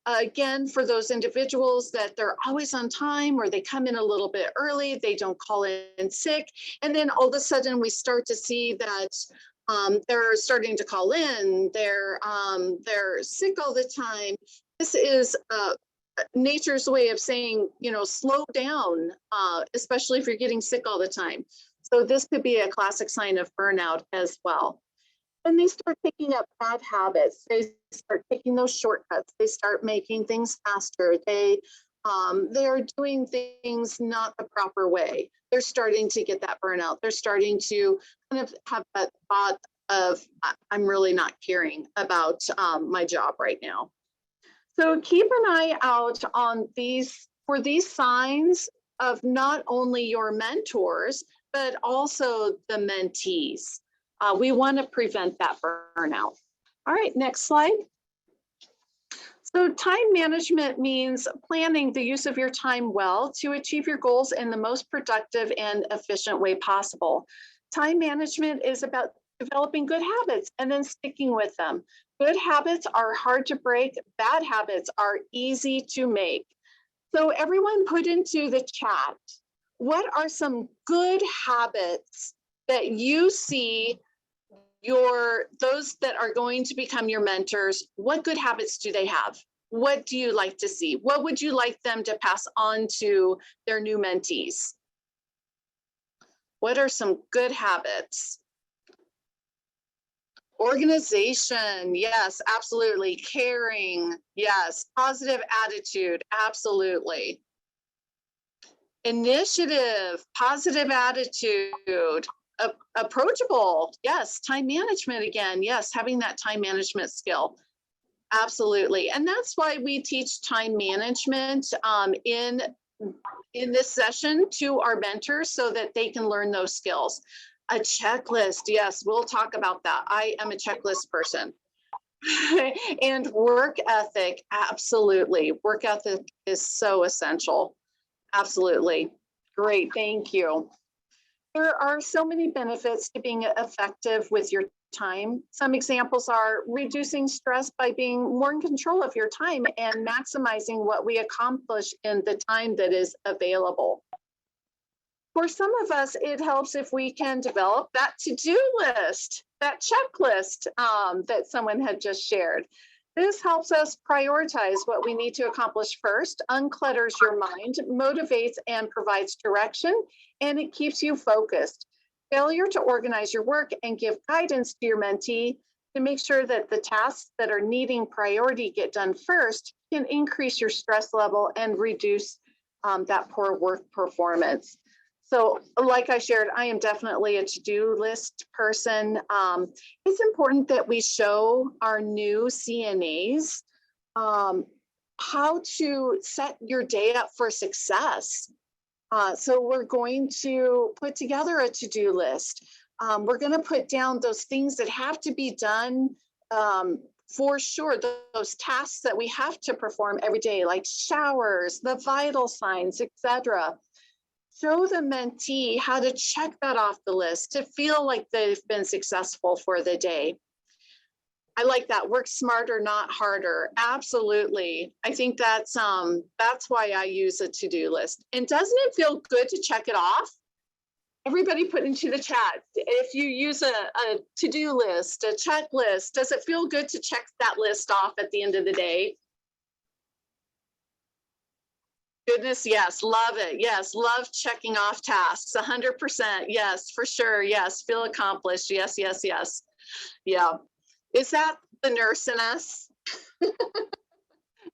again, for those individuals that they're always on time, or they come in a little bit early, they don't call in sick. And then all of a sudden we start to see that they're starting to call in, they're sick all the time. This is nature's way of saying, slow down, especially if you're getting sick all the time. So this could be a classic sign of burnout as well. And they start picking up bad habits. They start taking those shortcuts. They start making things faster. They're doing things not the proper way. They're starting to get that burnout. They're starting to kind of have that thought of, I'm really not caring about my job right now. So keep an eye out on for these signs of not only your mentors, but also the mentees. We want to prevent that burnout. All right, next slide. So time management means planning the use of your time well to achieve your goals in the most productive and efficient way possible. Time management is about developing good habits and then sticking with them. Good habits are hard to break. Bad habits are easy to make. So everyone put into the chat, what are some good habits that you see those that are going to become your mentors, what good habits do they have? What do you like to see? What would you like them to pass on to their new mentees? What are some good habits? Organization, yes, absolutely. Caring, yes. Positive attitude, absolutely. Initiative, positive attitude. Approachable, yes. Time management again, yes. Having that time management skill, absolutely. And that's why we teach time management in this session to our mentors so that they can learn those skills. A checklist, yes, we'll talk about that. I am a checklist person. And work ethic, absolutely. Work ethic is so essential. Absolutely. Great, thank you. There are so many benefits to being effective with your time. Some examples are reducing stress by being more in control of your time and maximizing what we accomplish in the time that is available. For some of us, it helps if we can develop that to-do list, that checklist that someone had just shared. This helps us prioritize what we need to accomplish first, unclutters your mind, motivates and provides direction, and it keeps you focused. Failure to organize your work and give guidance to your mentee to make sure that the tasks that are needing priority get done first can increase your stress level and reduce that poor work performance. So like I shared, I am definitely a to-do list person. It's important that we show our new CNAs how to set your day up for success. So we're going to put together a to-do list. We're going to put down those things that have to be done for sure, those tasks that we have to perform every day, like showers, the vital signs, etc. Show the mentee how to check that off the list to feel like they've been successful for the day. I like that. Work smarter, not harder. Absolutely. I think that's why I use a to-do list. And doesn't it feel good to check it off? Everybody put into the chat, if you use a to-do list, a checklist, does it feel good to check that list off at the end of the day? Goodness, yes, love it. Yes, love checking off tasks, 100%. Yes, for sure. Yes, feel accomplished. Yes, yes, yes. Yeah. Is that the nurse in us?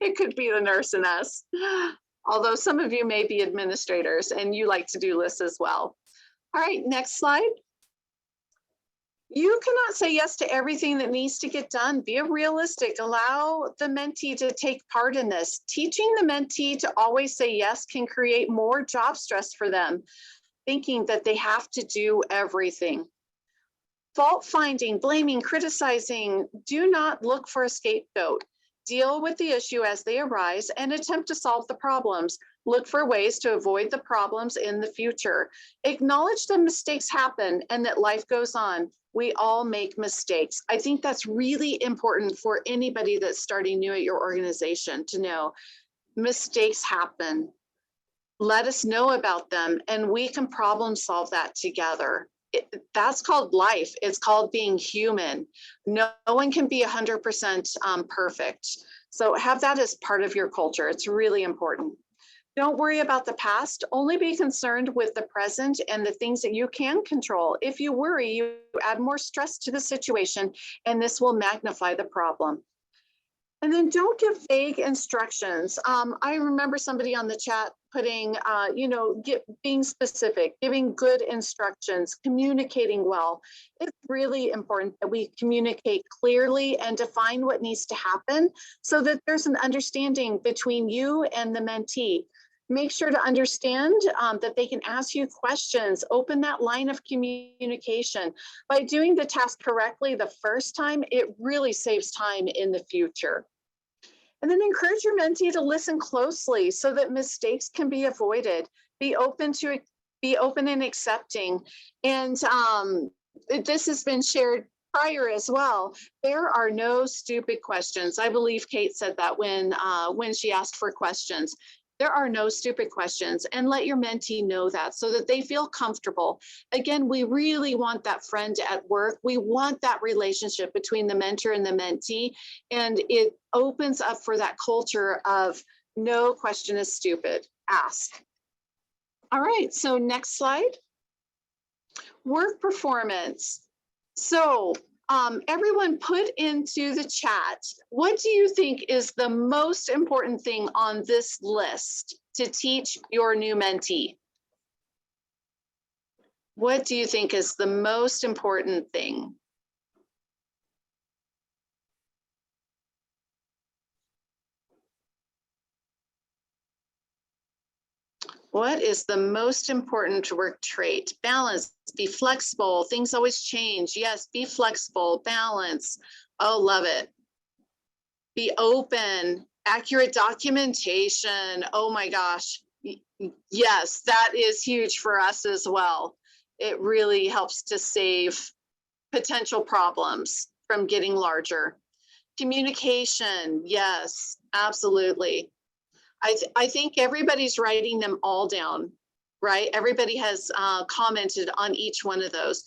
It could be the nurse in us. Although some of you may be administrators and you like to-do lists as well. All right, next slide. You cannot say yes to everything that needs to get done. Be realistic. Allow the mentee to take part in this. Teaching the mentee to always say yes can create more job stress for them, thinking that they have to do everything. Fault finding, blaming, criticizing, do not look for a scapegoat. Deal with the issue as they arise and attempt to solve the problems. Look for ways to avoid the problems in the future. Acknowledge that mistakes happen and that life goes on. We all make mistakes. I think that's really important for anybody that's starting new at your organization to know mistakes happen. Let us know about them and we can problem solve that together. That's called life. It's called being human. No one can be 100% perfect. So have that as part of your culture. It's really important. Don't worry about the past. Only be concerned with the present and the things that you can control. If you worry, you add more stress to the situation, and this will magnify the problem. And then don't give vague instructions. I remember somebody on the chat putting, being specific, giving good instructions, communicating well. It's really important that we communicate clearly and define what needs to happen so that there's an understanding between you and the mentee. Make sure to understand that they can ask you questions, open that line of communication. By doing the task correctly the first time, it really saves time in the future. And then encourage your mentee to listen closely so that mistakes can be avoided. Be open and accepting. And this has been shared prior as well. There are no stupid questions. I believe Kate said that when she asked for questions. There are no stupid questions, and let your mentee know that so that they feel comfortable. Again, we really want that friend at work. We want that relationship between the mentor and the mentee, and it opens up for that culture of no question is stupid, ask. All right, so next slide. Work performance. So everyone put into the chat, what do you think is the most important thing on this list to teach your new mentee? What do you think is the most important thing? What is the most important work trait? Balance, be flexible. Things always change. Yes, be flexible, balance. Oh, love it. Be open, accurate documentation. Oh my gosh. Yes, that is huge for us as well. It really helps to save potential problems from getting larger. Communication, yes, absolutely. I think everybody's writing them all down, right? Everybody has commented on each one of those.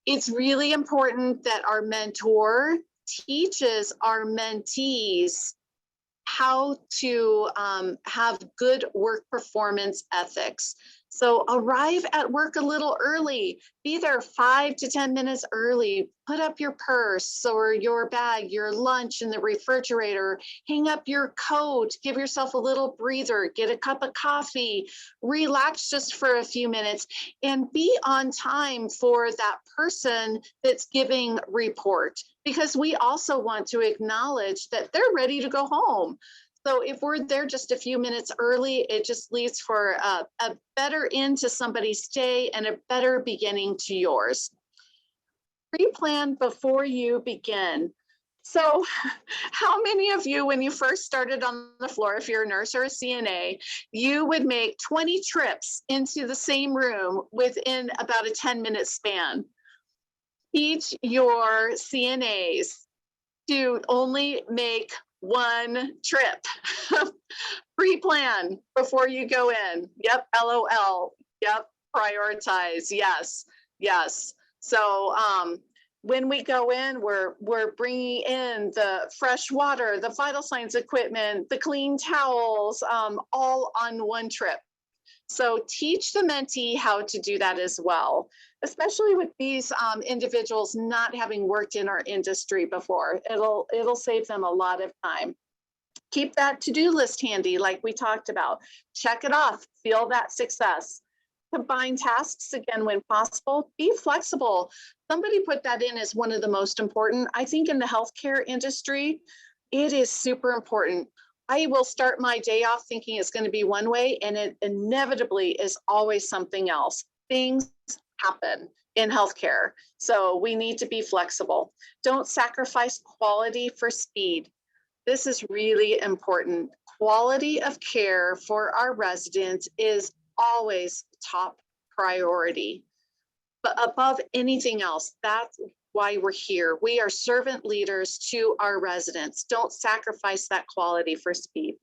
It's really important that our mentor teaches our mentees how to have good work performance ethics. So arrive at work a little early, be there 5 to 10 minutes early, put up your purse or your bag, your lunch in the refrigerator, hang up your coat, give yourself a little breather, get a cup of coffee, relax just for a few minutes, and be on time for that person that's giving report, because we also want to acknowledge that they're ready to go home. So if we're there just a few minutes early, it just leads for a better end to somebody's day and a better beginning to yours. Pre-plan before you begin. So how many of you, when you first started on the floor, if you're a nurse or a CNA, you would make 20 trips into the same room within about a 10-minute span? Teach your CNAs to only make one trip. Pre-plan before you go in. Yep, LOL. Yep, prioritize. Yes, yes. So when we go in, we're bringing in the fresh water, the vital signs equipment, the clean towels, all on one trip. So teach the mentee how to do that as well, especially with these individuals not having worked in our industry before. It'll save them a lot of time. Keep that to-do list handy, like we talked about. Check it off, feel that success. Combine tasks again when possible. Be flexible. Somebody put that in as one of the most important. I think in the healthcare industry, it is super important. I will start my day off thinking it's going to be one way, and it inevitably is always something else. Things happen in healthcare, so we need to be flexible. Don't sacrifice quality for speed. This is really important. Quality of care for our residents is always top priority. But above anything else, that's why we're here. We are servant leaders to our residents. Don't sacrifice that quality for speed.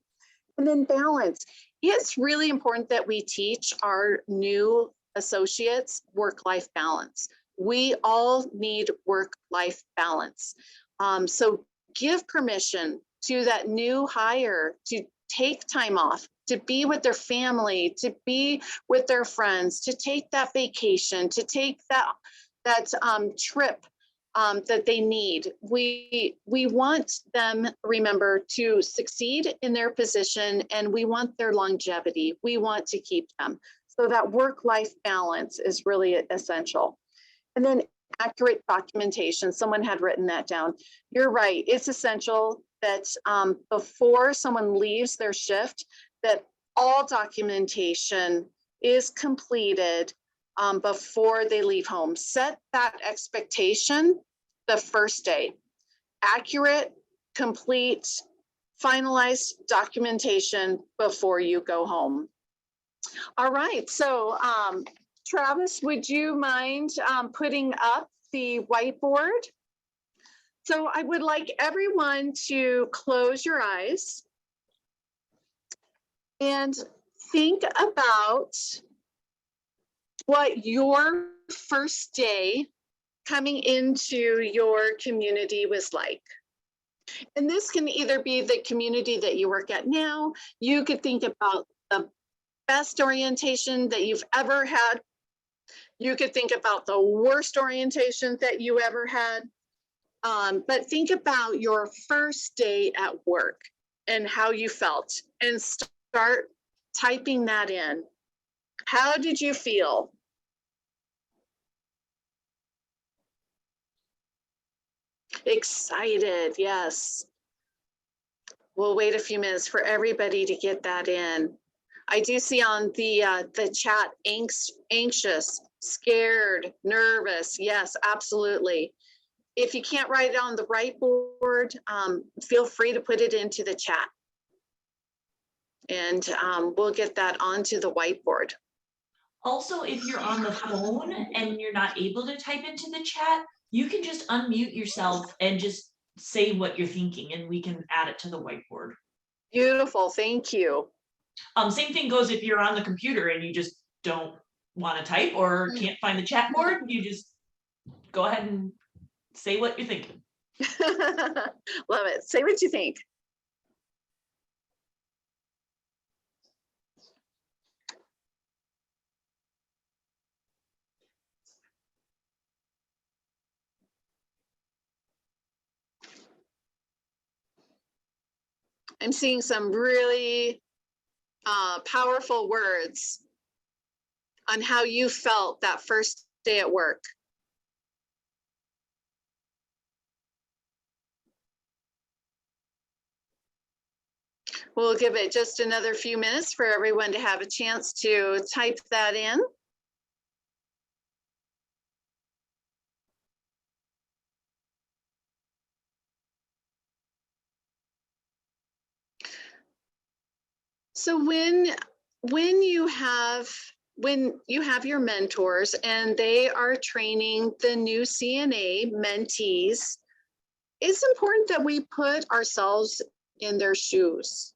And then balance. It's really important that we teach our new associates work-life balance. We all need work-life balance. So give permission to that new hire to take time off, to be with their family, to be with their friends, to take that vacation, to take that trip that they need. We want them, remember, to succeed in their position, and we want their longevity. We want to keep them. So that work-life balance is really essential. And then accurate documentation. Someone had written that down. You're right. It's essential that before someone leaves their shift, that all documentation is completed before they leave home. Set that expectation the first day. Accurate, complete, finalized documentation before you go home. All right, so Travis, would you mind putting up the whiteboard? So I would like everyone to close your eyes and think about what your first day coming into your community was like. And this can either be the community that you work at now. You could think about the best orientation that you've ever had. You could think about the worst orientation that you ever had. But think about your first day at work and how you felt, and start typing that in. How did you feel? Excited, yes. We'll wait a few minutes for everybody to get that in. I do see on the chat, anxious, scared, nervous. Yes, absolutely. If you can't write it on the whiteboard, feel free to put it into the chat. And we'll get that onto the whiteboard. Also, if you're on the phone and you're not able to type into the chat, you can just unmute yourself and just say what you're thinking, and we can add it to the whiteboard. Beautiful, thank you. Same thing goes if you're on the computer and you just don't want to type or can't find the chat board, you just go ahead and say what you're thinking. Love it. Say what you think. I'm seeing some really powerful words on how you felt that first day at work. We'll give it just another few minutes for everyone to have a chance to type that in. So when you have your mentors and they are training the new CNA mentees, it's important that we put ourselves in their shoes.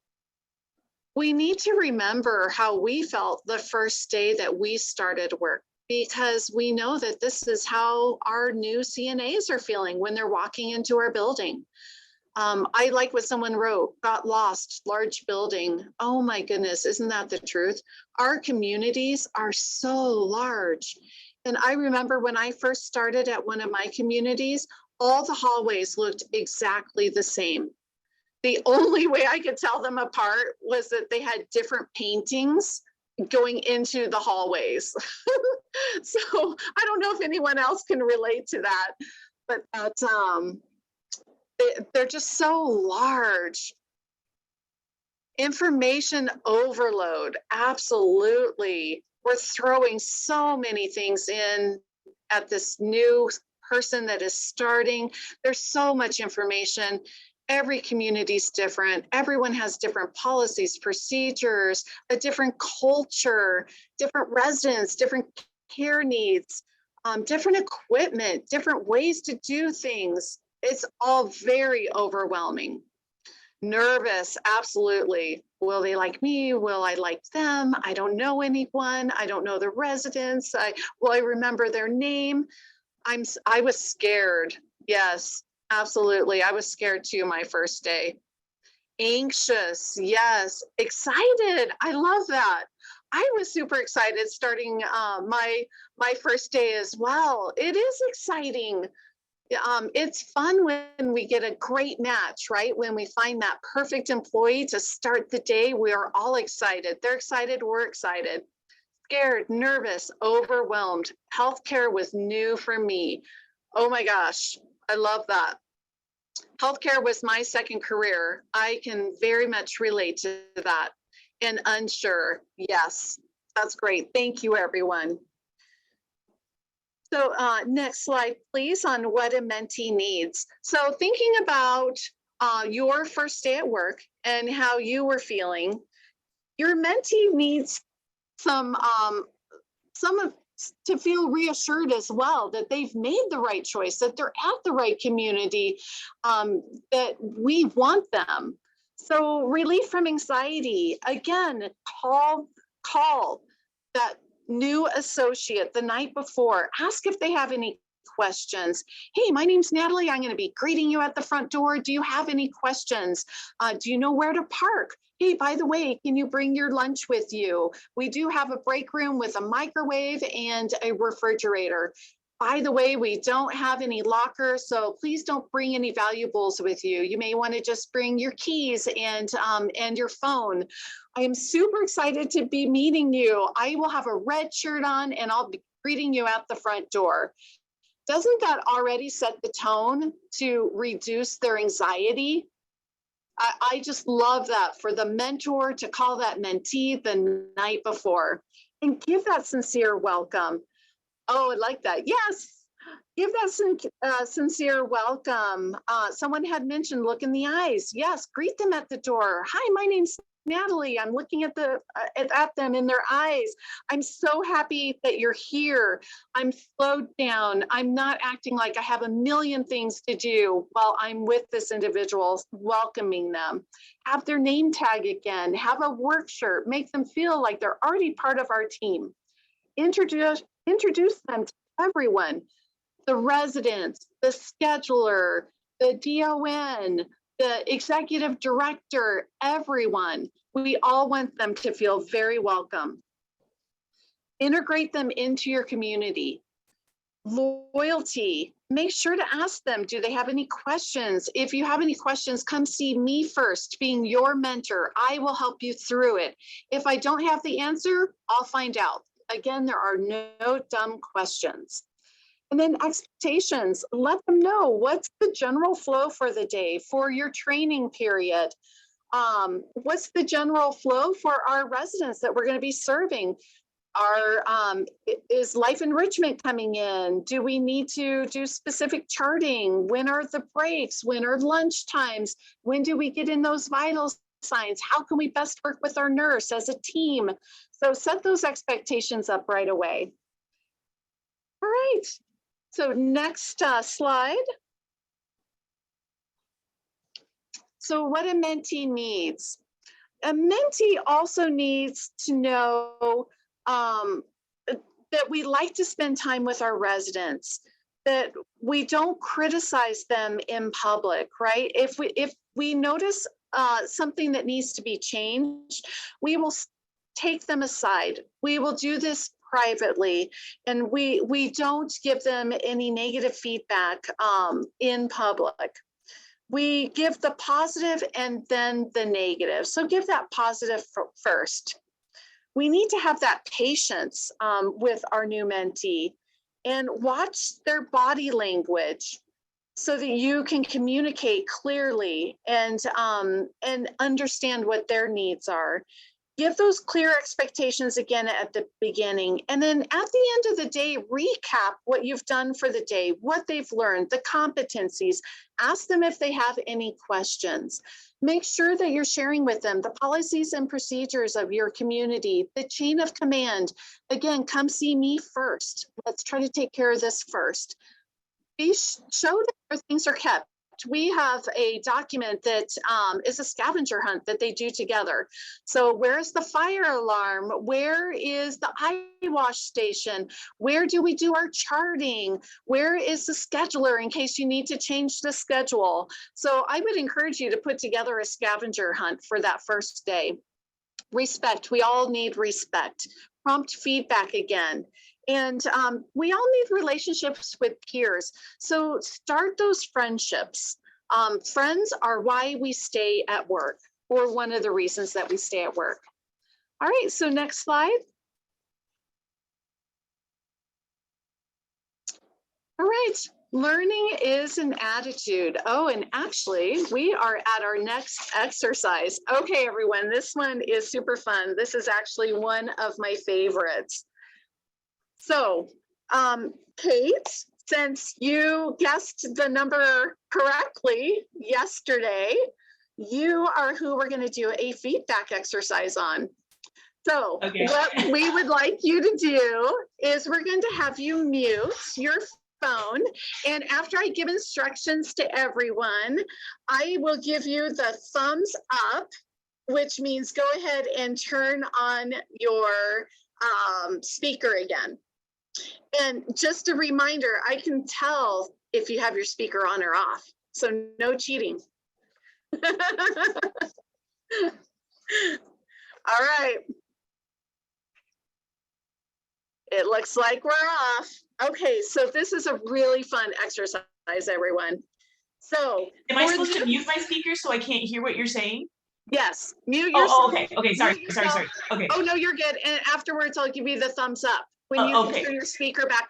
We need to remember how we felt the first day that we started work, because we know that this is how our new CNAs are feeling when they're walking into our building. I like what someone wrote, got lost, large building. Oh my goodness, isn't that the truth? Our communities are so large. And I remember when I first started at one of my communities, all the hallways looked exactly the same. The only way I could tell them apart was that they had different paintings going into the hallways. So I don't know if anyone else can relate to that, but they're just so large. Information overload, absolutely. We're throwing so many things in at this new person that is starting. There's so much information. Every community is different. Everyone has different policies, procedures, a different culture, different residents, different care needs, different equipment, different ways to do things. It's all very overwhelming. Nervous, absolutely. Will they like me? Will I like them? I don't know anyone. I don't know the residents. Will I remember their name? I was scared. Yes, absolutely. I was scared too my first day. Anxious, yes. Excited. I love that. I was super excited starting my first day as well. It is exciting. It's fun when we get a great match, right? When we find that perfect employee to start the day, we are all excited. They're excited, we're excited. Scared, nervous, overwhelmed. Healthcare was new for me. Oh my gosh, I love that. Healthcare was my second career. I can very much relate to that. And unsure, yes, that's great. Thank you, everyone. So next slide, please, on what a mentee needs. So thinking about your first day at work and how you were feeling, your mentee needs to feel reassured as well that they've made the right choice, that they're at the right community, that we want them. So relief from anxiety, again, call that new associate the night before, ask if they have any questions. Hey, my name's Natalie. I'm going to be greeting you at the front door. Do you have any questions? Do you know where to park? Hey, by the way, can you bring your lunch with you? We do have a break room with a microwave and a refrigerator. By the way, we don't have any lockers, so please don't bring any valuables with you. You may want to just bring your keys and your phone. I am super excited to be meeting you. I will have a red shirt on and I'll be greeting you at the front door. Doesn't that already set the tone to reduce their anxiety? I just love that for the mentor to call that mentee the night before and give that sincere welcome. Oh, I like that. Yes, give that sincere welcome. Someone had mentioned look in the eyes. Yes, greet them at the door. Hi, my name's Natalie. I'm looking at them in their eyes. I'm so happy that you're here. I'm slowed down. I'm not acting like I have a million things to do while I'm with this individual, welcoming them. Have their name tag again. Have a work shirt. Make them feel like they're already part of our team. Introduce them to everyone, the residents, the scheduler, the DON, the executive director, everyone. We all want them to feel very welcome. Integrate them into your community. Loyalty, make sure to ask them, do they have any questions? If you have any questions, come see me first, being your mentor. I will help you through it. If I don't have the answer, I'll find out. Again, there are no dumb questions. And then expectations, let them know what's the general flow for the day, for your training period. What's the general flow for our residents that we're going to be serving? Is life enrichment coming in? Do we need to do specific charting? When are the breaks? When are lunch times? When do we get in those vital signs? How can we best work with our nurse as a team? So set those expectations up right away. All right, so next slide. So what a mentee needs. A mentee also needs to know that we like to spend time with our residents, that we don't criticize them in public, right? If we notice something that needs to be changed, we will take them aside. We will do this privately, and we don't give them any negative feedback in public. We give the positive and then the negative. So give that positive first. We need to have that patience with our new mentee and watch their body language so that you can communicate clearly and understand what their needs are. Give those clear expectations again at the beginning. And then at the end of the day, recap what you've done for the day, what they've learned, the competencies. Ask them if they have any questions. Make sure that you're sharing with them the policies and procedures of your community, the chain of command. Again, come see me first. Let's try to take care of this first. Show that where things are kept. We have a document that is a scavenger hunt that they do together. So where's the fire alarm? Where is the eye wash station? Where do we do our charting? Where is the scheduler in case you need to change the schedule? So I would encourage you to put together a scavenger hunt for that first day. Respect, we all need respect. Prompt feedback again. And we all need relationships with peers. So start those friendships. Friends are why we stay at work, or one of the reasons that we stay at work. All right, so next slide. All right, learning is an attitude. Oh, and actually we are at our next exercise. Okay, everyone, this one is super fun. This is actually one of my favorites. So, Kate, since you guessed the number correctly yesterday, you are who we're going to do a feedback exercise on. So Okay. what we would like you to do is we're going to have you mute your phone. And after I give instructions to everyone, I will give you the thumbs up, which means go ahead and turn on your speaker again. And just a reminder, I can tell if you have your speaker on or off, so no cheating. All right. It looks like we're off. Okay, so this is a really fun exercise, everyone. So Am I for supposed to this- mute my speaker so I can't hear what you're saying? Yes, mute your. Oh, okay, sorry. Okay. Oh, no, you're good. And afterwards, I'll give you the thumbs up when you okay. turn your speaker back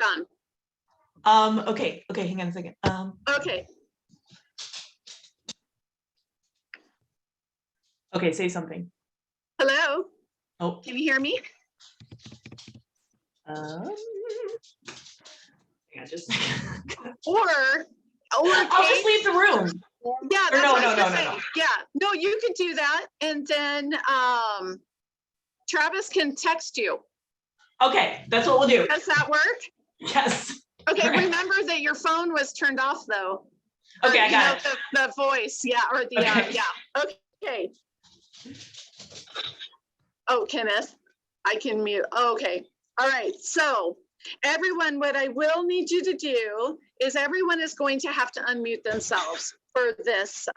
on. Okay, hang on a second. Okay. Okay, say something. Hello, Oh, can you hear me? hang on just. Or I'll just leave the room. Yeah, Or that's no, what I was no, gonna no, say. no. Yeah, no, you could do that, and then Travis can text you. Okay, that's what we'll do. Does that work? Yes. Okay, All right. remember that your phone was turned off though. Okay, I You got know, it. the voice, yeah, or the Okay. yeah. Okay. Oh, Kenneth, I can mute. Oh, okay. All right. So everyone, what I will need you to do is everyone is going to have to unmute themselves for this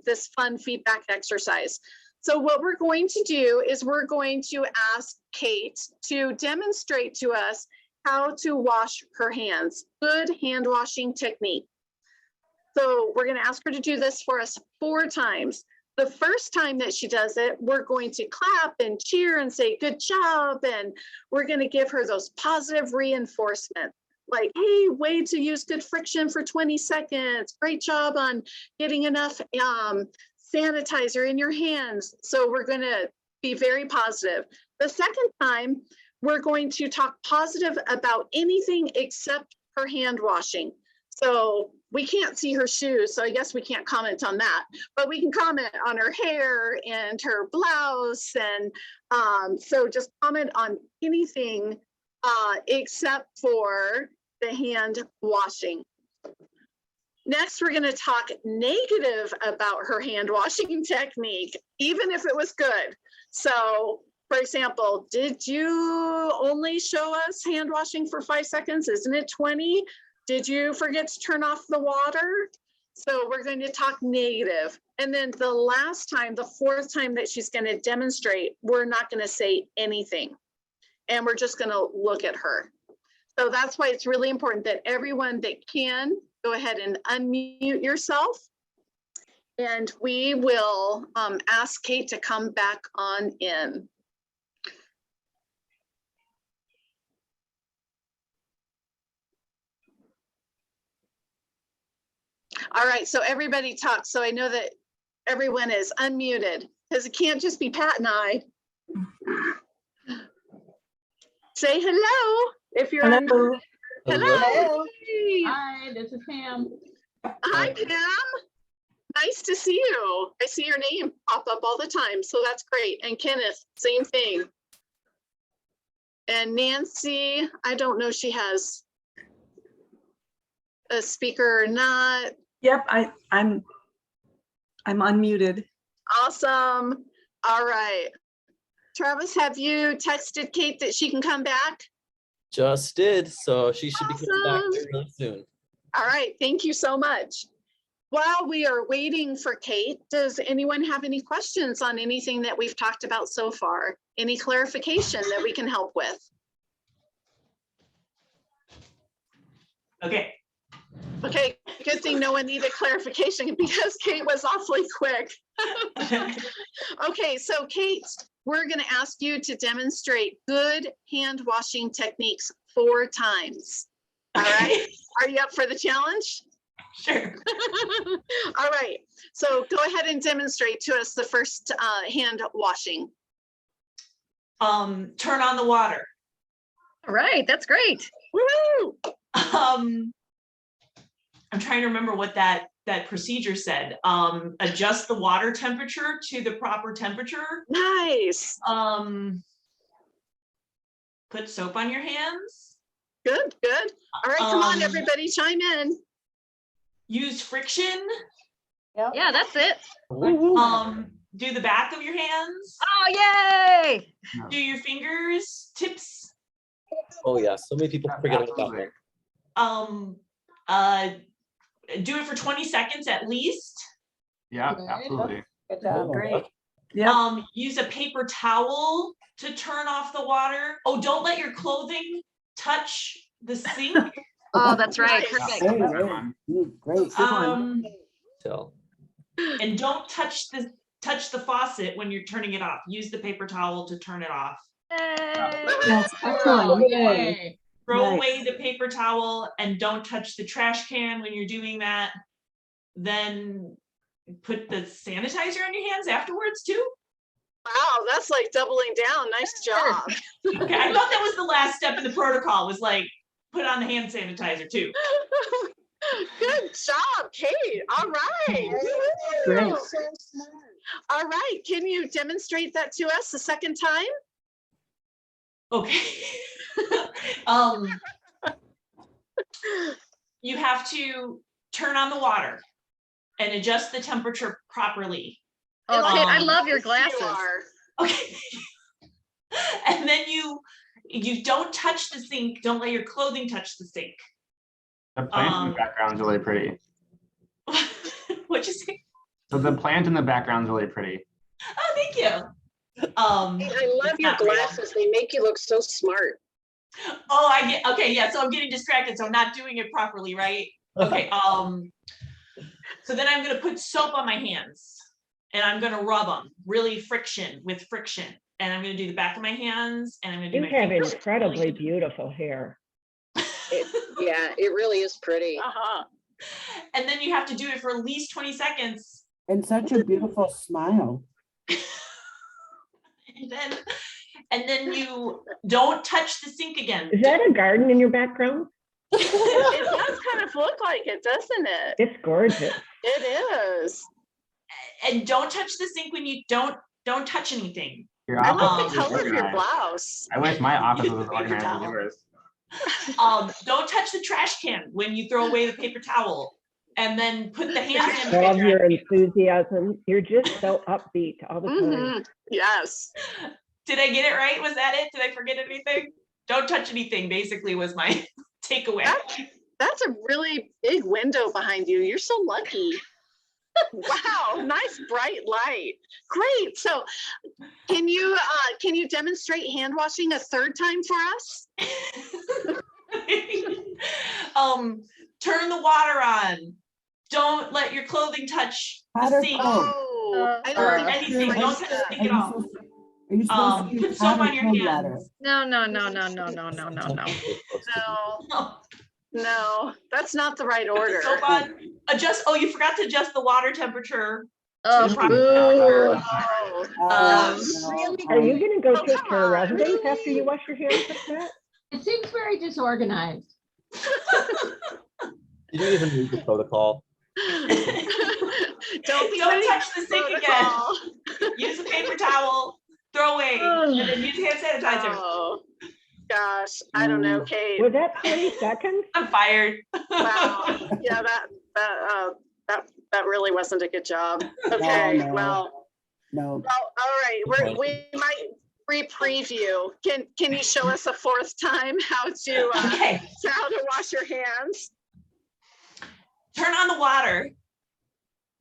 this fun feedback exercise. So what we're going to do is we're going to ask Kate to demonstrate to us how to wash her hands. Good hand washing technique. So we're going to ask her to do this for us 4 times. The first time that she does it, we're going to clap and cheer and say, good job. And we're going to give her those positive reinforcement. Like, hey, way to use good friction for 20 seconds. Great job on getting enough sanitizer in your hands. So we're going to be very positive. The second time, we're going to talk positive about anything except her hand washing. So we can't see her shoes, so I guess we can't comment on that. But we can comment on her hair and her blouse, and so just comment on anything except for the hand washing. Next, we're going to talk negative about her hand washing technique, even if it was good. So, for example, did you only show us hand washing for 5 seconds? Isn't it 20? Did you forget to turn off the water? So we're going to talk negative. And then the last time, the 4th time that she's going to demonstrate, we're not going to say anything. And we're just going to look at her. So that's why it's really important that everyone that can go ahead and unmute yourself. And we will ask Kate to come back on in. All right, so everybody talk. So I know that everyone is unmuted because it can't just be Pat and I. Say hello if you're Hello. unmuted. Hello. Hi, this is Pam. Hi, Pam. Nice to see you. I see your name pop up all the time, so that's great. And Kenneth, same thing. And Nancy, I don't know if she has a speaker or not. Yep, I'm unmuted. Awesome. All right. Travis, have you texted Kate that she can come back? Just did, so she should be coming back Awesome. here really soon. All right, thank you so much. While we are waiting for Kate, does anyone have any questions on anything that we've talked about so far? Any clarification that we can help with? Okay. Okay, good thing no one needed clarification because Kate was awfully quick. Okay, so Kate, we're going to ask you to demonstrate good hand washing techniques 4 times. All right, are you up for the challenge? Sure. All right, so go ahead and demonstrate to us the first hand washing. Turn on the water. All right, that's great. Woohoo! I'm trying to remember what that procedure said. Adjust the water temperature to the proper temperature. Nice. Put soap on your hands. Good, good. All right, come on, everybody, chime in. Use friction. Yeah, that's it. Do the back of your hands. Oh, yay. Do your fingers, tips. Oh yeah, so many people forget about that one. Do it for 20 seconds at least. Yeah, absolutely. Good job. Great. Yep. Use a paper towel to turn off the water. Oh, don't let your clothing touch the sink. Oh, that's right. Nice. Perfect. Great. Tell. And don't touch the faucet when you're turning it off. Use the paper towel to turn it off. That's excellent. Yay. Throw Nice. away the paper towel and don't touch the trash can when you're doing that. Then put the sanitizer on your hands afterwards too. Wow, that's like doubling down. Nice job. Okay, I thought that was the last step in the protocol, was like put on the hand sanitizer too. Good job, Kate. All right. Great. All right, can you demonstrate that to us the second time? Okay. You have to turn on the water and adjust the temperature properly. Oh, Kate, I Um, love your You glasses. are. Okay. And then you don't touch the sink. Don't let your clothing touch the sink. The plant in the background's really pretty. What'd you say? So the plant in the background's really pretty. Oh, thank you. Hey, I love it's your not real. glasses. They make you look so smart. Oh, I get, okay, yeah, so I'm getting distracted, so I'm not doing it properly, right? Okay, so then I'm gonna put soap on my hands and I'm gonna rub them, really with friction. And I'm gonna do the back of my hands and I'm gonna do You my have fingers. incredibly beautiful hair. Yeah, it really is pretty. Uh-huh. And then you have to do it for at least 20 seconds. And such a beautiful smile. And then you don't touch the sink again. Is that a garden in your background? It does kind of look like it, doesn't it? It's gorgeous. It is. And don't touch the sink when you don't touch anything. Your I office like is the color of your organized. blouse. I wish my office was as Paper organized as towel. yours. Don't touch the trash can when you throw away the paper towel, and then put the hand Love sanitizer. your enthusiasm. You're just so upbeat all the time. Mhm. Yes. Did I get it right? Was that it? Did I forget anything? Don't touch anything, basically, was my takeaway. That's a really big window behind you. You're so lucky. Wow, nice bright light. Great. So can you demonstrate hand washing a third time for us? Turn the water on. Don't let your clothing touch the Hot or sink cold? Oh, I or don't think anything. that's Don't right. touch the Are sink you at all. supposed to- are you supposed to use Put soap hot or on your cold hands. water? No. No, that's not the right order. Soap on. Adjust. Oh, you forgot to adjust the water temperature. Oh, to proper boo. temperature. Oh, No, Are you gonna go Oh, take come care of on, residents after really? you wash your hands like that? It seems very disorganized. You didn't even read the protocol. Don't Don't touch the sink again. protocol. Use a paper towel. Throw away, and then use hand sanitizer. Oh, gosh, I don't know, Kate. Was that 20 seconds? I'm fired. Wow, yeah, that really wasn't a good job. Okay, No. well, No. all right, we might re-preview. Can you show us a fourth time how to Okay. wash your hands? Turn on the water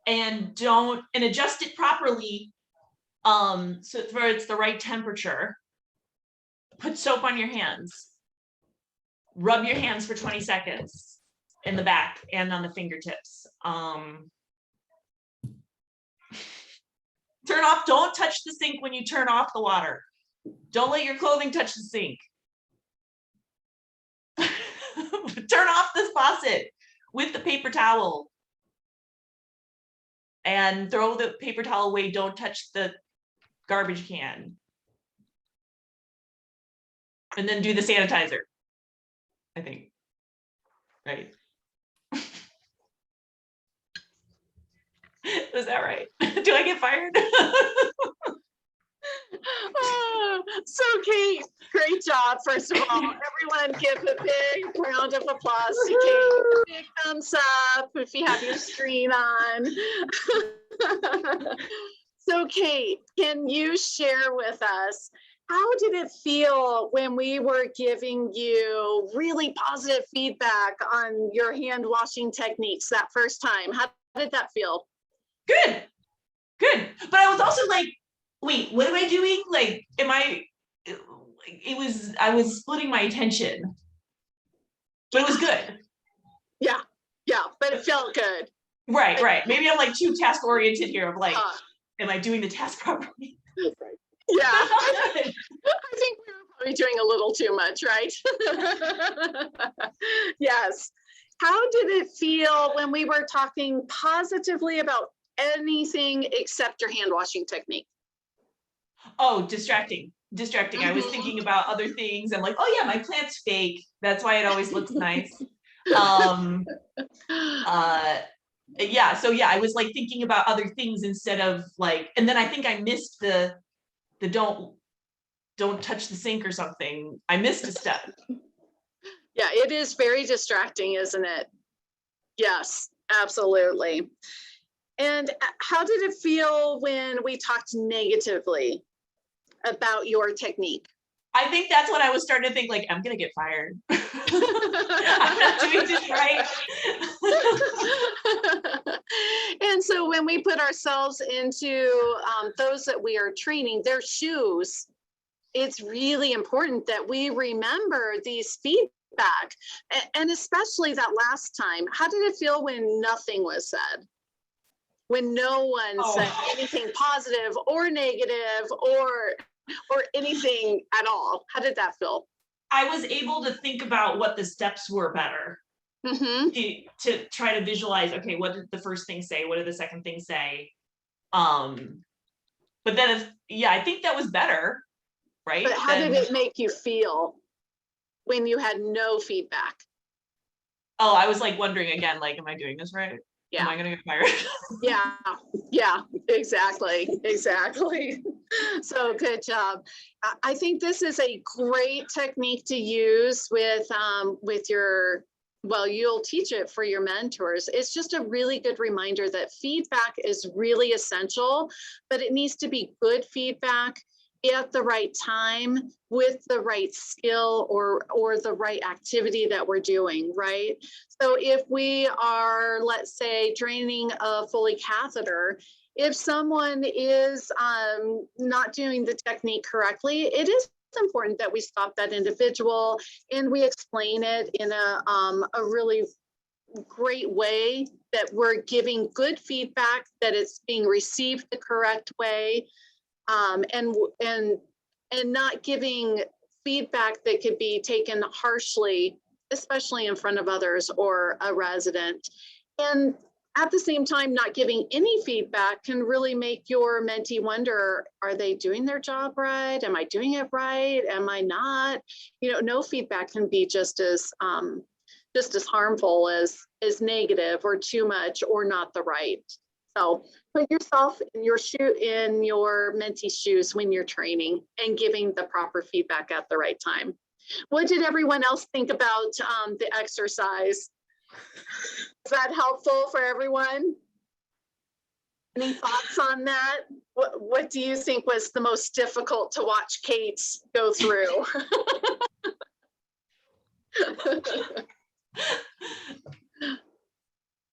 and adjust it properly. So it's the right temperature. Put soap on your hands. Rub your hands for 20 seconds in the back and on the fingertips. Turn off, don't touch the sink when you turn off the water. Don't let your clothing touch the sink. Turn off the faucet with the paper towel. And throw the paper towel away. Don't touch the garbage can. And then do the sanitizer, I think. Right. Is that right? Do I get fired? So Kate, great job. First of all, everyone give a big round of applause to Kate. Big thumbs up if you have your screen on. So Kate, can you share with us, how did it feel when we were giving you really positive feedback on your hand washing techniques that first time? How did that feel? Good. But I was also like, wait, what am I doing? Like, I was splitting my attention. But it was good. Yeah, but it felt good. Right. Maybe I'm like too task oriented here of like, am I doing the task properly? Yeah, I think we were probably doing a little too much, right? Yes. How did it feel when we were talking positively about anything except your hand washing technique? Oh, distracting. I was thinking about other things. I'm like, oh yeah, my plant's fake. That's why it always looks nice. Yeah, so yeah, I was like thinking about other things instead of like, and then I think I missed the don't touch the sink or something. I missed a step. Yeah, it is very distracting, isn't it? Yes, absolutely. And how did it feel when we talked negatively about your technique? I think that's when I was starting to think like, I'm gonna get fired. I'm not doing this right. And so when we put ourselves into those that we are training, their shoes, it's really important that we remember these feedback. And especially that last time, how did it feel when nothing was said? When no one said anything positive or negative or anything at all? How did that feel? I was able to think about what the steps were better. To try to visualize, okay, what did the first thing say? What did the second thing say? But then, I think that was better, right? But how did it make you feel when you had no feedback? Oh, I was like wondering again, like, am I doing this right? Am Yeah, I gonna get fired? yeah, exactly. So good job. I think this is a great technique to use with your, well, you'll teach it for your mentors. It's just a really good reminder that feedback is really essential, but it needs to be good feedback at the right time with the right skill or the right activity that we're doing, right? So if we are, let's say, draining a Foley catheter, if someone is not doing the technique correctly, it is important that we stop that individual and we explain it in a really great way, that we're giving good feedback, that it's being received the correct way, and not giving feedback that could be taken harshly, especially in front of others or a resident. And at the same time, not giving any feedback can really make your mentee wonder, are they doing their job right? Am I doing it right? Am I not? You know, no feedback can be just as harmful as negative or too much or not the right. So put yourself in your mentee's shoes when you're training and giving the proper feedback at the right time. What did everyone else think about the exercise? Is that helpful for everyone? Any thoughts on that? What do you think was the most difficult to watch Kate go through?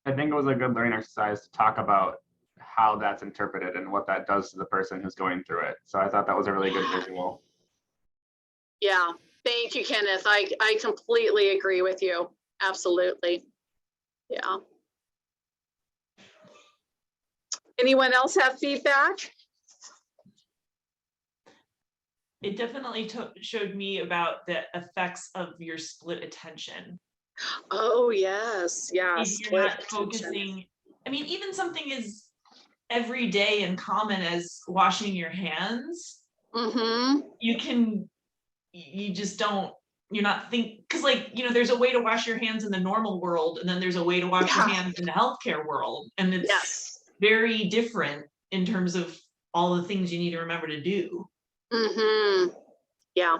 I think it was a good learning exercise to talk about how that's interpreted and what that does to the person who's going through it. So I thought that was a really good visual. Yeah, thank you, Kenneth. I completely agree with you. Absolutely. Yeah. Anyone else have feedback? It definitely showed me about the effects of your split attention. Oh, yes. Yeah. If you're not focusing, I mean, even something as everyday and common as washing your hands, you just don't, you're not because, like, you know, there's a way to wash your hands in the normal world, and then there's a way to wash your hands in the healthcare world, and it's very different in terms of all the things you need to remember to do. Yeah.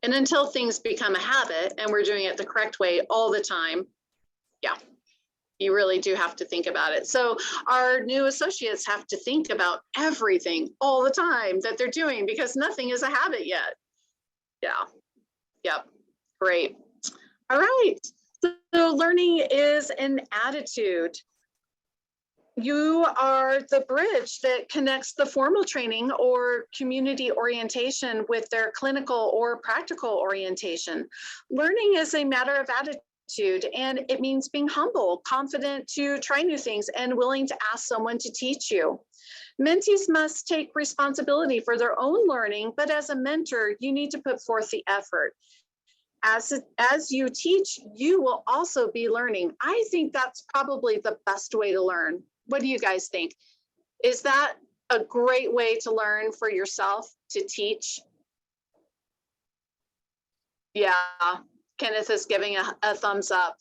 And until things become a habit and we're doing it the correct way all the time, yeah, you really do have to think about it. So our new associates have to think about everything all the time that they're doing, because nothing is a habit yet. Yeah. Yep. Great. All right. So learning is an attitude. You are the bridge that connects the formal training or community orientation with their clinical or practical orientation. Learning is a matter of attitude, and it means being humble, confident to try new things, and willing to ask someone to teach you. Mentees must take responsibility for their own learning, but as a mentor, you need to put forth the effort. As you teach, you will also be learning. I think that's probably the best way to learn. What do you guys think? Is that a great way to learn for yourself, to teach? Yeah, Kenneth is giving a thumbs up.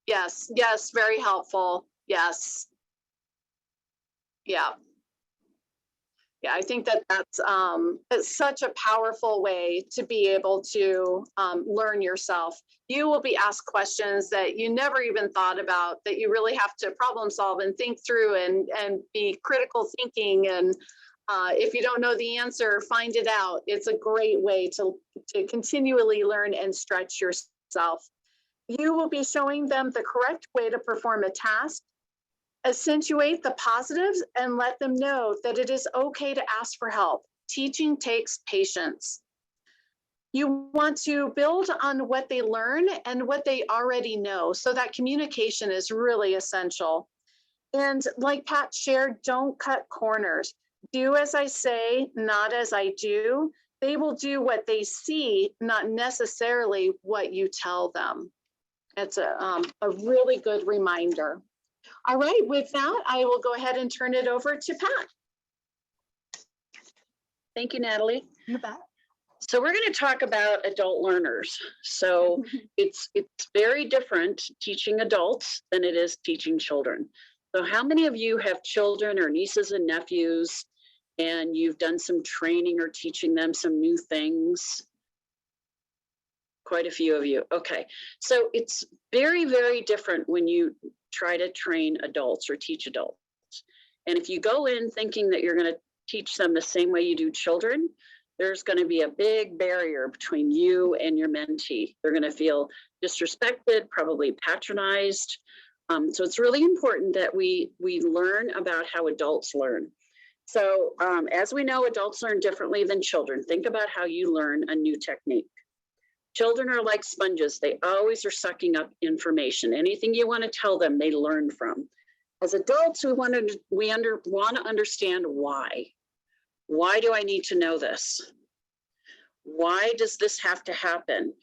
Yes, yes, very helpful. Yes. Yeah. Yeah, I think that's such a powerful way to be able to learn yourself. You will be asked questions that you never even thought about, that you really have to problem solve and think through and be critical thinking. And if you don't know the answer, find it out. It's a great way to continually learn and stretch yourself. You will be showing them the correct way to perform a task. Accentuate the positives and let them know that it is okay to ask for help. Teaching takes patience. You want to build on what they learn and what they already know, so that communication is really essential. And like Pat shared, don't cut corners. Do as I say, not as I do. They will do what they see, not necessarily what you tell them. It's a really good reminder. All right, with that, I will go ahead and turn it over to Pat. Thank you, Natalie. You bet. So we're going to talk about adult learners. So it's very different teaching adults than it is teaching children. So how many of you have children or nieces and nephews, and you've done some training or teaching them some new things? Quite a few of you. Okay. So it's very, very different when you try to train adults or teach adults. And if you go in thinking that you're going to teach them the same way you do children, there's going to be a big barrier between you and your mentee. They're going to feel disrespected, probably patronized. So it's really important that we learn about how adults learn. So as we know, adults learn differently than children. Think about how you learn a new technique. Children are like sponges. They always are sucking up information. Anything you want to tell them, they learn from. As adults, we want to understand why. Why do I need to know this? Why does this have to happen?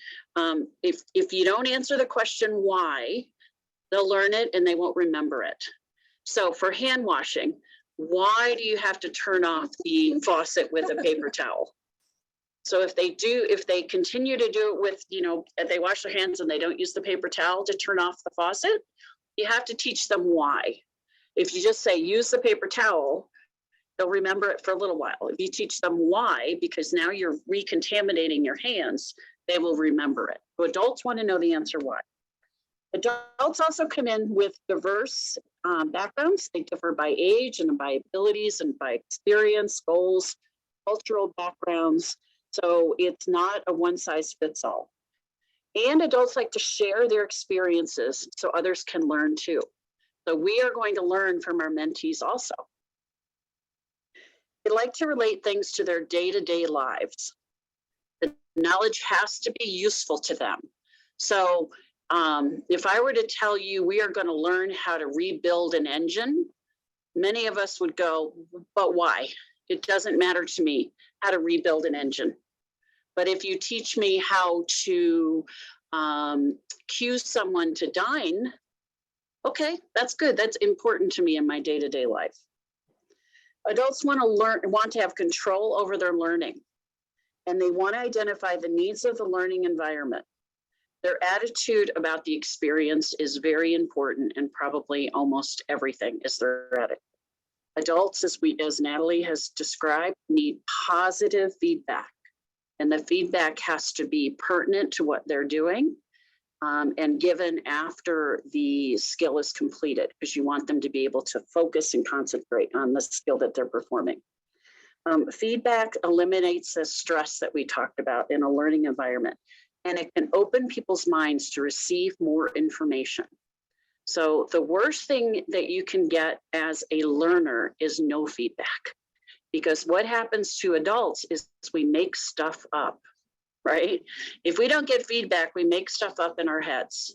If you don't answer the question why, they'll learn it and they won't remember it. So for hand washing, why do you have to turn off the faucet with a paper towel? So if they continue to do it with, if they wash their hands and they don't use the paper towel to turn off the faucet, you have to teach them why. If you just say, use the paper towel, they'll remember it for a little while. If you teach them why, because now you're recontaminating your hands, they will remember it. So adults want to know the answer why. Adults also come in with diverse backgrounds. They differ by age and by abilities and by experience, goals, cultural backgrounds. So it's not a one size fits all. And adults like to share their experiences so others can learn too. So we are going to learn from our mentees also. They like to relate things to their day-to-day lives. The knowledge has to be useful to them. So if I were to tell you we are going to learn how to rebuild an engine, many of us would go, but why? It doesn't matter to me how to rebuild an engine. But if you teach me how to cue someone to dine, okay, that's good. That's important to me in my day-to-day life. Adults want to have control over their learning, and they want to identify the needs of the learning environment. Their attitude about the experience is very important, and probably almost everything is their attitude. Adults, as Natalie has described, need positive feedback. And the feedback has to be pertinent to what they're doing and given after the skill is completed, because you want them to be able to focus and concentrate on the skill that they're performing. Feedback eliminates the stress that we talked about in a learning environment, and it can open people's minds to receive more information. So the worst thing that you can get as a learner is no feedback. Because what happens to adults is we make stuff up, right? If we don't get feedback, we make stuff up in our heads.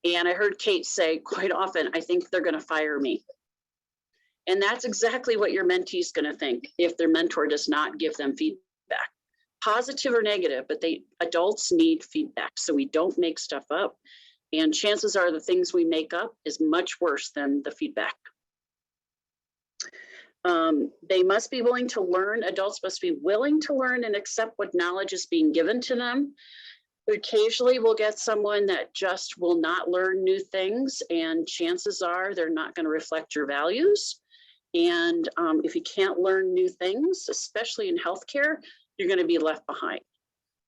And I heard Kate say quite often, I think they're going to fire me. And that's exactly what your mentee is going to think if their mentor does not give them feedback, positive or negative, but adults need feedback so we don't make stuff up. And chances are the things we make up is much worse than the feedback. They must be willing to learn. Adults must be willing to learn and accept what knowledge is being given to them. Occasionally we'll get someone that just will not learn new things, and chances are they're not going to reflect your values. And if you can't learn new things, especially in healthcare, you're going to be left behind.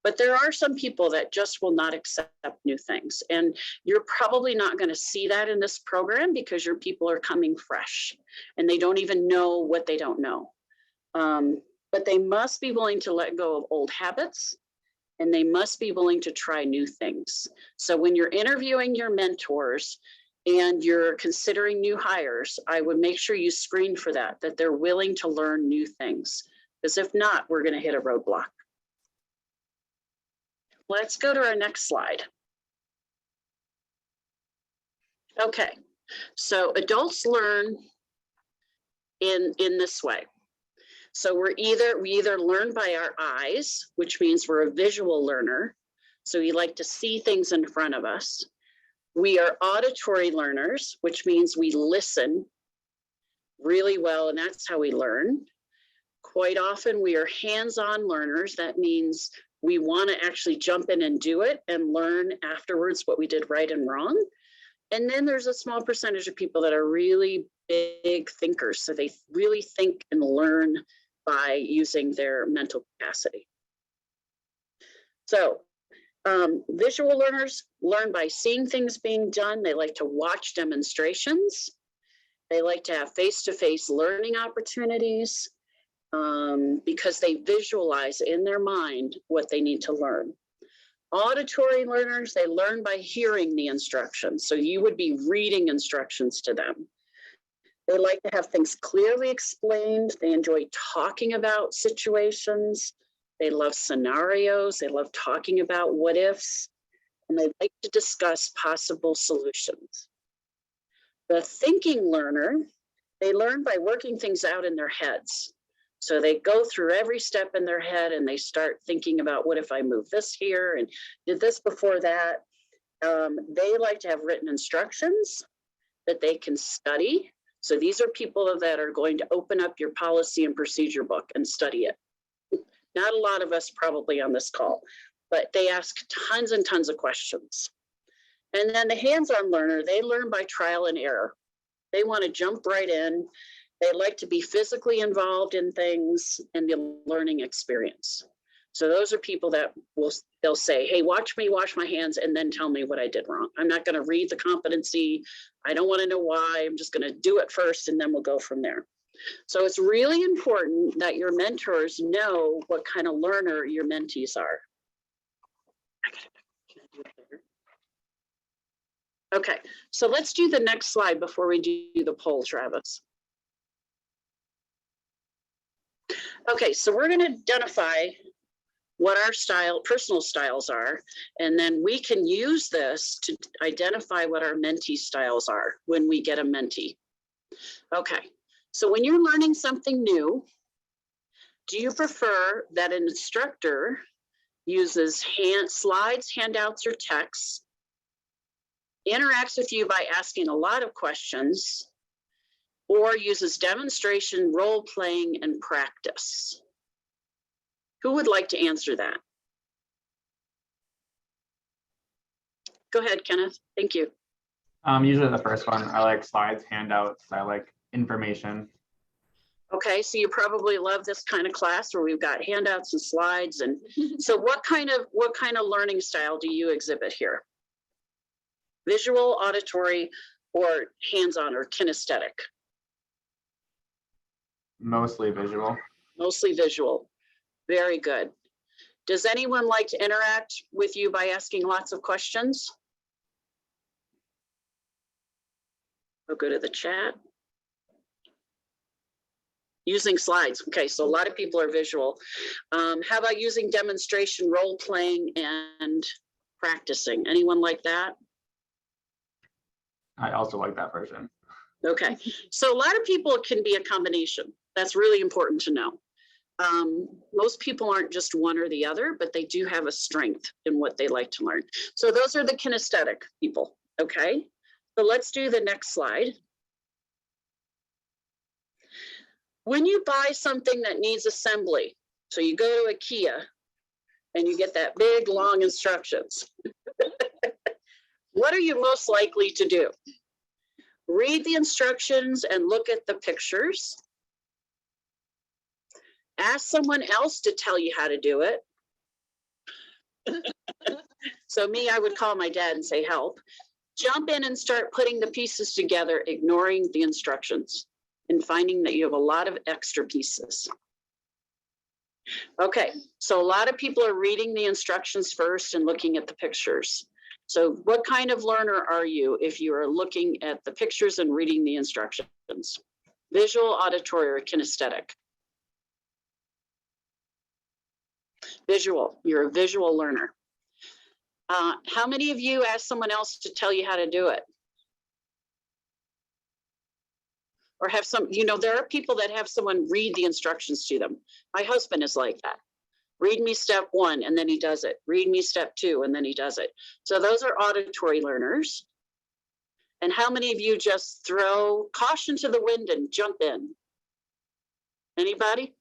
But there are some people that just will not accept new things. And you're probably not going to see that in this program because your people are coming fresh and they don't even know what they don't know. But they must be willing to let go of old habits, and they must be willing to try new things. So when you're interviewing your mentors and you're considering new hires, I would make sure you screen for that they're willing to learn new things. Because if not, we're going to hit a roadblock. Let's go to our next slide. Okay, so adults learn in this way. So we either learn by our eyes, which means we're a visual learner. So we like to see things in front of us. We are auditory learners, which means we listen really well, and that's how we learn. Quite often we are hands-on learners. That means we want to actually jump in and do it and learn afterwards what we did right and wrong. And then there's a small percentage of people that are really big thinkers. So they really think and learn by using their mental capacity. So visual learners learn by seeing things being done. They like to watch demonstrations. They like to have face-to-face learning opportunities because they visualize in their mind what they need to learn. Auditory learners, they learn by hearing the instructions. So you would be reading instructions to them. They like to have things clearly explained. They enjoy talking about situations. They love scenarios. They love talking about what ifs, and they like to discuss possible solutions. The thinking learner, they learn by working things out in their heads. So they go through every step in their head and they start thinking about, what if I move this here and did this before that? They like to have written instructions that they can study. So these are people that are going to open up your policy and procedure book and study it. Not a lot of us probably on this call, but they ask tons and tons of questions. And then the hands-on learner, they learn by trial and error. They want to jump right in. They like to be physically involved in things and the learning experience. So those are people that they'll say, hey, watch me wash my hands and then tell me what I did wrong. I'm not going to read the competency. I don't want to know why. I'm just going to do it first and then we'll go from there. So it's really important that your mentors know what kind of learner your mentees are. Okay, so let's do the next slide before we do the poll, Travis. Okay, so we're going to identify what our personal styles are, and then we can use this to identify what our mentee styles are when we get a mentee. Okay, so when you're learning something new, do you prefer that an instructor uses slides, handouts, or texts, interacts with you by asking a lot of questions, or uses demonstration, role playing, and practice? Who would like to answer that? Go ahead, Kenneth. Thank you. Usually the first one. I like slides, handouts. I like information. Okay, so you probably love this kind of class where we've got handouts and slides. And so what kind of learning style do you exhibit here? Visual, auditory, or hands-on or kinesthetic? Mostly visual. Mostly visual. Very good. Does anyone like to interact with you by asking lots of questions? I'll go to the chat. Using slides. Okay, so a lot of people are visual. How about using demonstration, role playing, and practicing? Anyone like that? I also like that version. Okay, so a lot of people can be a combination. That's really important to know. Most people aren't just one or the other, but they do have a strength in what they like to learn. So those are the kinesthetic people, okay? So let's do the next slide. When you buy something that needs assembly, so you go to IKEA and you get that big, long instructions. What are you most likely to do? Read the instructions and look at the pictures. Ask someone else to tell you how to do it. So me, I would call my dad and say, help. Jump in and start putting the pieces together, ignoring the instructions and finding that you have a lot of extra pieces. Okay, so a lot of people are reading the instructions first and looking at the pictures. So what kind of learner are you if you are looking at the pictures and reading the instructions? Visual, auditory, or kinesthetic? Visual, you're a visual learner. How many of you asked someone else to tell you how to do it? Or have some, there are people that have someone read the instructions to them. My husband is like that. Read me step 1 and then he does it. Read me step 2 and then he does it. So those are auditory learners. And how many of you just throw caution to the wind and jump in? Anybody?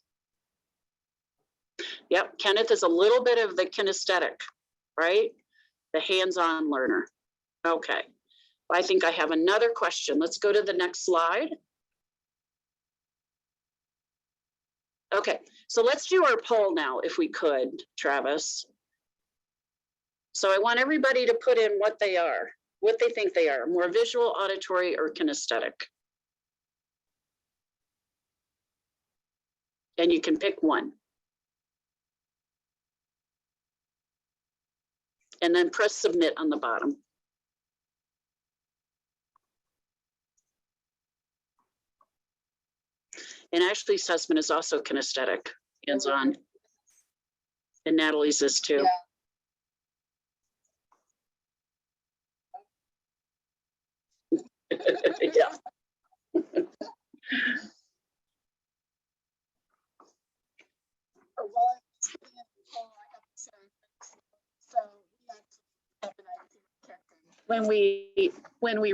Yep, Kenneth is a little bit of the kinesthetic, right? The hands-on learner. Okay, I think I have another question. Let's go to the next slide. Okay, so let's do our poll now, if we could, Travis. So I want everybody to put in what they are, what they think they are, more visual, auditory, or kinesthetic. And you can pick one. And then press submit on the bottom. And Ashley's husband is also kinesthetic, hands-on. And Natalie's is too. Yeah. When we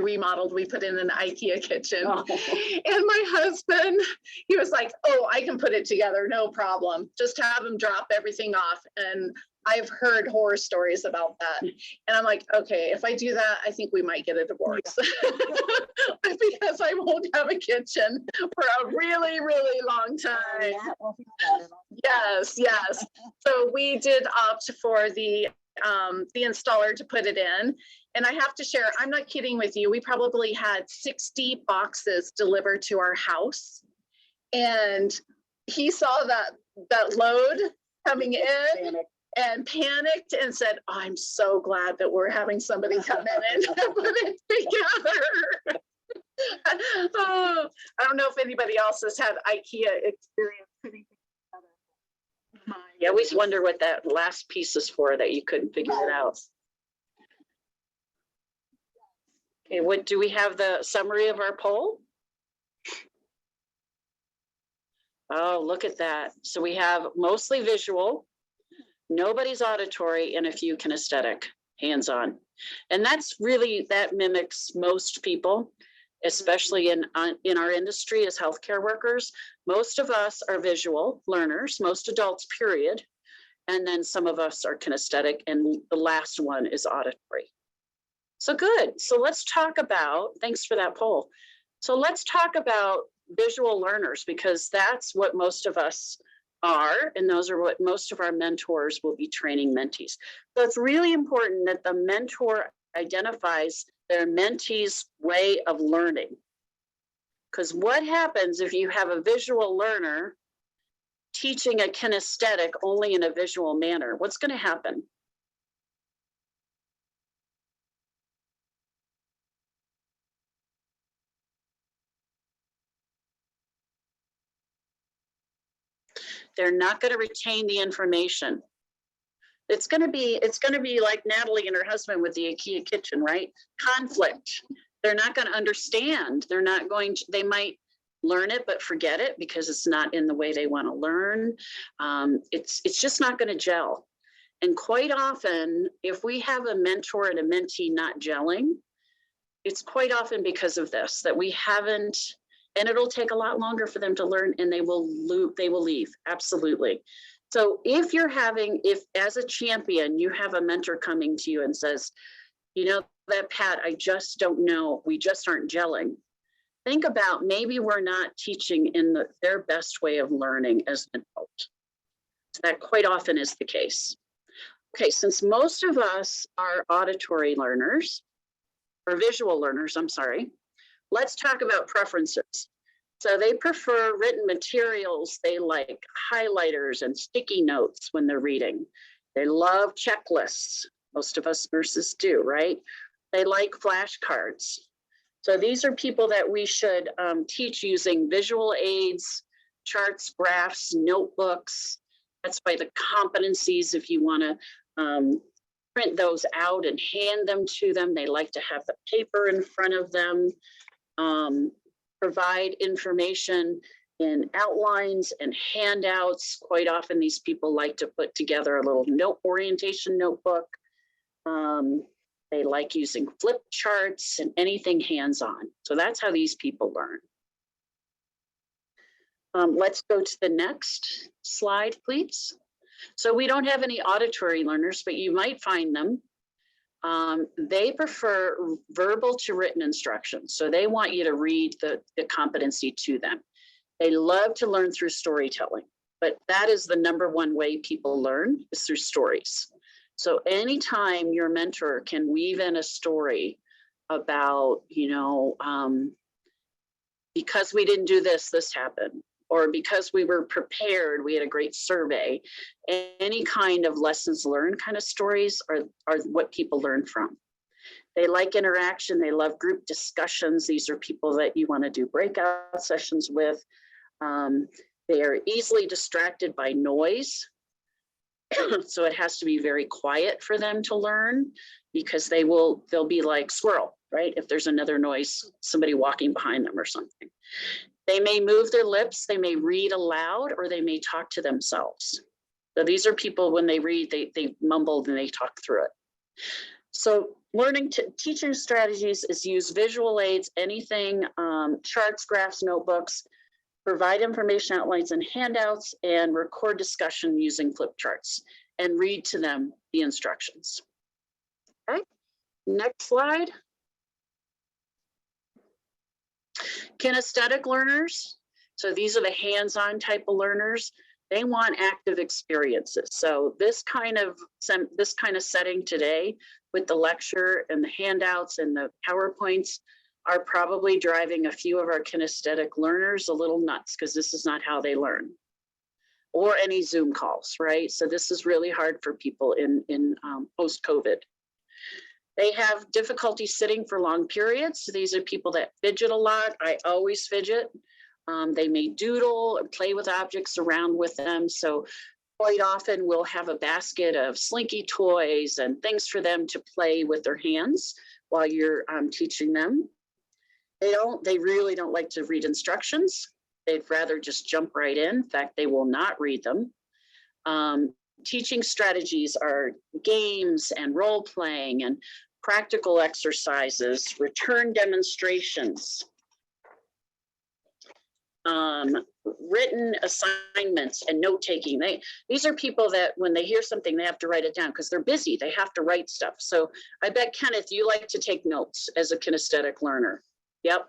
remodeled, we put in an IKEA kitchen. And my husband, he was like, oh, I can put it together, no problem. Just have him drop everything off. And I've heard horror stories about that. And I'm like, okay, if I do that, I think we might get a divorce. Because I won't have a kitchen for a really, really long time. Yes, yes. So we did opt for the installer to put it in. And I have to share, I'm not kidding with you. We probably had 60 boxes delivered to our house. And he saw that load coming in and panicked and said, oh, I'm so glad that we're having somebody come in and put it together. Oh, I don't know if anybody else has had IKEA experience putting things together. I always wonder what that last piece is for that you couldn't figure it out. Okay, what do we have the summary of our poll? Oh, look at that. So we have mostly visual, nobody's auditory, and a few kinesthetic, hands-on. And that's really, that mimics most people, especially in our industry as healthcare workers. Most of us are visual learners, most adults, period. And then some of us are kinesthetic, and the last one is auditory. So good. So let's talk about, thanks for that poll. So let's talk about visual learners, because that's what most of us are, and those are what most of our mentors will be training mentees. So it's really important that the mentor identifies their mentee's way of learning. Because what happens if you have a visual learner teaching a kinesthetic only in a visual manner? What's going to happen? They're not going to retain the information. It's going to be like Natalie and her husband with the IKEA kitchen, right? Conflict. They're not going to understand. They're not going to, they might learn it, but forget it because it's not in the way they want to learn. It's just not going to gel. And quite often, if we have a mentor and a mentee not gelling, it's quite often because of this, that we haven't, and it'll take a lot longer for them to learn, and they will leave, absolutely. So if as a champion, you have a mentor coming to you and says, you know, that Pat, I just don't know, we just aren't gelling. Think about, maybe we're not teaching in their best way of learning as an adult. That quite often is the case. Okay, since most of us are auditory learners, or visual learners, I'm sorry, let's talk about preferences. So they prefer written materials. They like highlighters and sticky notes when they're reading. They love checklists. Most of us nurses do, right? They like flashcards. So these are people that we should teach using visual aids, charts, graphs, notebooks. That's by the competencies if you want to print those out and hand them to them. They like to have the paper in front of them. Provide information in outlines and handouts. Quite often these people like to put together a little orientation notebook. They like using flip charts and anything hands-on. So that's how these people learn. Let's go to the next slide, please. So we don't have any auditory learners, but you might find them. They prefer verbal to written instructions. So they want you to read the competency to them. They love to learn through storytelling, but that is the number one way people learn is through stories. So anytime your mentor can weave in a story about, because we didn't do this, this happened, or because we were prepared, we had a great survey, any kind of lessons learned kind of stories are what people learn from. They like interaction. They love group discussions. These are people that you want to do breakout sessions with. They are easily distracted by noise. So it has to be very quiet for them to learn, because they'll be like squirrel, right? If there's another noise, somebody walking behind them or something. They may move their lips, they may read aloud, or they may talk to themselves. So these are people, when they read, they mumble and they talk through it. So teaching strategies is use visual aids, anything, charts, graphs, notebooks, provide information outlines and handouts, and record discussion using flip charts, and read to them the instructions. Okay, next slide. Kinesthetic learners. So these are the hands-on type of learners. They want active experiences. So this kind of setting today with the lecture and the handouts and the PowerPoints are probably driving a few of our kinesthetic learners a little nuts, because this is not how they learn. Or any Zoom calls, right? So this is really hard for people in post-COVID. They have difficulty sitting for long periods. So these are people that fidget a lot. I always fidget. They may doodle or play with objects around with them. So quite often we'll have a basket of slinky toys and things for them to play with their hands while you're teaching them. They really don't like to read instructions. They'd rather just jump right in. In fact, they will not read them. Teaching strategies are games and role playing and practical exercises, return demonstrations, written assignments and note-taking. These are people that when they hear something, they have to write it down because they're busy. They have to write stuff. So I bet, Kenneth, you like to take notes as a kinesthetic learner. Yep,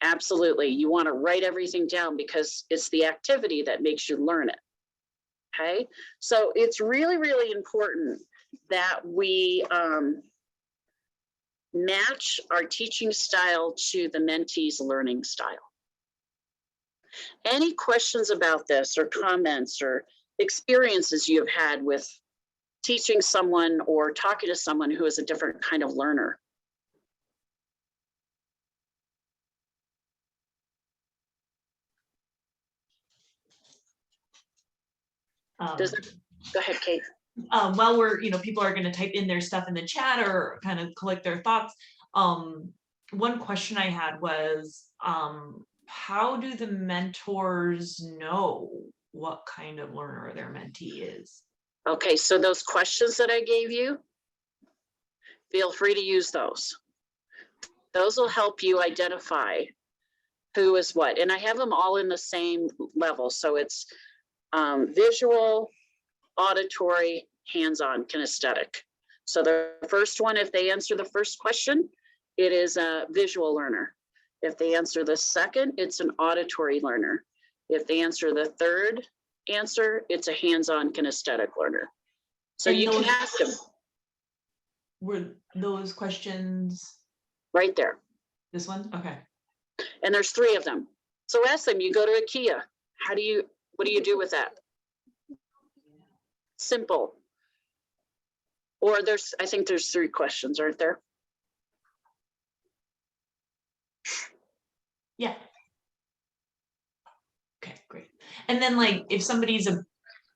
absolutely. You want to write everything down because it's the activity that makes you learn it. Okay, so it's really, really important that we match our teaching style to the mentee's learning style. Any questions about this or comments or experiences you've had with teaching someone or talking to someone who is a different kind of learner? Go ahead, Kate. While we're, people are going to type in their stuff in the chat or kind of collect their thoughts. One question I had was, how do the mentors know what kind of learner their mentee is? Okay, so those questions that I gave you, feel free to use those. Those will help you identify who is what. And I have them all in the same level. So it's visual, auditory, hands-on, kinesthetic. So the first one, if they answer the first question, it is a visual learner. If they answer the second, it's an auditory learner. If they answer the third answer, it's a hands-on kinesthetic learner. So you can ask them. Were those questions? Right there. This one? Okay. And there's 3 of them. So ask them, you go to IKEA. What do you do with that? Simple. Or I think there's 3 questions, aren't there? Yeah. Okay, great. And then if somebody's a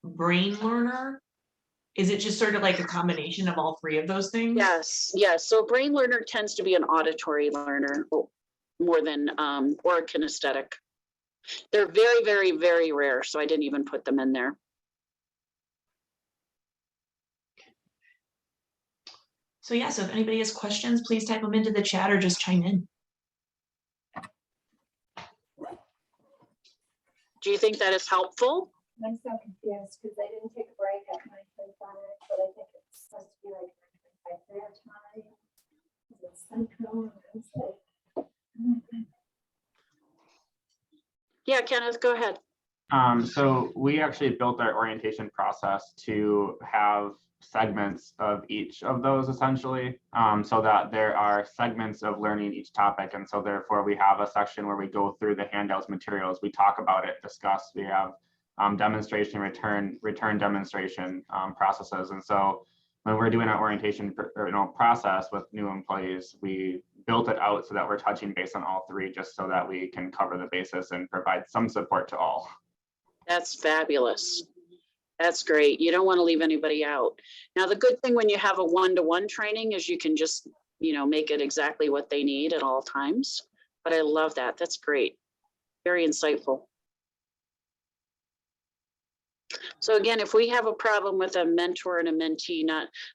brain learner, is it just sort of like a combination of all 3 of those things? Yes. So a brain learner tends to be an auditory learner more than, or a kinesthetic. They're very, very, very rare. So I didn't even put them in there. So yeah, so if anybody has questions, please type them into the chat or just chime in. Do you think that is helpful? I'm so confused because I didn't take a Yeah, Kenneth, go ahead. So we actually built our orientation process to have segments of each of those essentially, so that there are segments of learning each topic. And so therefore we have a section where we go through the handouts materials, we talk about it, discuss, we have demonstration, return demonstration processes. And so when we're doing an orientation process with new employees, we built it out so that we're touching base on all three, just so that we can cover the basis and provide some support to all. That's fabulous. That's great. You don't want to leave anybody out. Now, the good thing when you have a one-to-one training is you can just, make it exactly what they need at all times. But I love that. That's great. Very insightful. So again, if we have a problem with a mentor and a mentee,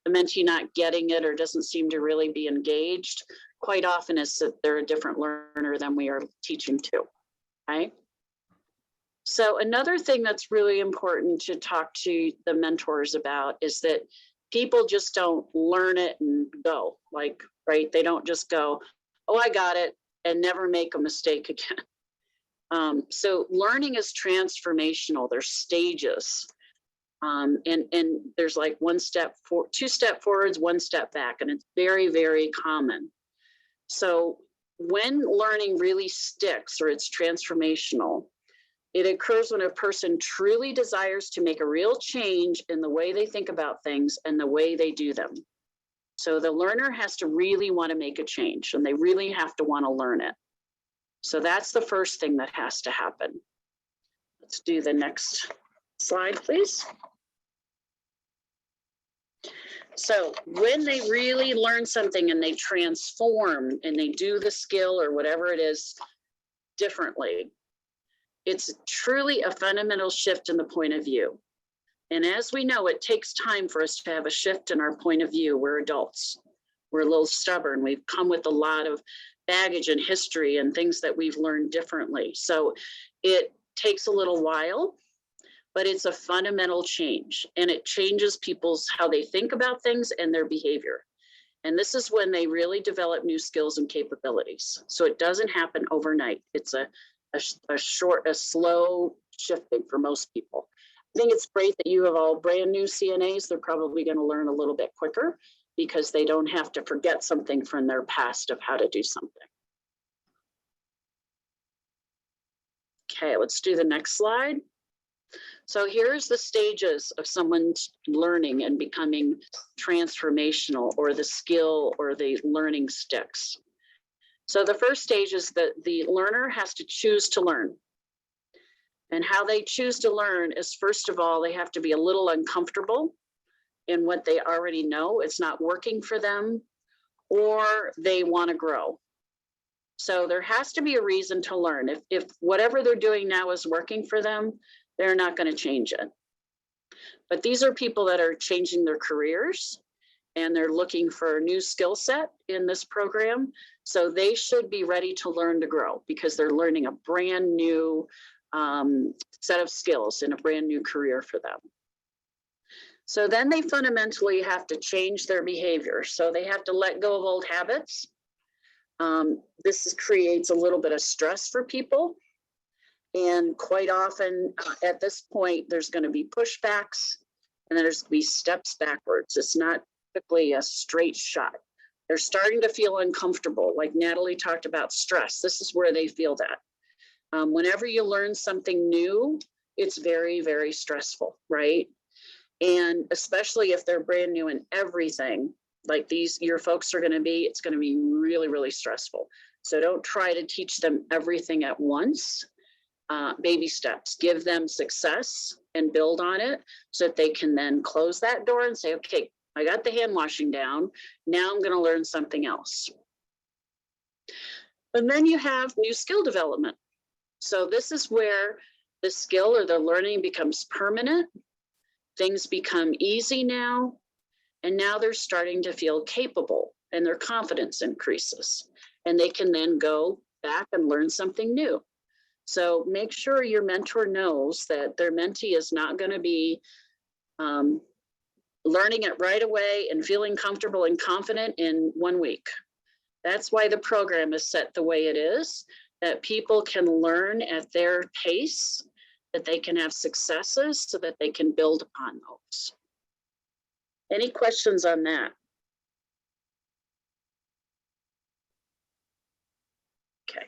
the mentee not getting it or doesn't seem to really be engaged, quite often it's that they're a different learner than we are teaching to, right? So another thing that's really important to talk to the mentors about is that people just don't learn it and go, right? They don't just go, oh, I got it, and never make a mistake again. So learning is transformational. There's stages. And there's like two step forwards, one step back, and it's very, very common. So when learning really sticks or it's transformational, it occurs when a person truly desires to make a real change in the way they think about things and the way they do them. So the learner has to really want to make a change, and they really have to want to learn it. So that's the first thing that has to happen. Let's do the next slide, please. So when they really learn something and they transform and they do the skill or whatever it is differently, it's truly a fundamental shift in the point of view. And as we know, it takes time for us to have a shift in our point of view. We're adults. We're a little stubborn. We've come with a lot of baggage and history and things that we've learned differently. So it takes a little while, but it's a fundamental change, and it changes how they think about things and their behavior. And this is when they really develop new skills and capabilities. So it doesn't happen overnight. It's a slow shifting for most people. I think it's great that you have all brand new CNAs. They're probably going to learn a little bit quicker because they don't have to forget something from their past of how to do something. Okay, let's do the next slide. So here's the stages of someone's learning and becoming transformational, or the skill or the learning sticks. So the first stage is that the learner has to choose to learn. And how they choose to learn is, first of all, they have to be a little uncomfortable in what they already know. It's not working for them, or they want to grow. So there has to be a reason to learn. If whatever they're doing now is working for them, they're not going to change it. But these are people that are changing their careers, and they're looking for a new skill set in this program. So they should be ready to learn to grow, because they're learning a brand new set of skills in a brand new career for them. So then they fundamentally have to change their behavior. So they have to let go of old habits. This creates a little bit of stress for people. And quite often at this point, there's going to be pushbacks, and then there's going to be steps backwards. It's not typically a straight shot. They're starting to feel uncomfortable. Like Natalie talked about stress. This is where they feel that. Whenever you learn something new, it's very, very stressful, right? And especially if they're brand new in everything, like your folks are going to be, it's going to be really, really stressful. So don't try to teach them everything at once. Baby steps, give them success and build on it so that they can then close that door and say, okay, I got the hand washing down. Now I'm going to learn something else. And then you have new skill development. So this is where the skill or the learning becomes permanent. Things become easy now. And now they're starting to feel capable, and their confidence increases. And they can then go back and learn something new. So make sure your mentor knows that their mentee is not going to be learning it right away and feeling comfortable and confident in 1 week. That's why the program is set the way it is, that people can learn at their pace, that they can have successes so that they can build upon those. Any questions on that? Okay.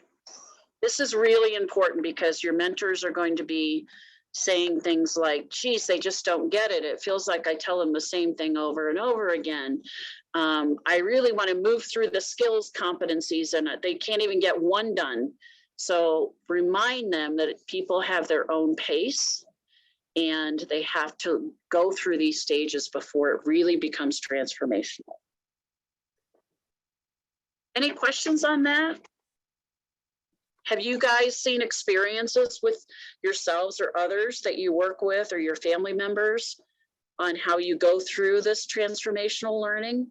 This is really important because your mentors are going to be saying things like, geez, they just don't get it. It feels like I tell them the same thing over and over again. I really want to move through the skills competencies and they can't even get one done. So remind them that people have their own pace and they have to go through these stages before it really becomes transformational. Any questions on that? Have you guys seen experiences with yourselves or others that you work with or your family members on how you go through this transformational learning?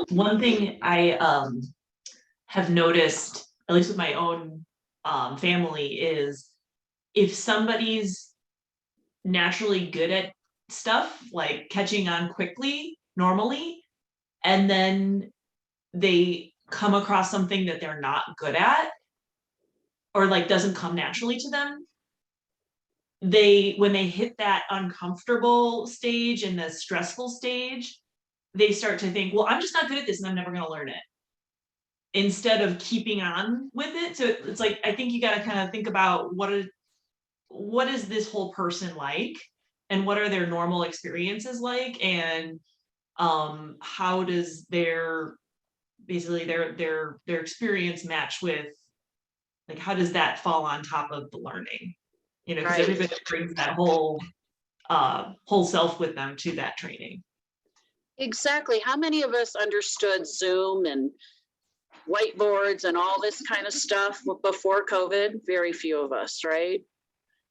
One thing I have noticed, at least with my own family, is if somebody's naturally good at stuff, like catching on quickly, normally, and then they come across something that they're not good at, or like doesn't come naturally to them, when they hit that uncomfortable stage and the stressful stage, they start to think, well, I'm just not good at this and I'm never going to learn it, instead of keeping on with it. So it's like, I think you got to kind of think about what is this whole person like, and what are their normal experiences like, and how does their experience match with, like, how does that fall on top of the learning? You know, because Right. everybody brings that whole self with them to that training. Exactly. How many of us understood Zoom and whiteboards and all this kind of stuff before COVID? Very few of us, right?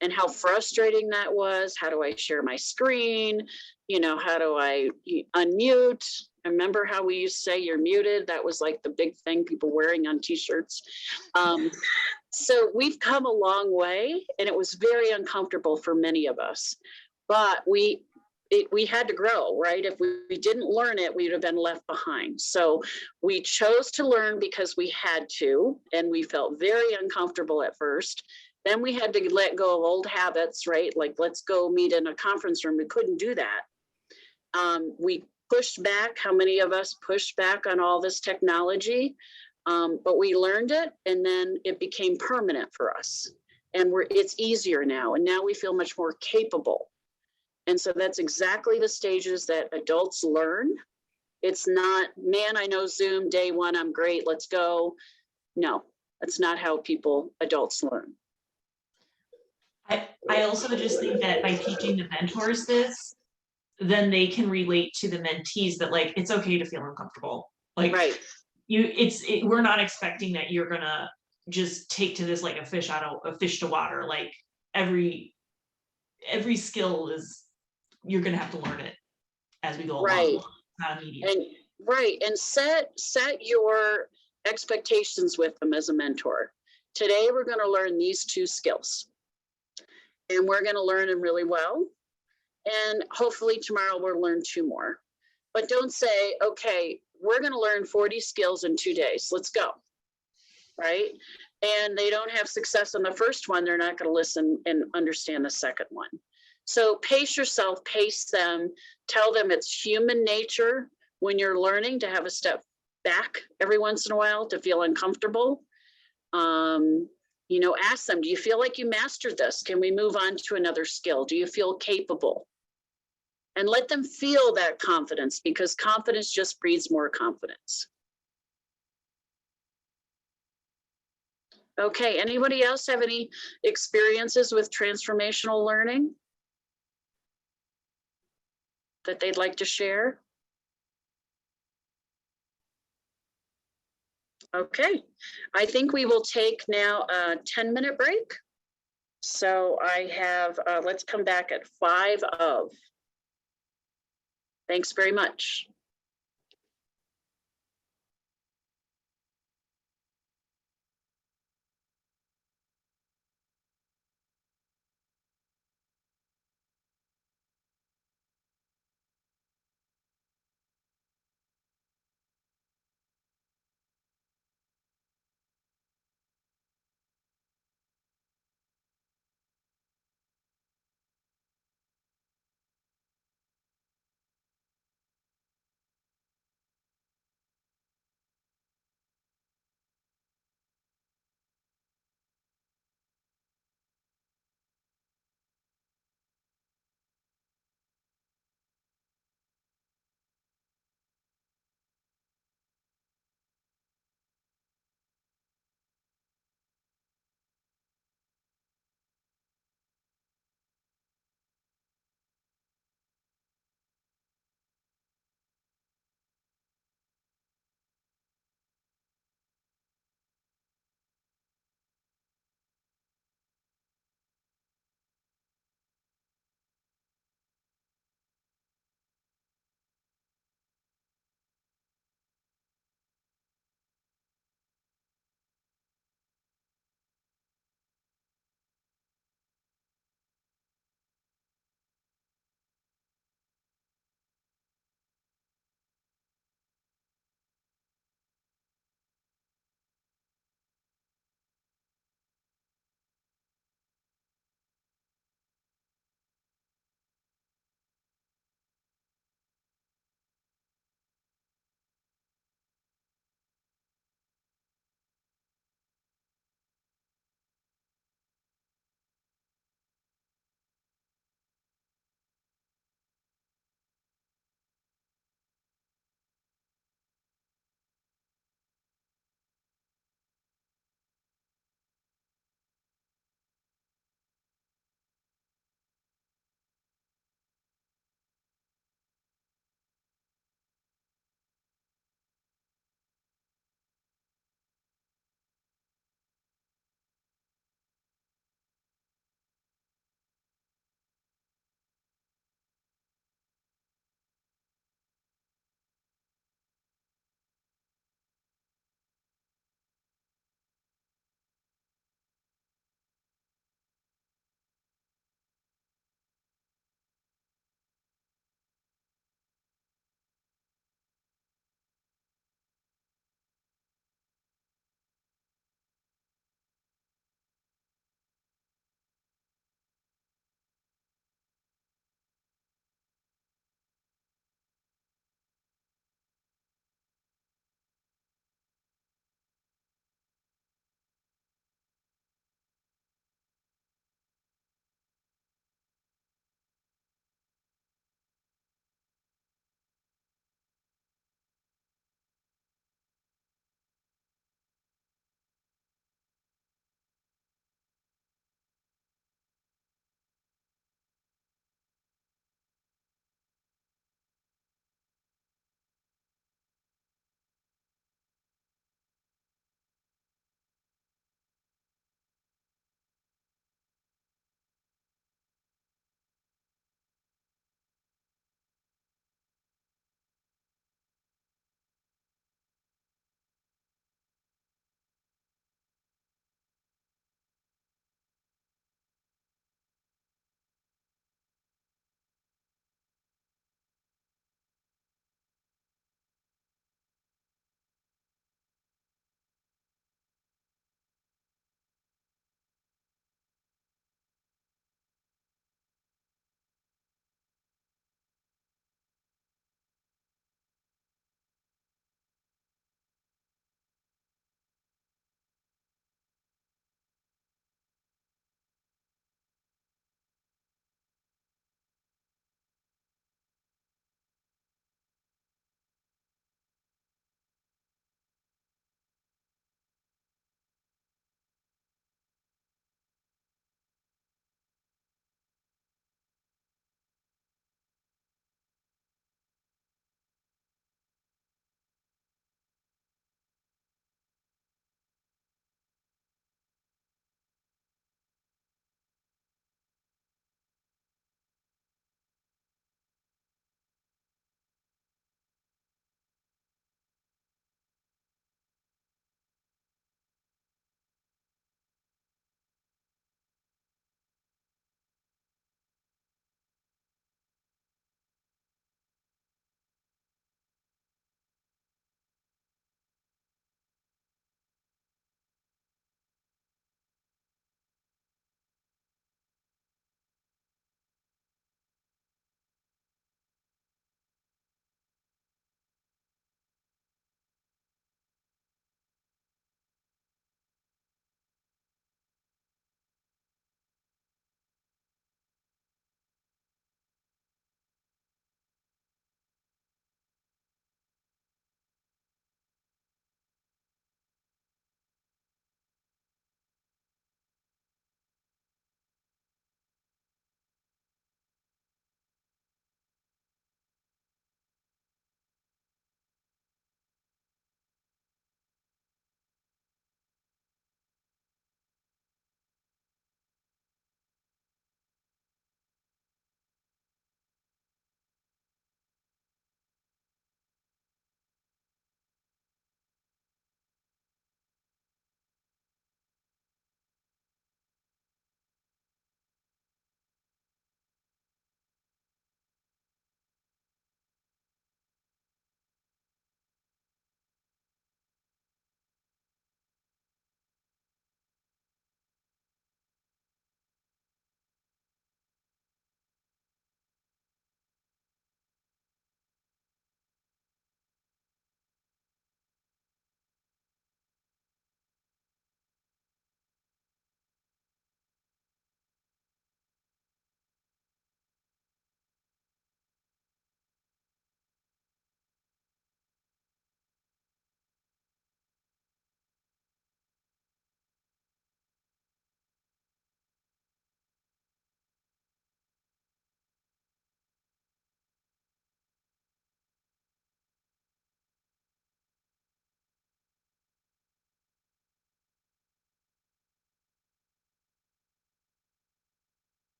And how frustrating that was. How do I share my screen? You know, how do I unmute? I remember how we used to say you're muted. That was like the big thing, people wearing on t-shirts. So we've come a long way, and it was very uncomfortable for many of us, but we had to grow, right? If we didn't learn it, we would have been left behind. So we chose to learn because we had to, and we felt very uncomfortable at first. Then we had to let go of old habits, right? Like, let's go meet in a conference room. We couldn't do that. We pushed back. How many of us pushed back on all this technology? But we learned it, and then it became permanent for us. And it's easier now. And now we feel much more capable. And so that's exactly the stages that adults learn. It's not, man, I know Zoom, day one, I'm great, let's go. No, that's not how adults learn. I also just think that by teaching the mentors this, then they can relate to the mentees that, like, it's okay to feel uncomfortable. Like, right. We're not expecting that you're gonna just take to this like a fish to water. Like, every skill is, you're gonna have to learn it as we go along. Not immediate. And set your expectations with them as a mentor. Today we're going to learn these 2 skills, and we're going to learn them really well. And hopefully tomorrow we'll learn 2 more. But don't say, okay, we're going to learn 40 skills in 2 days. Let's go. Right? And they don't have success on the first one, they're not going to listen and understand the second one. So pace yourself, pace them, tell them it's human nature when you're learning to have a step back every once in a while, to feel uncomfortable. You know, ask them, do you feel like you mastered this? Can we move on to another skill? Do you feel capable? And let them feel that confidence, because confidence just breeds more confidence. Okay, anybody else have any experiences with transformational learning that they'd like to share? Okay, I think we will take now a 10-minute break. So I have, let's come back at 5 of. Thanks very much.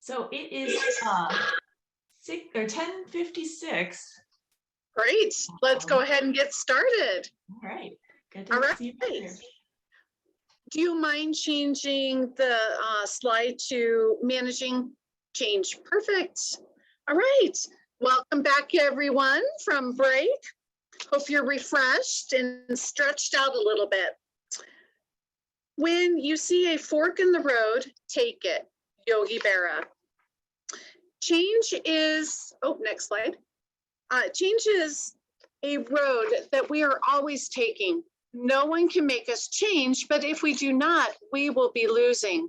So it is 10:56. Great. Let's go ahead and get started. All right. Good All to right. see you here. Do you mind changing the slide to managing change? Perfect. All right. Welcome back, everyone, from break. Hope you're refreshed and stretched out a little bit. When you see a fork in the road, take it. Yogi Berra. Change is, next slide. Change is a road that we are always taking. No one can make us change, but if we do not, we will be losing.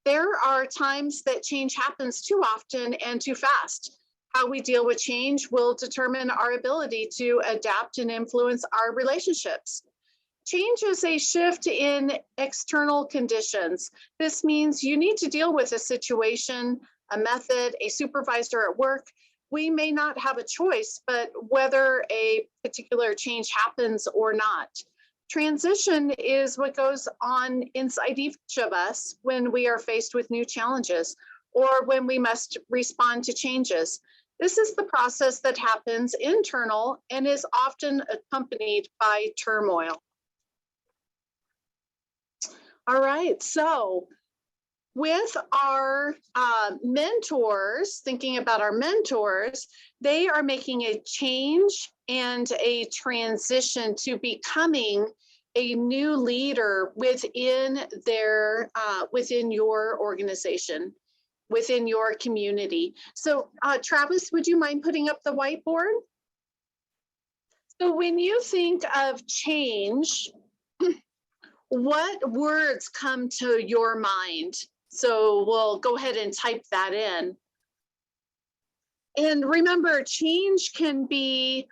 There are times that change happens too often and too fast. How we deal with change will determine our ability to adapt and influence our relationships. Change is a shift in external conditions. This means you need to deal with a situation, a method, a supervisor at work. We may not have a choice, but whether a particular change happens or not. Transition is what goes on inside each of us when we are faced with new challenges or when we must respond to changes. This is the process that happens internal and is often accompanied by turmoil. All right, so with our mentors, thinking about our mentors, they are making a change and a transition to becoming a new leader within their within your organization, within your community. So Travis, would you mind putting up the whiteboard? So when you think of change, what words come to your mind? So we'll go ahead and type that in. And remember, change can be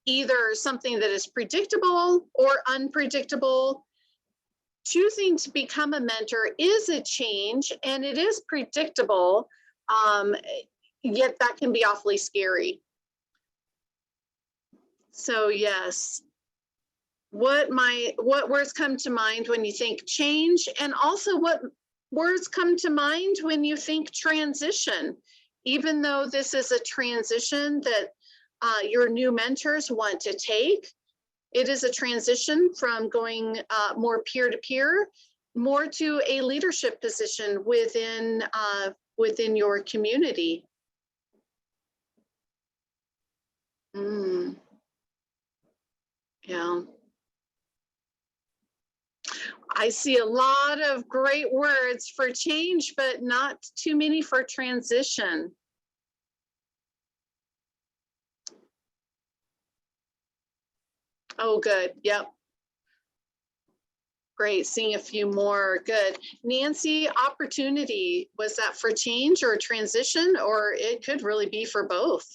either something that is predictable or unpredictable. Choosing to become a mentor is a change and it is predictable, yet that can be awfully scary. So yes. What words come to mind when you think change, and also what words come to mind when you think transition? Even though this is a transition that your new mentors want to take, it is a transition from going more peer-to-peer, more to a leadership position within your community. Yeah. I see a lot of great words for change, but not too many for transition. Oh, good. Yep. Great. Seeing a few more. Good. Nancy, opportunity. Was that for change or transition, or it could really be for both?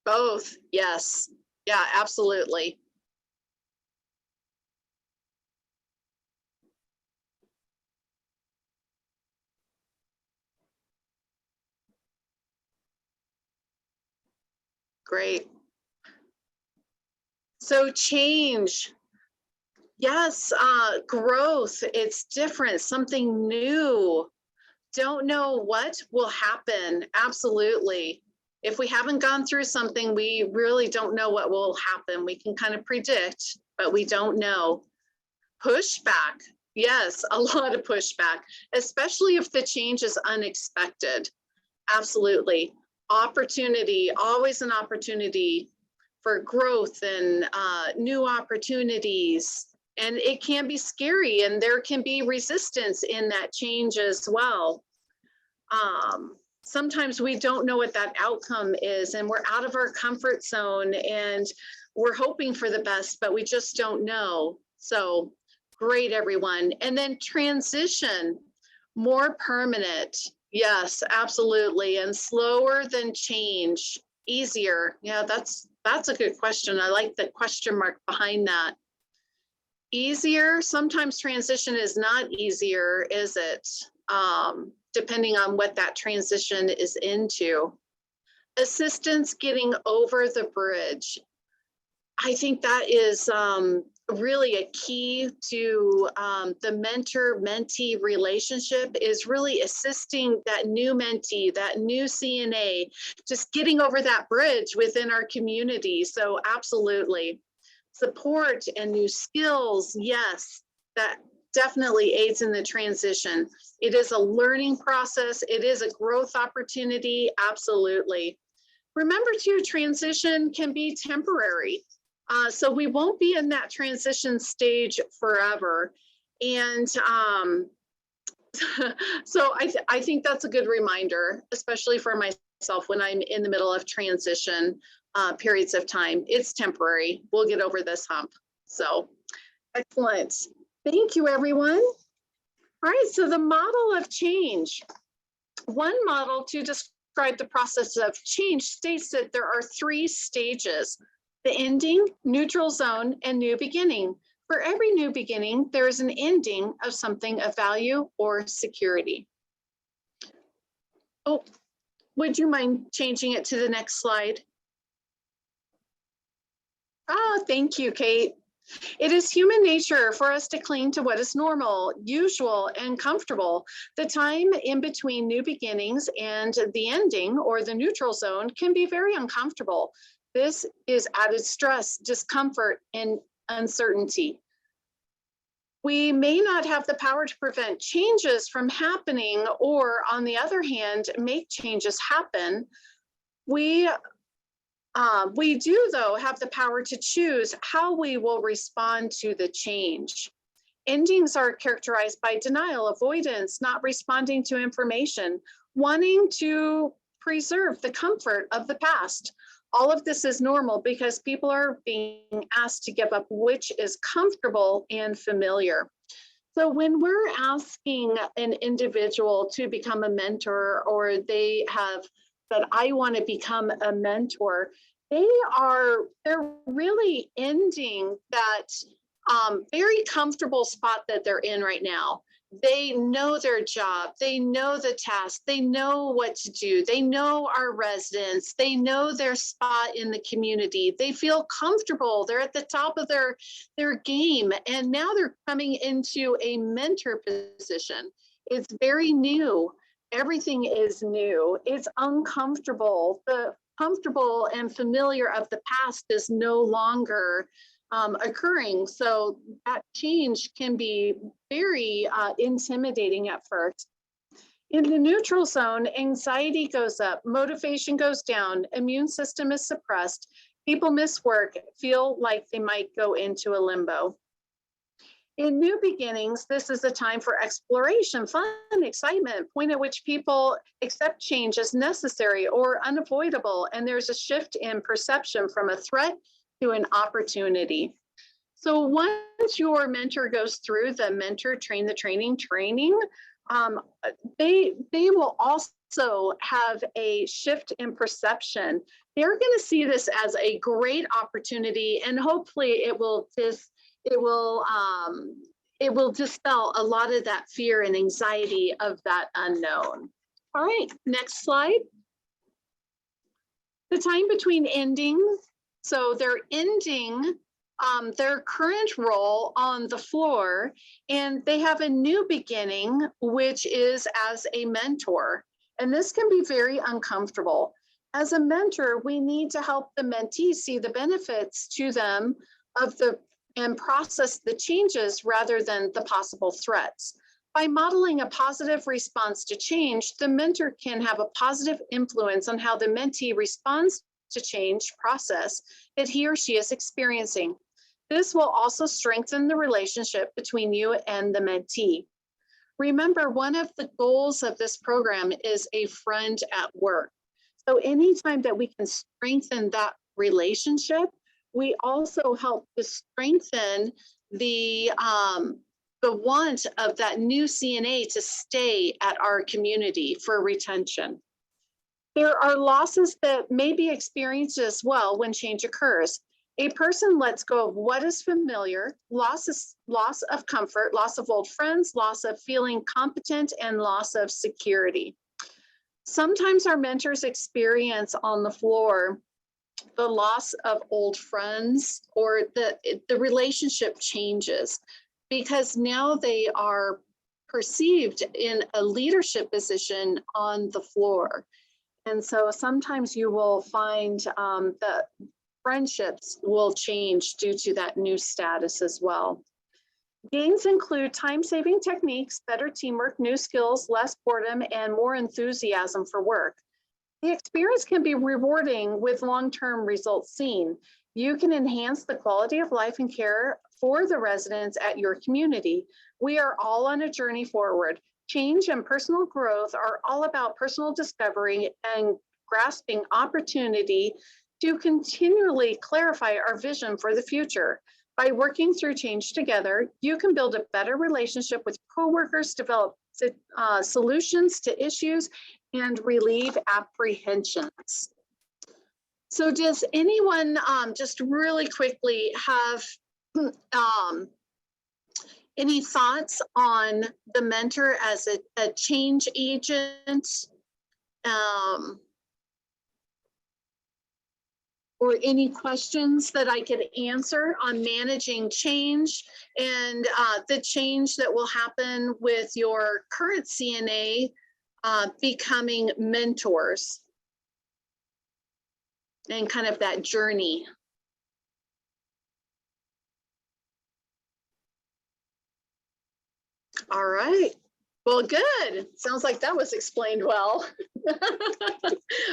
Both. Yes. Yeah, absolutely. Great. So change. Yes, growth. It's different, something new. Don't know what will happen. Absolutely. If we haven't gone through something, we really don't know what will happen. We can kind of predict, but we don't know. Pushback. Yes, a lot of pushback, especially if the change is unexpected. Absolutely. Opportunity, always an opportunity for growth and new opportunities. And it can be scary and there can be resistance in that change as well. Sometimes we don't know what that outcome is and we're out of our comfort zone and we're hoping for the best, but we just don't know. So great, everyone. And then transition, more permanent. Yes, absolutely. And slower than change, easier. Yeah, that's a good question. I like the question mark behind that. Easier, sometimes transition is not easier, is it? Depending on what that transition is into. Assistance getting over the bridge. I think that is really a key to the mentor-mentee relationship is really assisting that new mentee, that new CNA, just getting over that bridge within our community. So absolutely. Support and new skills, yes, that definitely aids in the transition. It is a learning process. It is a growth opportunity, absolutely. Remember too, transition can be temporary. So we won't be in that transition stage forever. And so I think that's a good reminder, especially for myself when I'm in the middle of transition periods of time. It's temporary. We'll get over this hump. So excellent. Thank you, everyone. All right, so the model of change. One model to describe the process of change states that there are 3 stages: the ending, neutral zone, and new beginning. For every new beginning, there is an ending of something of value or security. Oh, would you mind changing it to the next slide? Oh, thank you, Kate. It is human nature for us to cling to what is normal, usual, and comfortable. The time in between new beginnings and the ending or the neutral zone can be very uncomfortable. This is added stress, discomfort, and uncertainty. We may not have the power to prevent changes from happening, or on the other hand, make changes happen. We do, though, have the power to choose how we will respond to the change. Endings are characterized by denial, avoidance, not responding to information, wanting to preserve the comfort of the past. All of this is normal because people are being asked to give up which is comfortable and familiar. So when we're asking an individual to become a mentor, or they have said, I want to become a mentor, they're really ending that very comfortable spot that they're in right now. They know their job, they know the task, they know what to do, they know our residents, they know their spot in the community, they feel comfortable, they're at the top of their game, and now they're coming into a mentor position. It's very new. Everything is new. It's uncomfortable. The comfortable and familiar of the past is no longer occurring. So that change can be very intimidating at first. In the neutral zone, anxiety goes up, motivation goes down, immune system is suppressed, people miss work, feel like they might go into a limbo. In new beginnings, this is a time for exploration, fun, excitement, point at which people accept change as necessary or unavoidable, and there's a shift in perception from a threat to an opportunity. So once your mentor goes through the mentor train the training, they will also have a shift in perception. They're going to see this as a great opportunity, and hopefully it will dispel a lot of that fear and anxiety of that unknown. All right, next slide. The time between endings. So they're ending their current role on the floor, and they have a new beginning, which is as a mentor. And this can be very uncomfortable. As a mentor, we need to help the mentee see the benefits to them and process the changes rather than the possible threats. By modeling a positive response to change, the mentor can have a positive influence on how the mentee responds to change process that he or she is experiencing. This will also strengthen the relationship between you and the mentee. Remember, one of the goals of this program is a friend at work. So anytime that we can strengthen that relationship, we also help to strengthen the want of that new CNA to stay at our community for retention. There are losses that may be experienced as well when change occurs. A person lets go of what is familiar, loss of comfort, loss of old friends, loss of feeling competent, and loss of security. Sometimes our mentors experience on the floor the loss of old friends or the relationship changes because now they are perceived in a leadership position on the floor. And so sometimes you will find that friendships will change due to that new status as well. Gains include time-saving techniques, better teamwork, new skills, less boredom, and more enthusiasm for work. The experience can be rewarding with long-term results seen. You can enhance the quality of life and care for the residents at your community. We are all on a journey forward. Change and personal growth are all about personal discovery and grasping opportunity to continually clarify our vision for the future. By working through change together, you can build a better relationship with coworkers, develop solutions to issues, and relieve apprehensions. So does anyone just really quickly have any thoughts on the mentor as a change agent? Or any questions that I could answer on managing change and the change that will happen with your current CNA becoming mentors and kind of that journey. All right. Well, good. Sounds like that was explained well.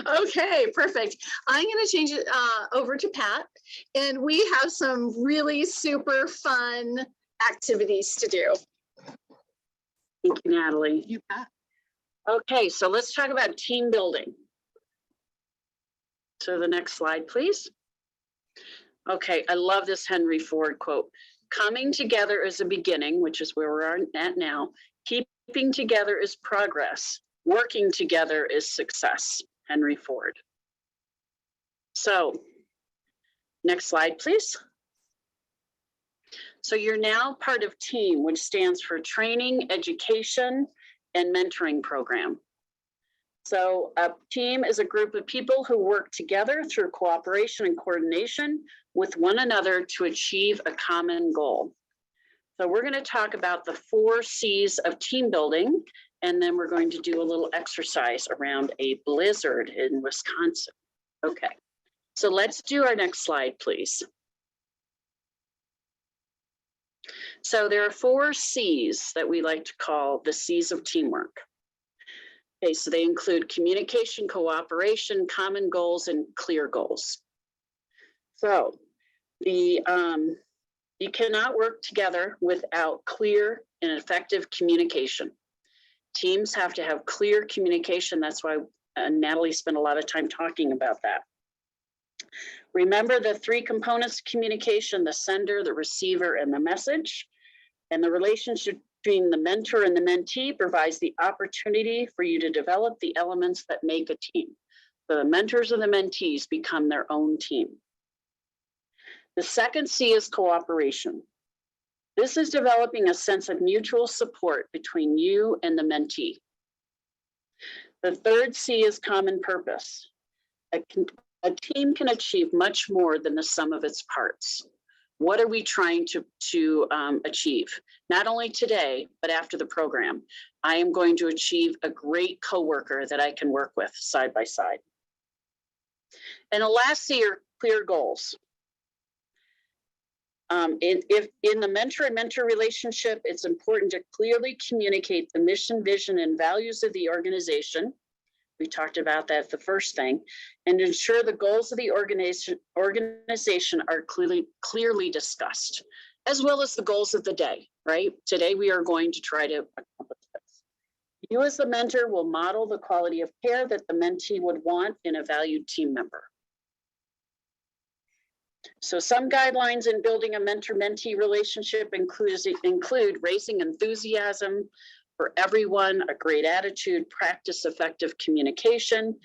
Okay, perfect. I'm going to change it over to Pat, and we have some really super fun activities to do. Thank you, Natalie. You bet. Okay, so let's talk about team building. So the next slide, please. Okay, I love this Henry Ford quote. Coming together is a beginning, which is where we're at now. Keeping together is progress. Working together is success. Henry Ford. So next slide, please. So you're now part of TEAM, which stands for Training, Education, and Mentoring Program. So a team is a group of people who work together through cooperation and coordination with one another to achieve a common goal. So we're going to talk about the 4 C's of team building, and then we're going to do a little exercise around a blizzard in Wisconsin. Okay, so let's do our next slide, please. So there are 4 C's that we like to call the C's of teamwork. Okay, so they include communication, cooperation, common goals, and clear goals. So you cannot work together without clear and effective communication. Teams have to have clear communication. That's why Natalie spent a lot of time talking about that. Remember the 3 components of communication: the sender, the receiver, and the message. And the relationship between the mentor and the mentee provides the opportunity for you to develop the elements that make a team. So the mentors and the mentees become their own team. The second C is cooperation. This is developing a sense of mutual support between you and the mentee. The third C is common purpose. A team can achieve much more than the sum of its parts. What are we trying to achieve? Not only today, but after the program. I am going to achieve a great coworker that I can work with side by side. And the last C are clear goals. If in the mentor and mentor relationship, it's important to clearly communicate the mission, vision, and values of the organization. We talked about that, the first thing, and ensure the goals of the organization are clearly discussed, as well as the goals of the day, right? Today, we are going to try to accomplish this. You as the mentor will model the quality of care that the mentee would want in a valued team member. So some guidelines in building a mentor-mentee relationship include raising enthusiasm for everyone, a great attitude, practice effective communication,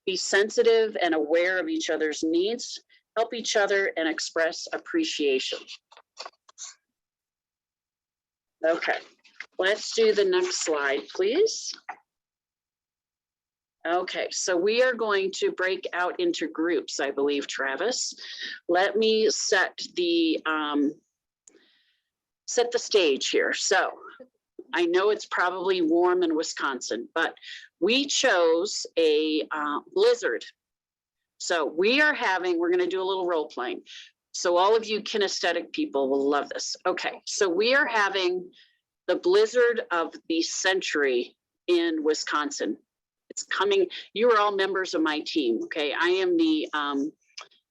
be sensitive and aware of each other's needs, help each other, and express appreciation. Okay, let's do the next slide, please. Okay, so we are going to break out into groups, I believe, Travis. Let me set the stage here. So I know it's probably warm in Wisconsin, but we chose a blizzard. So we're going to do a little role playing. So all of you kinesthetic people will love this. Okay, so we are having the blizzard of the century in Wisconsin. It's coming. You are all members of my team. Okay, I am the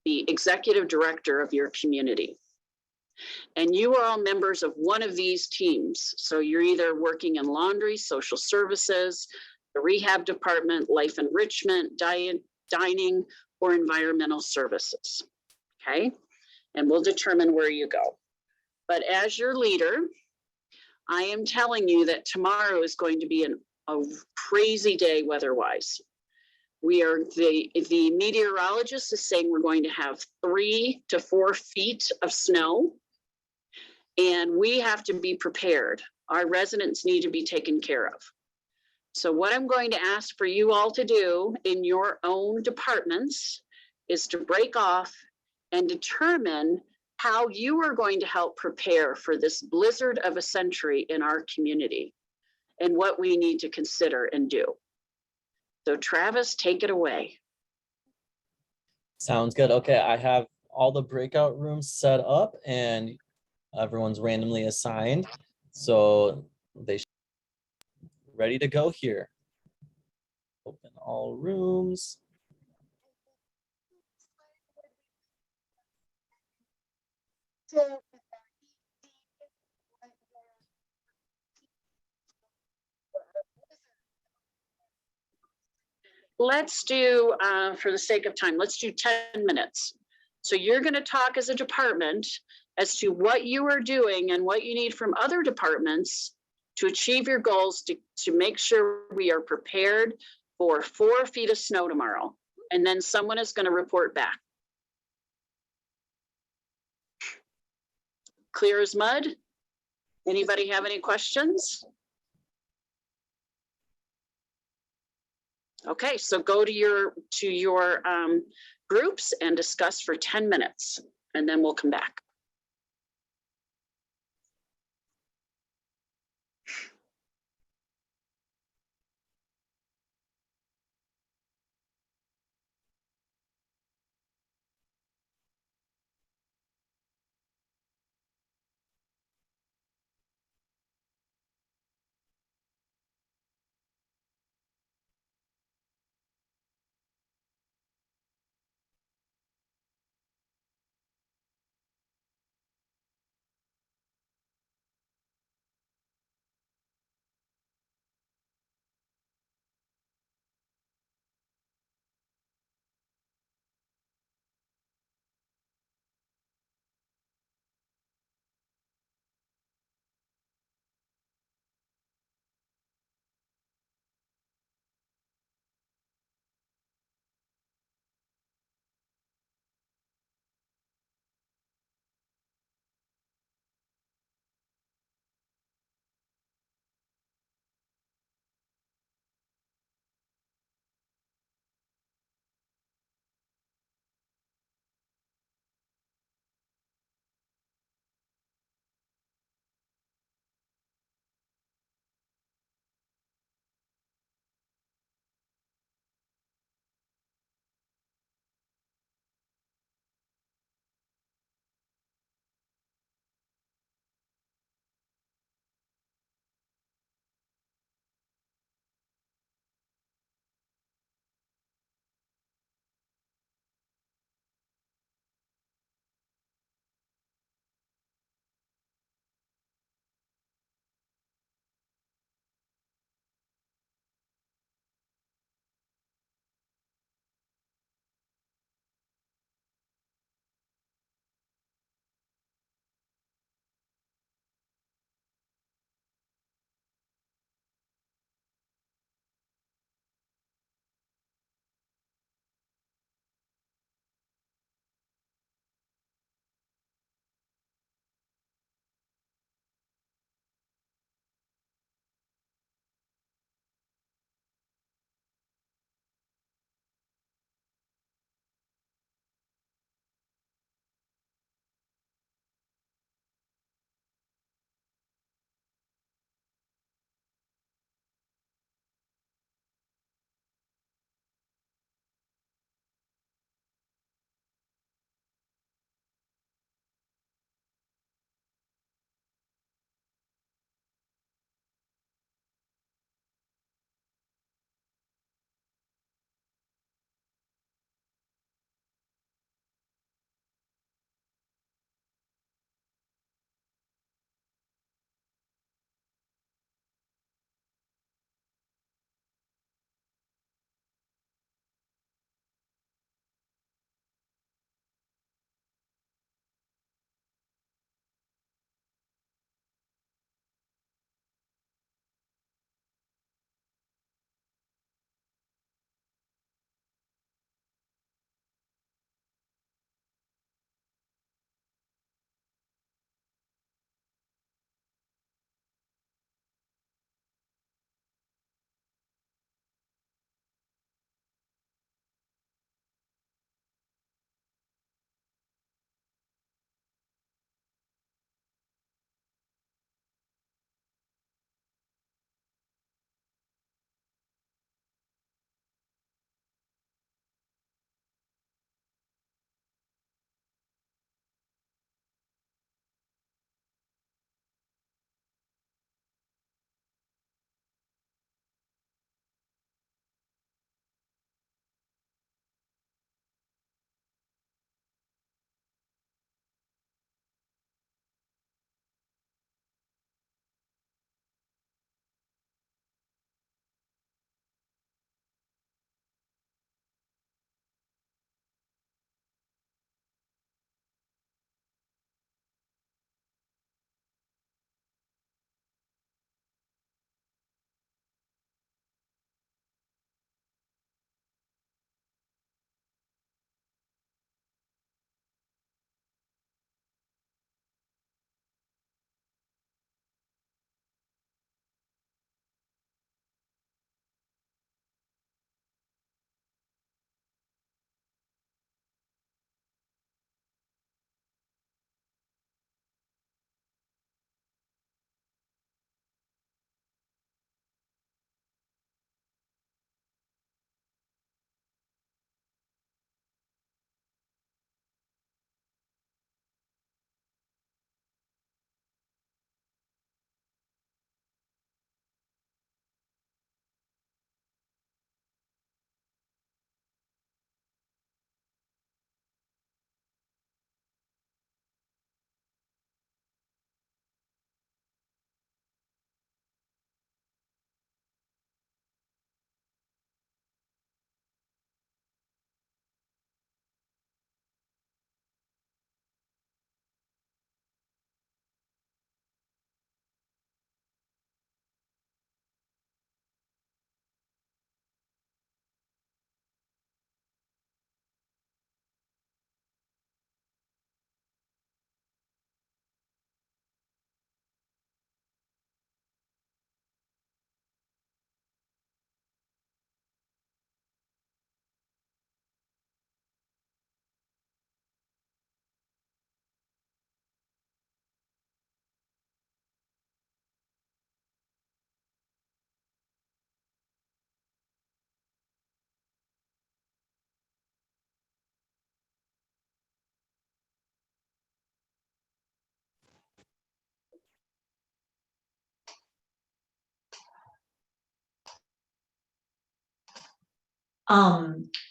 executive director of your community. And you are all members of one of these teams. So you're either working in laundry, social services, the rehab department, life enrichment, dining, or environmental services. Okay, and we'll determine where you go. But as your leader, I am telling you that tomorrow is going to be a crazy day weather-wise. The meteorologist is saying we're going to have 3 to 4 feet of snow, and we have to be prepared. Our residents need to be taken care of. So what I'm going to ask for you all to do in your own departments is to break off and determine how you are going to help prepare for this blizzard of a century in our community and what we need to consider and do. So Travis, take it away. Sounds good. Okay, I have all the breakout rooms set up and everyone's randomly assigned. So they should be ready to go here. Open all rooms. Let's do, for the sake of time, let's do 10 minutes. So you're going to talk as a department as to what you are doing and what you need from other departments to achieve your goals to make sure we are prepared for 4 feet of snow tomorrow. And then someone is going to report back. Clear as mud? Anybody have any questions? Okay, so go to your groups and discuss for 10 minutes, and then we'll come back.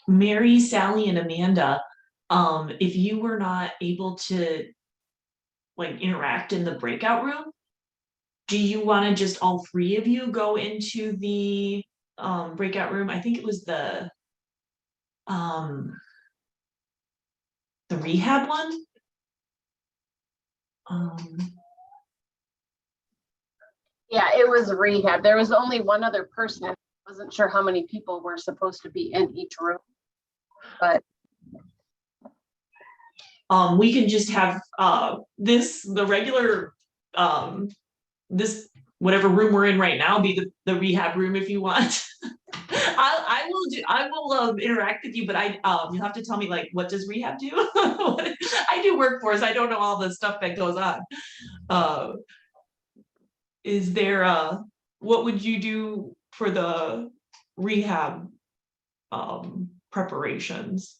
Mary, Sally, and Amanda, if you were not able to like interact in the breakout room, do you want to just all three of you go into the breakout room? I think it was the rehab one. Yeah, it was rehab. There was only one other person. I wasn't sure how many people were supposed to be in each room, but we can just have the regular this whatever room we're in right now be the rehab room if you want. I will interact with you, but you'll have to tell me like what does rehab do? I do workforce. I don't know all the stuff that goes on. Is there what would you do for the rehab preparations?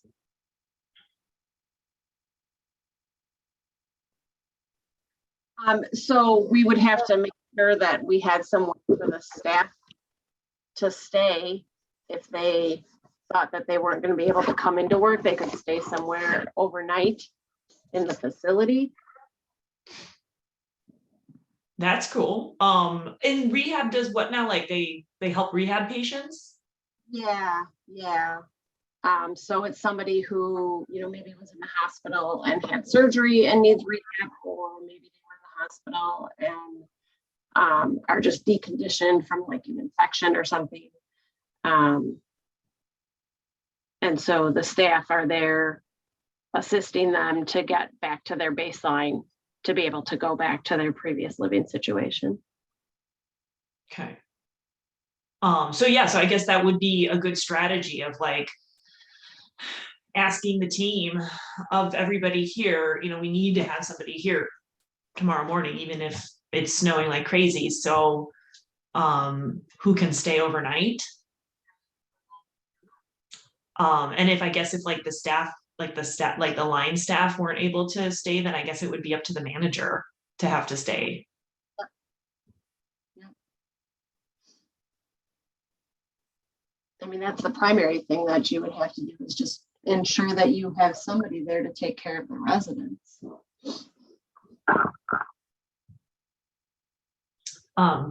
so we would have to make sure that we had someone for the staff to stay. If they thought that they weren't going to be able to come into work, they could stay somewhere overnight in the facility. That's cool. And rehab does what now? Like they help rehab patients? Yeah. So it's somebody who, maybe was in the hospital and had surgery and needs rehab, or maybe they were in the hospital and are just deconditioned from like an infection or something. And so the staff are there assisting them to get back to their baseline to be able to go back to their previous living situation. Okay. So I guess that would be a good strategy of like asking the team of everybody here, we need to have somebody here tomorrow morning, even if it's snowing like crazy. So who can stay overnight? And if like the staff, like the line staff weren't able to stay, then I guess it would be up to the manager to have to stay. I mean, that's the primary thing that you would have to do, is just ensure that you have somebody there to take care of the residents.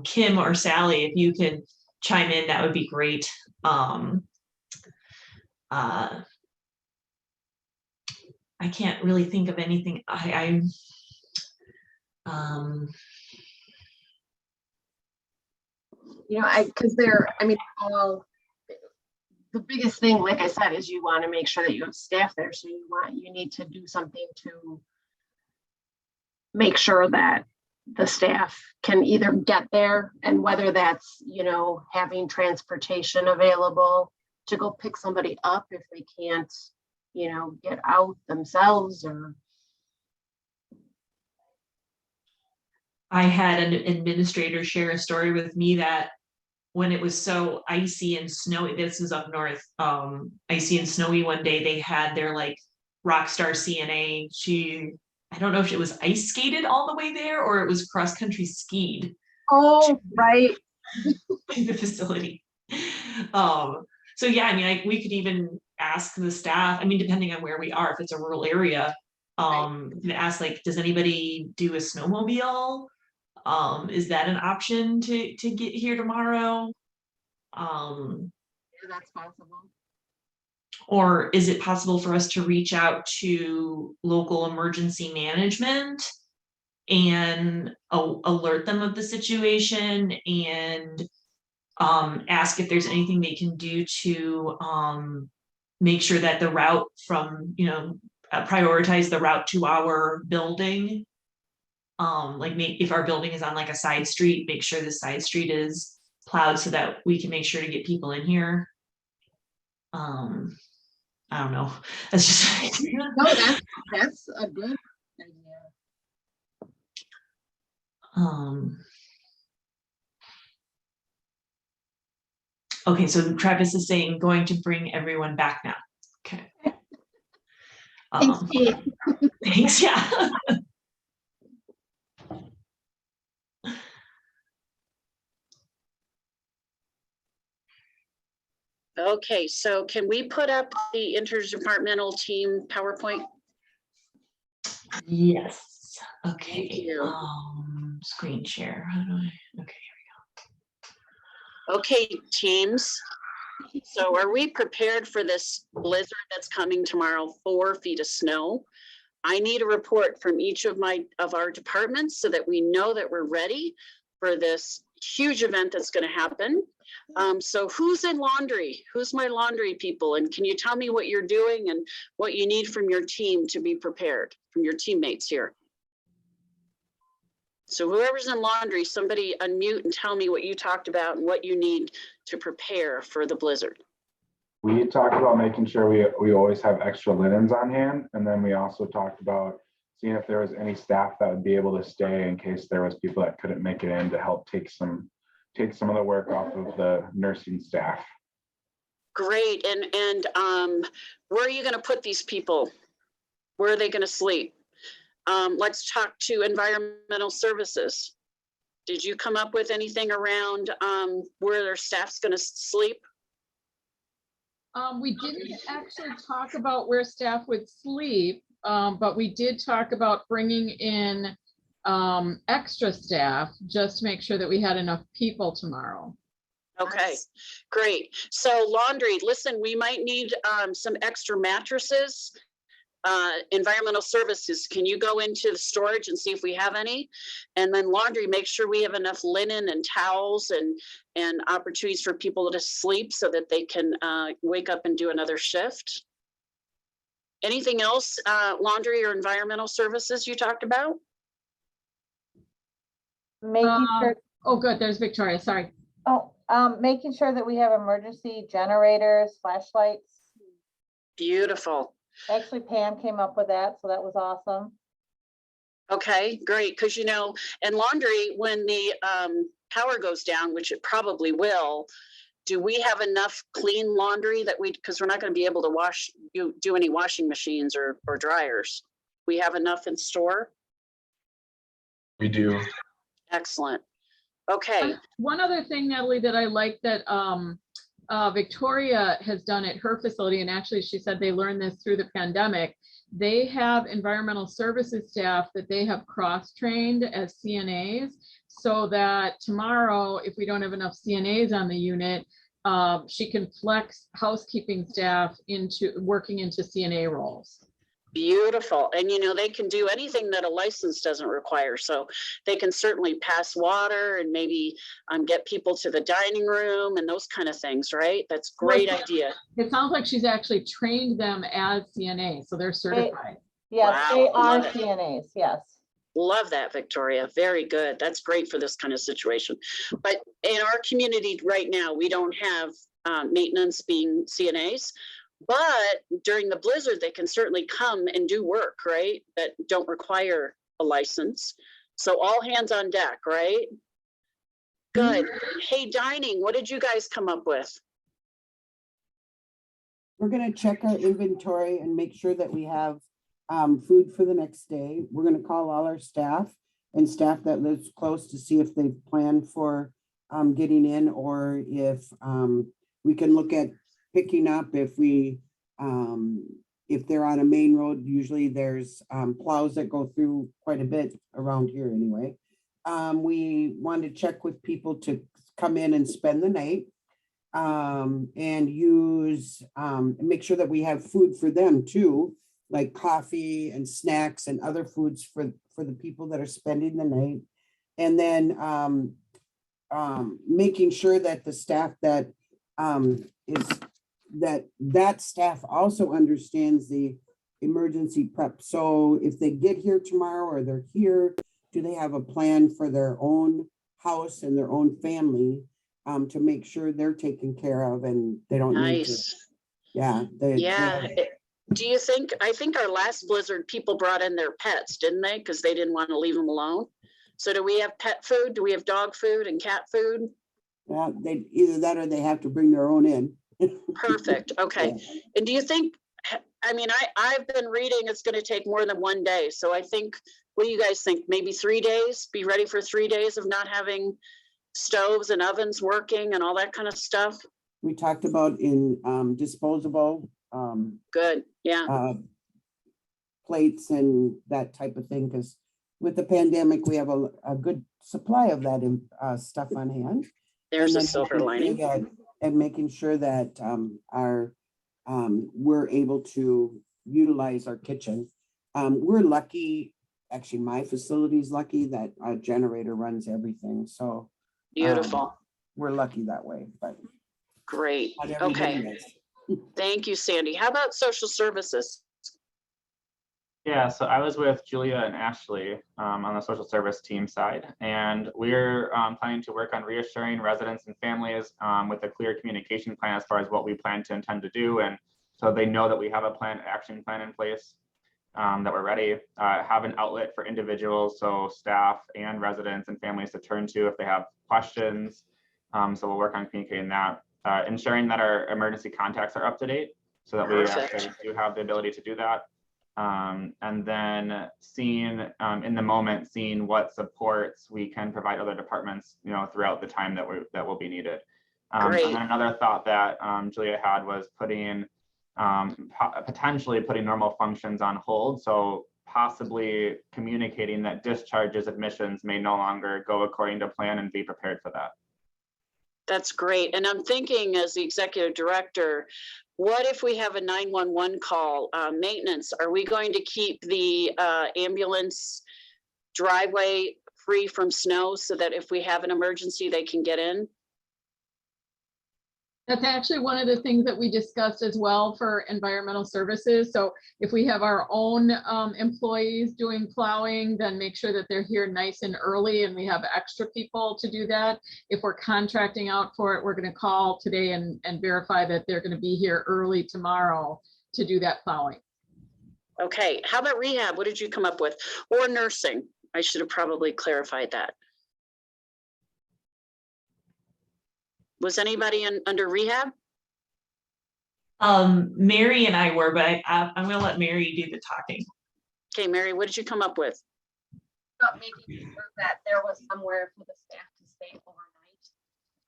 Kim or Sally, if you could chime in, that would be great. I can't really think of anything. Because the biggest thing, like I said, is you want to make sure that you have staff there. So you need to do something to make sure that the staff can either get there, and whether that's, having transportation available to go pick somebody up if they can't, get out themselves. Or I had an administrator share a story with me that when it was so icy and snowy, this is up north, icy and snowy one day, they had their like rock star CNA. I don't know if it was ice skated all the way there or it was cross country skied. Oh, right. In the facility. So yeah, we could even ask the staff, depending on where we are, if it's a rural area, ask like, does anybody do a snowmobile? Is that an option to get here tomorrow? Yeah, that's possible. Or is it possible for us to reach out to local emergency management and alert them of the situation and ask if there's anything they can do to make sure that the route from, prioritize the route to our building. If our building is on like a side street, make sure the side street is plowed so that we can make sure to get people in here. I don't know. That's just No, that's a good idea. Okay, so Travis is saying going to bring everyone back now. Okay. Thanks, Kate. Thanks, yeah. Okay, so can we put up the interdepartmental team PowerPoint? Yes. Thank Okay. you. Screen share. How do I? Okay. Okay, teams. So are we prepared for this blizzard that's coming tomorrow, 4 feet of snow? I need a report from each of our departments so that we know that we're ready for this huge event that's going to happen. So who's in laundry? Who's my laundry people? And can you tell me what you're doing and what you need from your team to be prepared, from your teammates here? So whoever's in laundry, somebody unmute and tell me what you talked about and what you need to prepare for the blizzard. We talked about making sure we always have extra linens on hand. And then we also talked about seeing if there was any staff that would be able to stay in case there was people that couldn't make it in to help take some of the work off of the nursing staff. Great. And where are you going to put these people? Where are they going to sleep? Let's talk to environmental services. Did you come up with anything around where their staff's going to sleep? We didn't actually talk about where staff would sleep, but we did talk about bringing in extra staff just to make sure that we had enough people tomorrow. Okay, great. So laundry, listen, we might need some extra mattresses. Environmental services, can you go into the storage and see if we have any? And then laundry, make sure we have enough linen and towels and opportunities for people to sleep so that they can wake up and do another shift. Anything else, laundry or environmental services you talked about? Making sure, Oh, good. There's Victoria. Sorry. making sure that we have emergency generators, flashlights. Beautiful. Actually, Pam came up with that, so that was awesome. Okay, great. Because, you know, and laundry, when the power goes down, which it probably will, do we have enough clean laundry that because we're not going to be able to do any washing machines or dryers. We have enough in store? We do. Excellent. Okay. One other thing, Natalie, that I like that Victoria has done at her facility, and actually she said they learned this through the pandemic. They have environmental services staff that they have cross-trained as CNAs, so that tomorrow, if we don't have enough CNAs on the unit, she can flex housekeeping staff into working into CNA roles. Beautiful. And, you know, they can do anything that a license doesn't require. So they can certainly pass water and maybe get people to the dining room and those kind of things, right? That's a great idea. It sounds like she's actually trained them as CNA, so they're certified. Yes, Wow, they are love it. CNAs, yes. Love that, Victoria. Very good. That's great for this kind of situation. But in our community right now, we don't have maintenance being CNAs. But during the blizzard, they can certainly come and do work, right? That don't require a license. So all hands on deck, right? Good. Hey, dining, what did you guys come up with? We're gonna check our inventory and make sure that we have food for the next day. We're gonna call all our staff and staff that lives close to see if they've planned for getting in, or if we can look at picking up if they're on a main road. Usually there's plows that go through quite a bit around here anyway. We want to check with people to come in and spend the night and use make sure that we have food for them too, like coffee and snacks and other foods for the people that are spending the night. And then making sure that the staff that that staff also understands the emergency prep. So if they get here tomorrow or they're here, do they have a plan for their own house and their own family to make sure they're taken care of and they don't need to. Yeah. Do you think, I think our last blizzard, people brought in their pets, didn't they? Because they didn't want to leave them alone. So do we have pet food? Do we have dog food and cat food? Yeah, they either that or they have to bring their own in. Perfect. Okay. And do you think, I mean, I've been reading it's going to take more than 1 day. So I think, what do you guys think? Maybe 3 days? Be ready for 3 days of not having stoves and ovens working and all that kind of stuff? We talked about in disposable Good, yeah. plates and that type of thing, because with the pandemic, we have a good supply of that stuff on hand. There's a then silver making sure lining. that- And making sure that we're able to utilize our kitchen. We're lucky, actually, my facility's lucky that a generator runs everything, so. Beautiful. We're lucky that way, but. Great. not everybody Okay. is. Thank you, Sandy. How about social services? Yeah, so I was with Julia and Ashley on the social service team side, and we're planning to work on reassuring residents and families with a clear communication plan as far as what we plan to intend to do. And so they know that we have a action plan in place, that we're ready, have an outlet for individuals, so staff and residents and families to turn to if they have questions. So we'll work on communicating that, ensuring that our emergency contacts are up to date so that we actually do have the ability to do that. And then seeing in the moment, seeing what supports we can provide other departments, throughout the time that will be needed. And then another thought that Julia had was potentially putting normal functions on hold. So possibly communicating that discharges, admissions may no longer go according to plan, and be prepared for that. That's great. And I'm thinking, as the executive director, what if we have a 911 call, maintenance? Are we going to keep the ambulance driveway free from snow so that if we have an emergency, they can get in? That's actually one of the things that we discussed as well for environmental services. So if we have our own employees doing plowing, then make sure that they're here nice and early and we have extra people to do that. If we're contracting out for it, we're going to call today and verify that they're going to be here early tomorrow to do that plowing. Okay, how about rehab? What did you come up with? Or nursing? I should have probably clarified that. Was anybody under rehab? Mary and I were, but I'm going to let Mary do the talking. Okay, Mary, what did you come up with? Making sure that there was somewhere for the staff to stay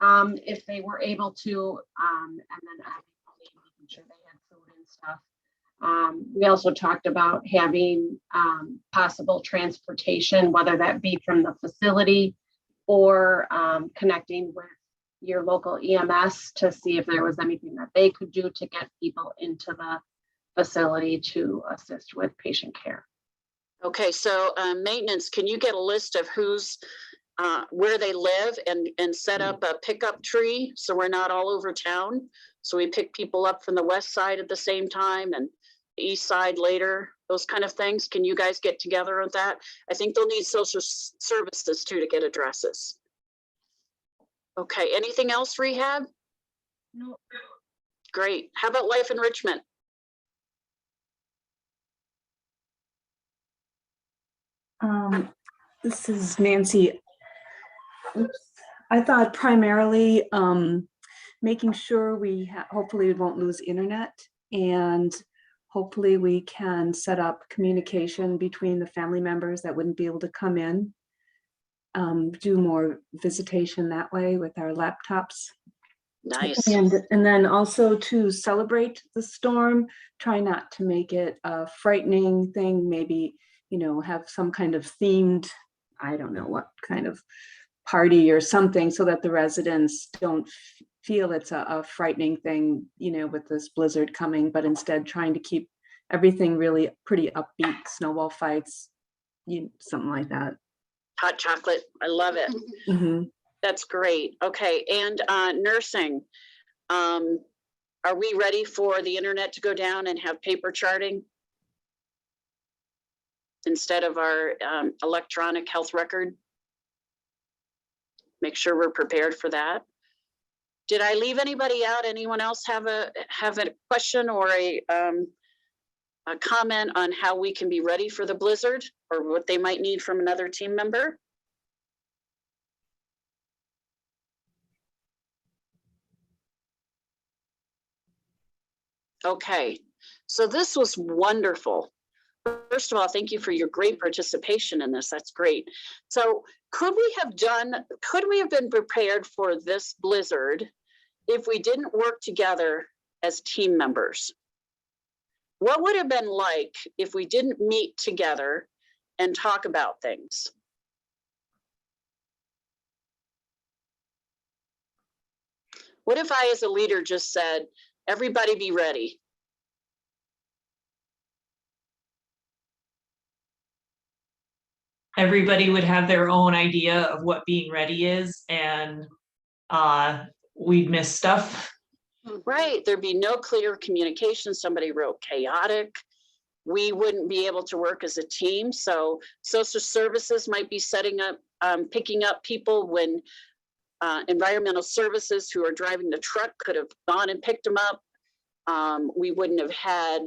overnight. If they were able to, and then obviously making sure they had food and stuff. We also talked about having possible transportation, whether that be from the facility or connecting with your local EMS to see if there was anything that they could do to get people into the facility to assist with patient care. Okay, so maintenance, can you get a list of where they live and set up a pickup tree so we're not all over town? So we pick people up from the west side at the same time and the east side later, those kind of things. Can you guys get together on that? I think they'll need social services too to get addresses. Okay, anything else, rehab? No. Great. How about life enrichment? This is Nancy. Oops. I thought primarily making sure hopefully we won't lose internet, and hopefully we can set up communication between the family members that wouldn't be able to come in. Do more visitation that way with our laptops. Nice. And then also to celebrate the storm, try not to make it a frightening thing, maybe, have some kind of themed, I don't know what kind of party or something, so that the residents don't feel it's a frightening thing, with this blizzard coming, but instead trying to keep everything really pretty upbeat, snowball fights, something like that. Hot chocolate. I love it. Mm-hmm. That's great. Okay. And nursing. Are we ready for the internet to go down and have paper charting instead of our electronic health record? Make sure we're prepared for that. Did I leave anybody out? Anyone else have a question or a comment on how we can be ready for the blizzard or what they might need from another team member? Okay, so this was wonderful. First of all, thank you for your great participation in this. That's great. So could we have been prepared for this blizzard if we didn't work together as team members? What would it have been like if we didn't meet together and talk about things? What if I, as a leader, just said, everybody be ready? Everybody would have their own idea of what being ready is, and we'd miss stuff. Right, there'd be no clear communication. Somebody wrote chaotic. We wouldn't be able to work as a team. So social services might be setting up, picking up people when environmental services who are driving the truck could have gone and picked them up. We wouldn't have had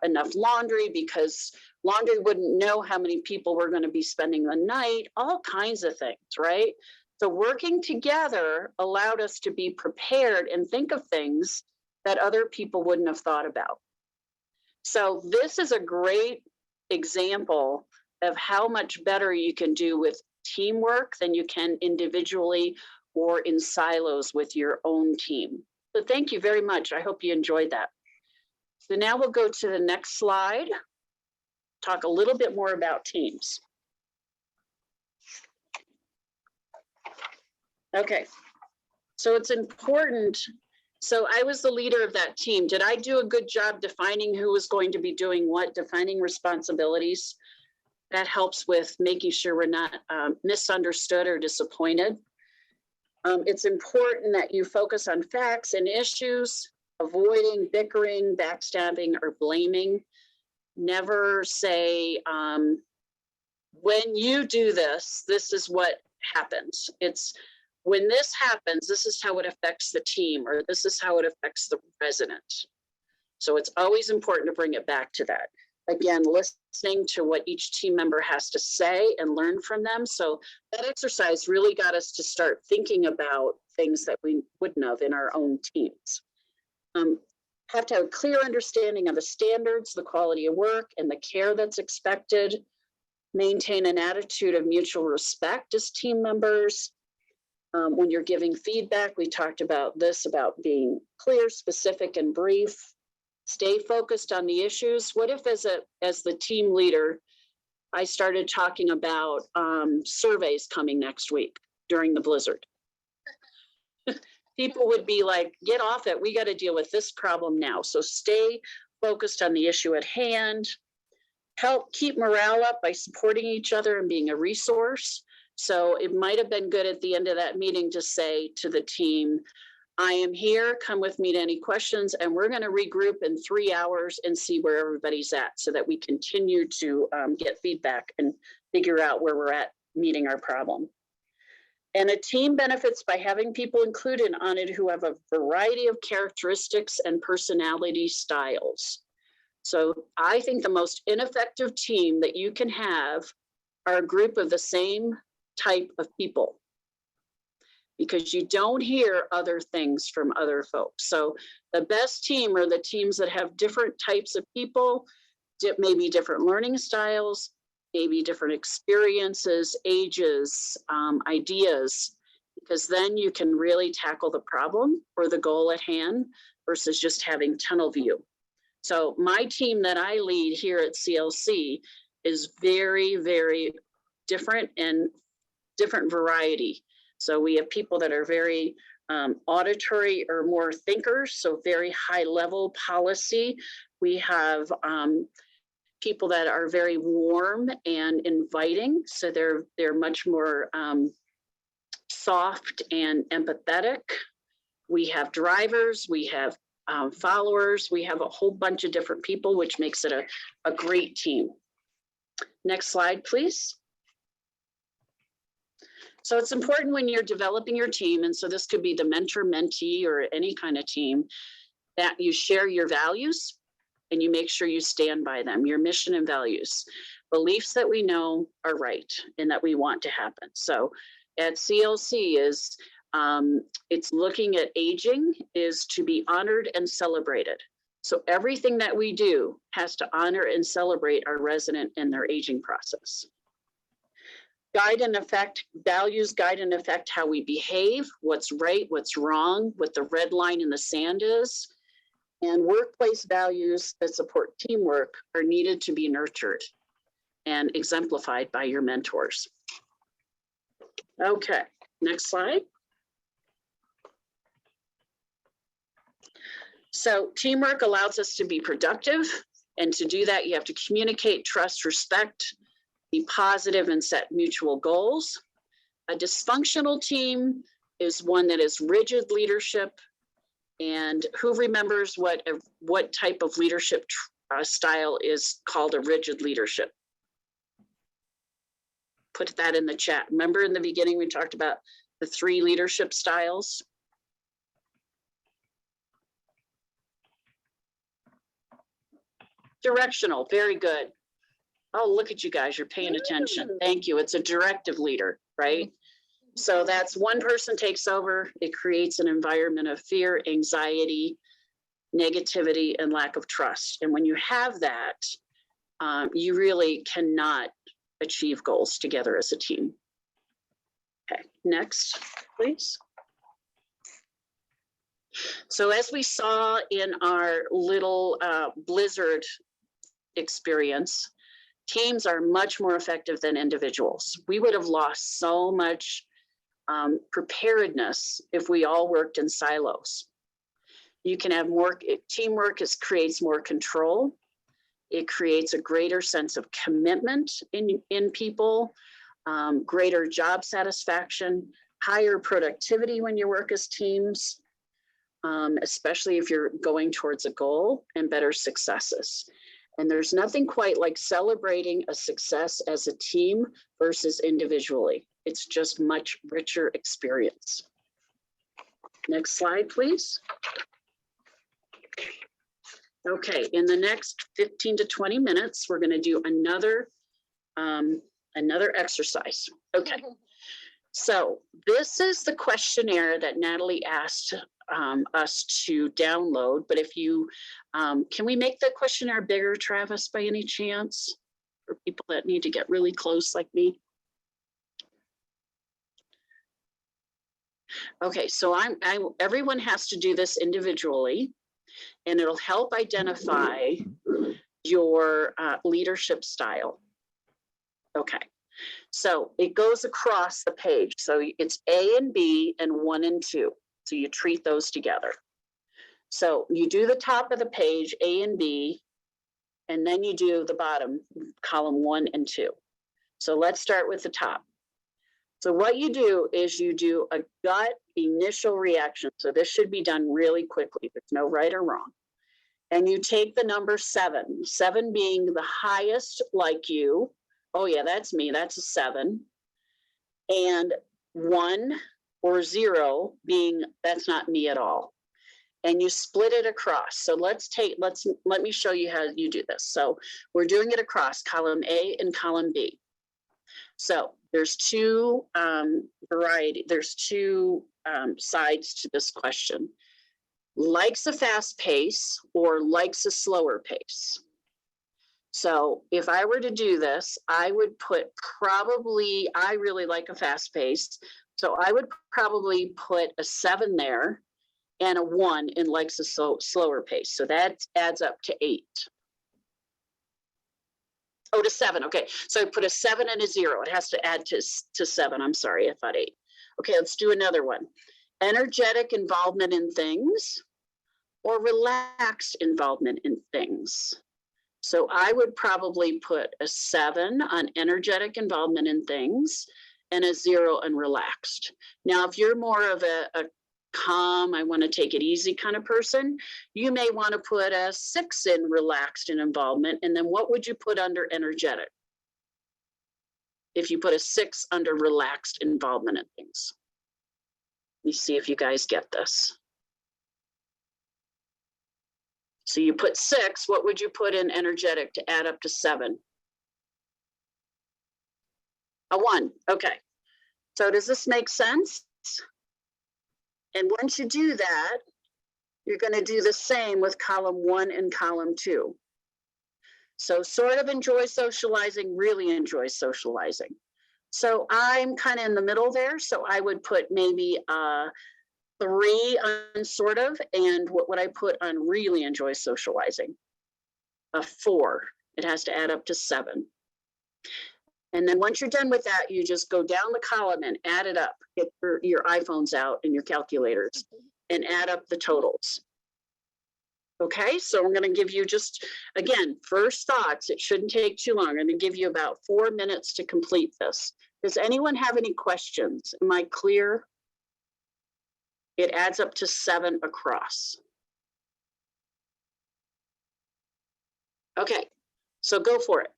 enough laundry because laundry wouldn't know how many people were going to be spending the night, all kinds of things, right? So working together allowed us to be prepared and think of things that other people wouldn't have thought about. So this is a great example of how much better you can do with teamwork than you can individually or in silos with your own team. So thank you very much. I hope you enjoyed that. So now we'll go to the next slide, talk a little bit more about teams. Okay, so it's important. So I was the leader of that team. Did I do a good job defining who was going to be doing what, defining responsibilities? That helps with making sure we're not misunderstood or disappointed. It's important that you focus on facts and issues, avoiding bickering, backstabbing, or blaming. Never say, when you do this, this is what happens. It's when this happens, this is how it affects the team, or this is how it affects the resident. So it's always important to bring it back to that. Again, listening to what each team member has to say and learn from them. So that exercise really got us to start thinking about things that we wouldn't have in our own teams. Have to have a clear understanding of the standards, the quality of work, and the care that's expected. Maintain an attitude of mutual respect as team members. When you're giving feedback, we talked about this, about being clear, specific, and brief. Stay focused on the issues. What if as the team leader, I started talking about surveys coming next week during the blizzard? People would be like, get off it. We got to deal with this problem now. So stay focused on the issue at hand. Help keep morale up by supporting each other and being a resource. So it might have been good at the end of that meeting to say to the team, I am here, come with me to any questions, and we're going to regroup in 3 hours and see where everybody's at so that we continue to get feedback and figure out where we're at meeting our problem. And a team benefits by having people included on it who have a variety of characteristics and personality styles. So I think the most ineffective team that you can have are a group of the same type of people, because you don't hear other things from other folks. So the best team are the teams that have different types of people, maybe different learning styles, maybe different experiences, ages, ideas, because then you can really tackle the problem or the goal at hand versus just having tunnel view. So my team that I lead here at CLC is very, very different and different variety. So we have people that are very auditory or more thinkers, so very high level policy. We have people that are very warm and inviting, so they're much more soft and empathetic. We have drivers, we have followers, we have a whole bunch of different people, which makes it a great team. Next slide, please. So it's important when you're developing your team, and so this could be the mentor-mentee or any kind of team, that you share your values and you make sure you stand by them, your mission and values, beliefs that we know are right and that we want to happen. So at CLC is, it's looking at aging is to be honored and celebrated. So everything that we do has to honor and celebrate our resident and their aging process. Values guide and affect how we behave, what's right, what's wrong, what the red line in the sand is. And workplace values that support teamwork are needed to be nurtured and exemplified by your mentors. Okay, next slide. So teamwork allows us to be productive, and to do that, you have to communicate, trust, respect, be positive, and set mutual goals. A dysfunctional team is one that is rigid leadership. And who remembers what type of leadership style is called a rigid leadership? Put that in the chat. Remember in the beginning, we talked about the 3 leadership styles? Directional, very good. Oh, look at you guys, you're paying attention. Thank you. It's a directive leader, right? So that's one person takes over. It creates an environment of fear, anxiety, negativity, and lack of trust. And when you have that, you really cannot achieve goals together as a team. Okay, next, please. So as we saw in our little blizzard experience, teams are much more effective than individuals. We would have lost so much preparedness if we all worked in silos. You can have more, teamwork creates more control. It creates a greater sense of commitment in people, greater job satisfaction, higher productivity when you work as teams, especially if you're going towards a goal, and better successes. And there's nothing quite like celebrating a success as a team versus individually. It's just much richer experience. Next slide, please. Okay, in the next 15 to 20 minutes, we're going to do another exercise. Okay, so this is the questionnaire that Natalie asked us to download, but if you, can we make the questionnaire bigger, Travis, by any chance? For people that need to get really close like me. Okay, so everyone has to do this individually, and it'll help identify your leadership style. Okay, so it goes across the page. So it's A and B and 1 and 2. So you treat those together. So you do the top of the page, A and B, and then you do the bottom, column 1 and 2. So let's start with the top. So what you do is you do a gut initial reaction. So this should be done really quickly. There's no right or wrong. And you take the number 7, 7 being the highest like you. Oh yeah, that's me, that's a 7. And 1 or 0 being, that's not me at all. And you split it across. So let me show you how you do this. So we're doing it across column A and column B. So there's two sides to this question. Likes a fast pace or likes a slower pace. So if I were to do this, I would put probably, I really like a fast pace. So I would probably put a 7 there and a 1 in likes a slower pace. So that adds up to 8. Oh, to 7. Okay, so I put a 7 and a 0. It has to add to 7. I'm sorry, I thought 8. Okay, let's do another one. Energetic involvement in things or relaxed involvement in things. So I would probably put a 7 on energetic involvement in things and a 0 on relaxed. Now, if you're more of a calm, I want to take it easy kind of person, you may want to put a 6 in relaxed in involvement. And then what would you put under energetic? If you put a 6 under relaxed involvement in things. Let me see if you guys get this. So you put 6, what would you put in energetic to add up to 7? A 1, okay. So does this make sense? And once you do that, you're going to do the same with column 1 and column 2. So sort of enjoy socializing, really enjoy socializing. So I'm kind of in the middle there. So I would put maybe 3 on sort of, and what would I put on really enjoy socializing? A 4. It has to add up to 7. And then once you're done with that, you just go down the column and add it up. Get your iPhones out and your calculators and add up the totals. Okay, so I'm going to give you just, again, first thoughts. It shouldn't take too long. I'm going to give you about 4 minutes to complete this. Does anyone have any questions? Am I clear? It adds up to 7 across. Okay, so go for it.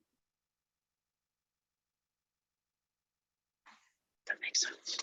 That makes sense.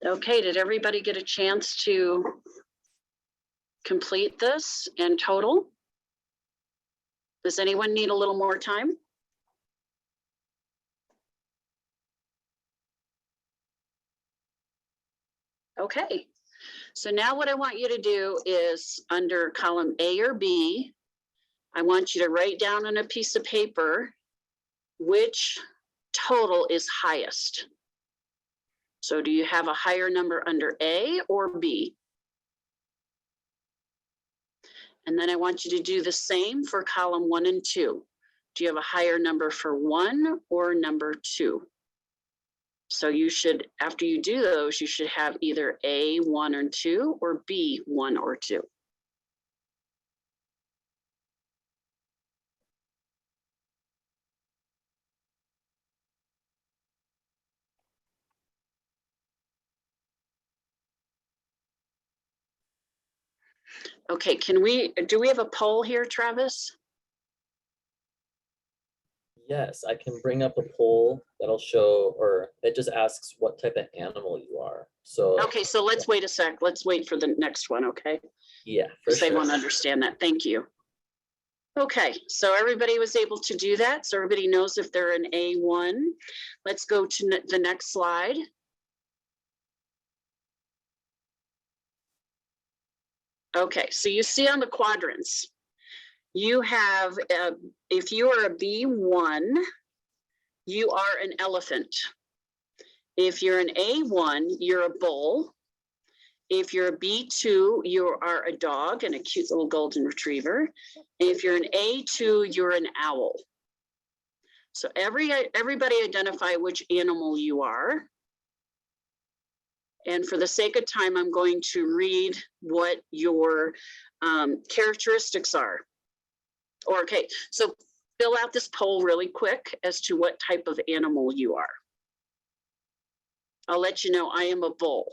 Okay, did everybody get a chance to complete this in total? Does anyone need a little more time? Okay, so now what I want you to do is under column A or B, I want you to write down on a piece of paper which total is highest? So do you have a higher number under A or B? And then I want you to do the same for column 1 and 2. Do you have a higher number for 1 or number 2? So you should, after you do those, you should have either A, 1 or 2 or B, 1 or 2. Okay, do we have a poll here, Travis? Yes, I can bring up a poll that'll show, or it just asks what type of animal you are. So Okay, so let's wait a sec. Let's wait for the next one, okay? yeah, for Because they sure. won't understand that. Thank you. Okay, so everybody was able to do that. So everybody knows if they're an A1. Let's go to the next slide. Okay, so you see on the quadrants, you have, if you are a B1, you are an elephant. If you're an A1, you're a bull. If you're a B2, you are a dog and a cute little golden retriever. If you're an A2, you're an owl. So everybody identify which animal you are. And for the sake of time, I'm going to read what your characteristics are. Okay, so fill out this poll really quick as to what type of animal you are. I'll let you know I am a bull.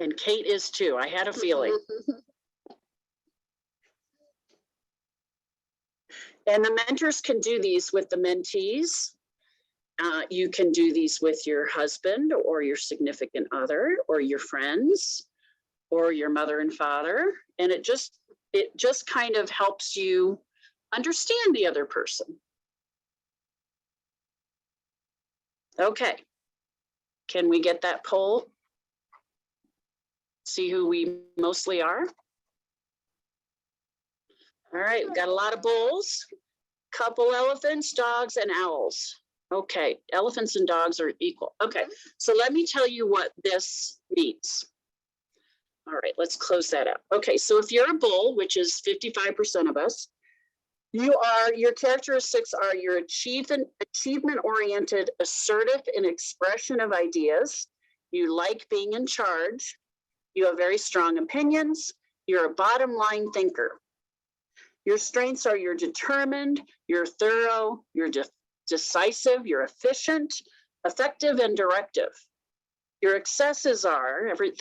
And Kate is too. I had a feeling. And the mentors can do these with the mentees. You can do these with your husband or your significant other or your friends or your mother and father. And it just kind of helps you understand the other person. Okay. Can we get that poll? See who we mostly are? All right, we've got a lot of bulls, couple elephants, dogs, and owls. Okay, elephants and dogs are equal. Okay, so let me tell you what this means. All right, let's close that out. Okay, so if you're a bull, which is 55% of us, your characteristics are your achievement-oriented, assertive in expression of ideas. You like being in charge. You have very strong opinions. You're a bottom line thinker. Your strengths are you're determined, you're thorough, you're decisive, you're efficient, effective, and directive. Your excesses are, every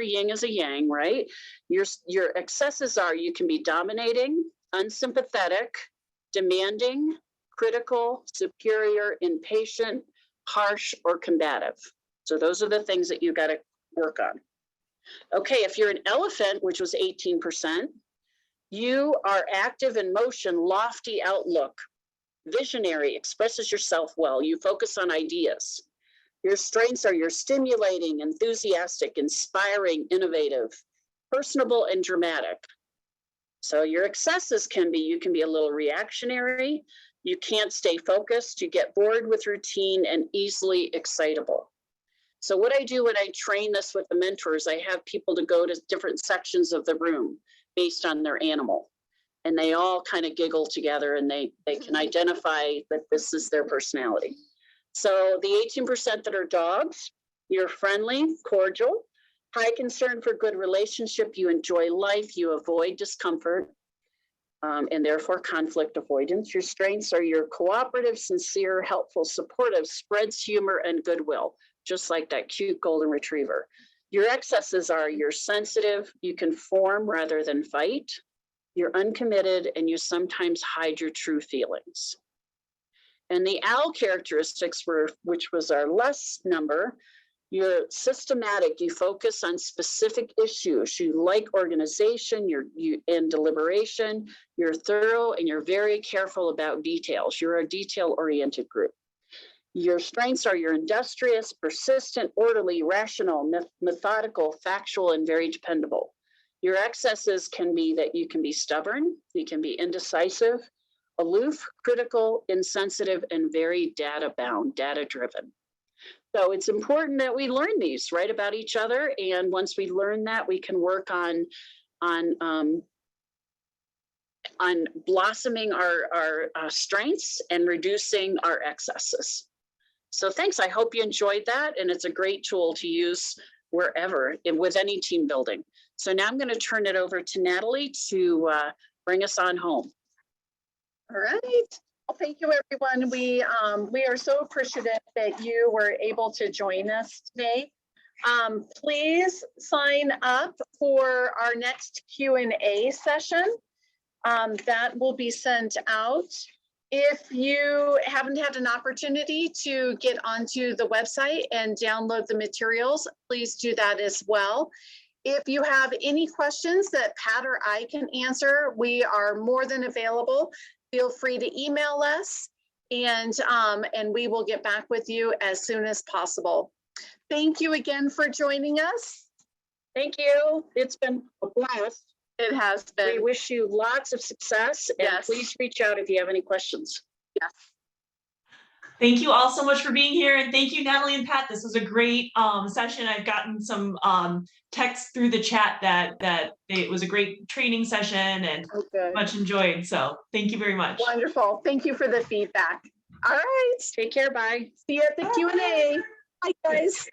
yin is a yang, right? Your excesses are you can be dominating, unsympathetic, demanding, critical, superior, impatient, harsh, or combative. So those are the things that you got to work on. Okay, if you're an elephant, which was 18%, you are active in motion, lofty outlook, visionary, expresses yourself well. You focus on ideas. Your strengths are you're stimulating, enthusiastic, inspiring, innovative, personable, and dramatic. So your excesses can be, you can be a little reactionary. You can't stay focused. You get bored with routine and easily excitable. So what I do when I train this with the mentors, I have people to go to different sections of the room based on their animal. And they all kind of giggle together and they can identify that this is their personality. So the 18% that are dogs, you're friendly, cordial, high concern for good relationship, you enjoy life, you avoid discomfort, and therefore conflict avoidance. Your strengths are you're cooperative, sincere, helpful, supportive, spreads humor and goodwill, just like that cute golden retriever. Your excesses are you're sensitive, you conform rather than fight, you're uncommitted, and you sometimes hide your true feelings. And the owl characteristics were, which was our less number, you're systematic, you focus on specific issues, you like organization, and deliberation, you're thorough, and you're very careful about details. You're a detail-oriented group. Your strengths are you're industrious, persistent, orderly, rational, methodical, factual, and very dependable. Your excesses can be that you can be stubborn, you can be indecisive, aloof, critical, insensitive, and very data bound, data driven. So it's important that we learn these, right, about each other. And once we learn that, we can work on blossoming our strengths and reducing our excesses. So thanks. I hope you enjoyed that. And it's a great tool to use wherever with any team building. So now I'm going to turn it over to Natalie to bring us on home. All right. Well, thank you, everyone. We are so appreciative that you were able to join us today. Please sign up for our next Q&A session. That will be sent out. If you haven't had an opportunity to get onto the website and download the materials, please do that as well. If you have any questions that Pat or I can answer, we are more than available. Feel free to email us, and we will get back with you as soon as possible. Thank you again for joining us. Thank you. It's been a blast. It has been. We wish you lots of success, and Yes. please reach out if you have any questions. Yes. Thank you all so much for being here, and thank you, Natalie and Pat. This was a great session. I've gotten some text through the chat that it was a great training session and much enjoyed. So thank you very much. Wonderful. Thank you for the feedback. All right. Take care. Bye. See you at the Q&A. Bye, guys.